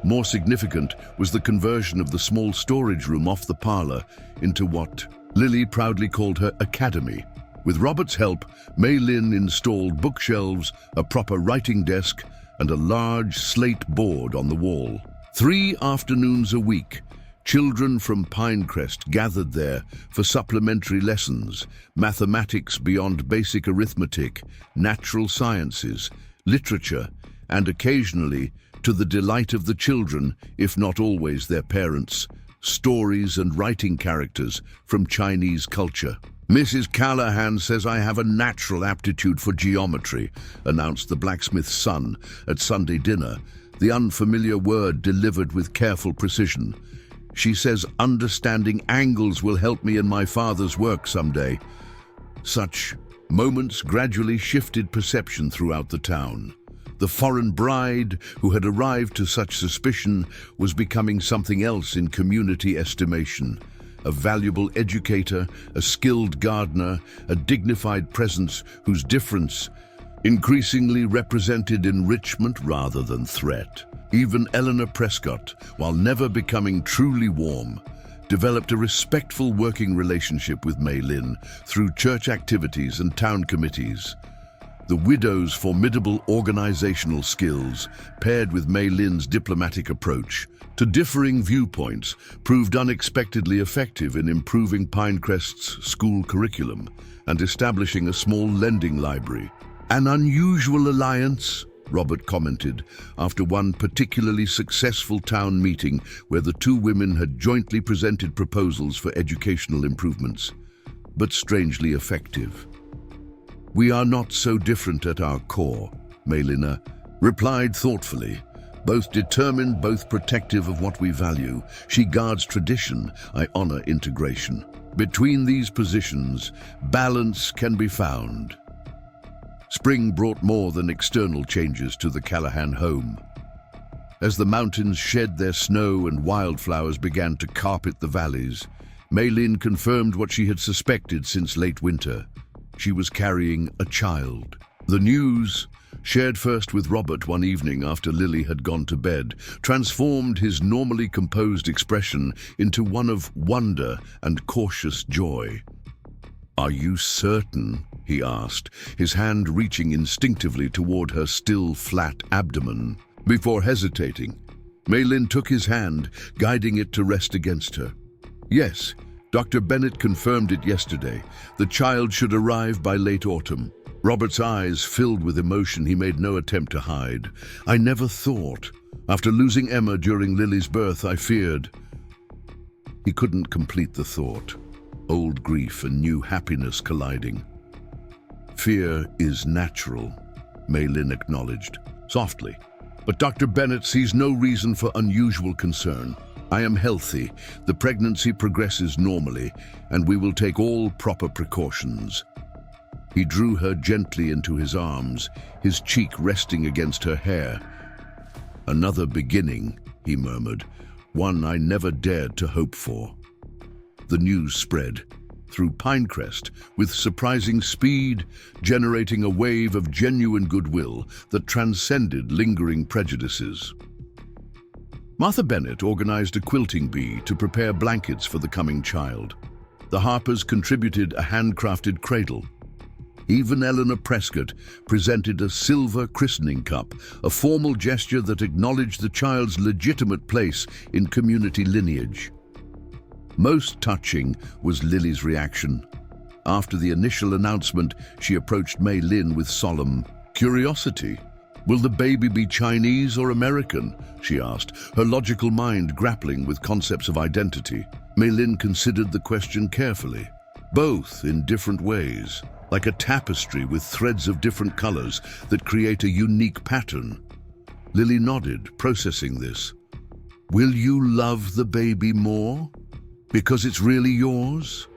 More significant was the conversion of the small storage room off the parlor into what Lily proudly called her academy. With Robert's help, Mei Lin installed bookshelves, a proper writing desk, and a large slate board on the wall. 3 afternoons a week, children from Pinecrest gathered there for supplementary lessons, mathematics beyond basic arithmetic, natural sciences, literature, and occasionally, to the delight of the children, if not always their parents, stories and writing characters from Chinese culture. "Mrs. Callahan says I have a natural aptitude for geometry," announced the blacksmith's son at Sunday dinner, the unfamiliar word delivered with careful precision. "She says understanding angles will help me in my father's work someday." Such moments gradually shifted perception throughout the town. The foreign bride, who had arrived to such suspicion, was becoming something else in community estimation. A valuable educator, a skilled gardener, a dignified presence whose difference increasingly represented enrichment rather than threat. Even Eleanor Prescott, while never becoming truly warm, developed a respectful working relationship with Mei Lin through church activities and town committees. The widow's formidable organizational skills, paired with Mei Lin's diplomatic approach to differing viewpoints, proved unexpectedly effective in improving Pinecrest's school curriculum and establishing a small lending library. "An unusual alliance," Robert commented, after one particularly successful town meeting where the two women had jointly presented proposals for educational improvements, "but strangely effective." "We are not so different at our core," Mei Lin replied thoughtfully. "Both determined, both protective of what we value. She guards tradition, I honor integration. Between these positions, balance can be found." Spring brought more than external changes to the Callahan home. As the mountains shed their snow and wildflowers began to carpet the valleys, Mei Lin confirmed what she had suspected since late winter. She was carrying a child. The news, shared first with Robert one evening after Lily had gone to bed, transformed his normally composed expression into one of wonder and cautious joy. "Are you certain?" he asked, his hand reaching instinctively toward her still flat abdomen. Before hesitating, Mei Lin took his hand, guiding it to rest against her. "Yes, Dr. Bennett confirmed it yesterday. The child should arrive by late autumn." Robert's eyes filled with emotion he made no attempt to hide. "I never thought. After losing Emma during Lily's birth, I feared." He couldn't complete the thought. Old grief and new happiness colliding. "Fear is natural," Mei Lin acknowledged, softly. "But Dr. Bennett sees no reason for unusual concern. I am healthy, the pregnancy progresses normally, and we will take all proper precautions." He drew her gently into his arms, his cheek resting against her hair. "Another beginning," he murmured, "one I never dared to hope for." The news spread through Pinecrest with surprising speed, generating a wave of genuine goodwill that transcended lingering prejudices. Martha Bennett organized a quilting bee to prepare blankets for the coming child. The Harpers contributed a handcrafted cradle. Even Eleanor Prescott presented a silver christening cup, a formal gesture that acknowledged the child's legitimate place in community lineage. Most touching was Lily's reaction. After the initial announcement, she approached Mei Lin with solemn curiosity. "Will the baby be Chinese or American?" she asked, her logical mind grappling with concepts of identity. Mei Lin considered the question carefully. "Both in different ways, like a tapestry with threads of different colors that create a unique pattern." Lily nodded, processing this. "Will you love the baby more? Because it's really yours?"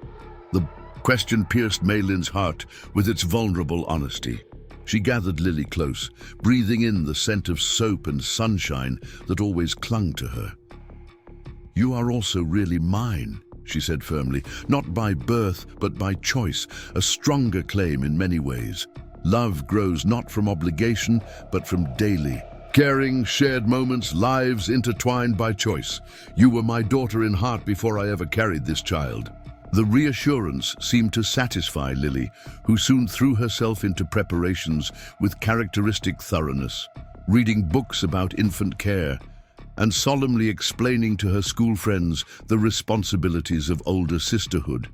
The question pierced Mei Lin's heart with its vulnerable honesty. She gathered Lily close, breathing in the scent of soap and sunshine that always clung to her. "You are also really mine," she said firmly, "not by birth, but by choice, a stronger claim in many ways. Love grows not from obligation, but from daily, caring, shared moments, lives intertwined by choice. You were my daughter in heart before I ever carried this child." The reassurance seemed to satisfy Lily, who soon threw herself into preparations with characteristic thoroughness, reading books about infant care and solemnly explaining to her school friends the responsibilities of older sisterhood.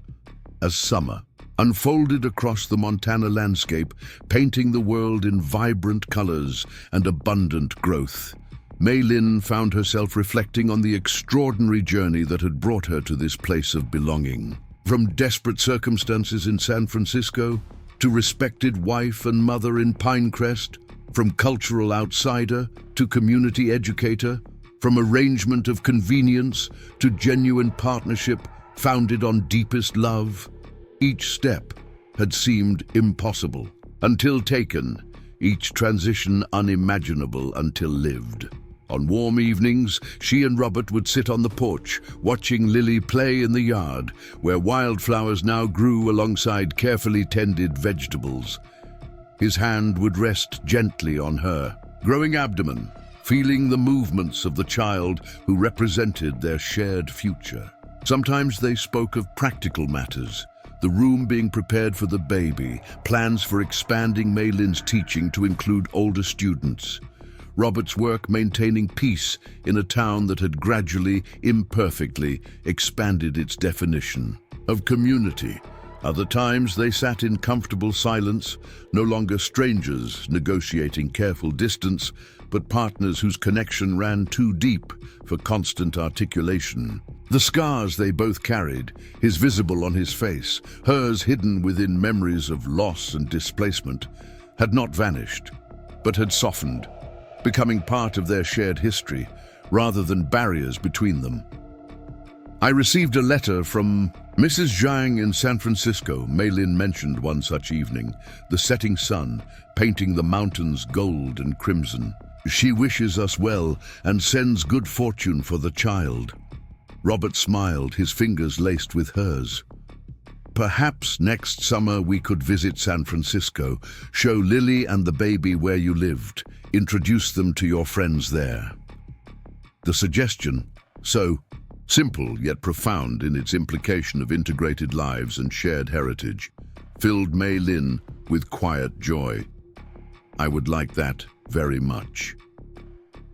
As summer unfolded across the Montana landscape, painting the world in vibrant colors and abundant growth, Mei Lin found herself reflecting on the extraordinary journey that had brought her to this place of belonging. From desperate circumstances in San Francisco to respected wife and mother in Pinecrest, from cultural outsider to community educator, from arrangement of convenience to genuine partnership founded on deepest love, each step had seemed impossible until taken, each transition unimaginable until lived. On warm evenings, she and Robert would sit on the porch, watching Lily play in the yard, where wildflowers now grew alongside carefully tended vegetables. His hand would rest gently on her growing abdomen, feeling the movements of the child who represented their shared future. Sometimes they spoke of practical matters, the room being prepared for the baby, plans for expanding Mei Lin's teaching to include older students, Robert's work maintaining peace in a town that had gradually, imperfectly expanded its definition of community. Other times they sat in comfortable silence, no longer strangers negotiating careful distance, but partners whose connection ran too deep for constant articulation. The scars they both carried, his visible on his face, hers hidden within memories of loss and displacement, had not vanished, but had softened, becoming part of their shared history, rather than barriers between them. "I received a letter from Mrs. Zhang in San Francisco," Mei Lin mentioned one such evening, the setting sun painting the mountains gold and crimson. "She wishes us well and sends good fortune for the child." Robert smiled, his fingers laced with hers. "Perhaps next summer we could visit San Francisco, show Lily and the baby where you lived, introduce them to your friends there." The suggestion, so simple yet profound in its implication of integrated lives and shared heritage, filled Mei Lin with quiet joy. "I would like that very much."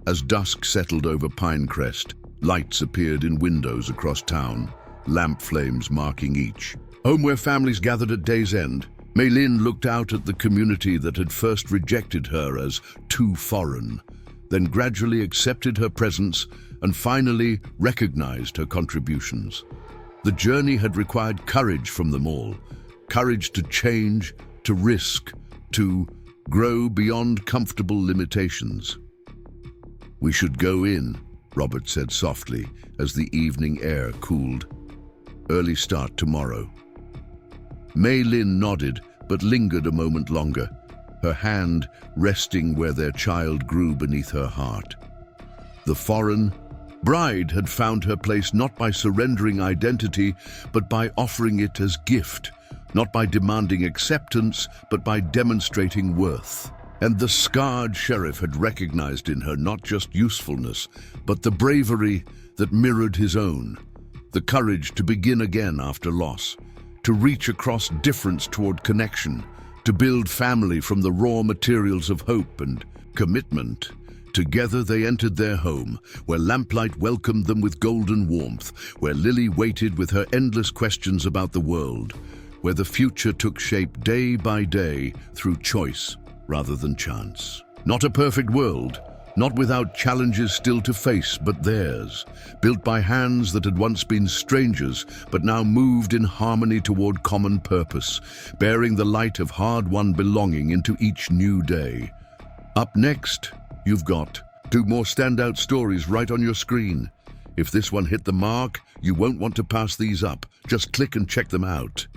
As dusk settled over Pinecrest, lights appeared in windows across town, lamp flames marking each. Home where families gathered at day's end, Mei Lin looked out at the community that had first rejected her as too foreign, then gradually accepted her presence and finally recognized her contributions. The journey had required courage from them all, courage to change, to risk, to grow beyond comfortable limitations. "We should go in," Robert said softly as the evening air cooled. "Early start tomorrow." Mei Lin nodded, but lingered a moment longer, her hand resting where their child grew beneath her heart. The foreign, Bride had found her place not by surrendering identity, but by offering it as gift, not by demanding acceptance, but by demonstrating worth. And the scarred sheriff had recognized in her not just usefulness, but the bravery that mirrored his own, the courage to begin again after loss, to reach across difference toward connection, to build family from the raw materials of hope and commitment. Together they entered their home, where lamplight welcomed them with golden warmth, where Lily waited with her endless questions about the world, where the future took shape day by day through choice rather than chance. Not a perfect world, not without challenges still to face, but theirs, built by hands that had once been strangers, but now moved in harmony toward common purpose, bearing the light of hard-won belonging into each new day. Up next, you've got 2 more standout stories right on your screen. If this one hit the mark, you won't want to pass these up. Just click and check them out.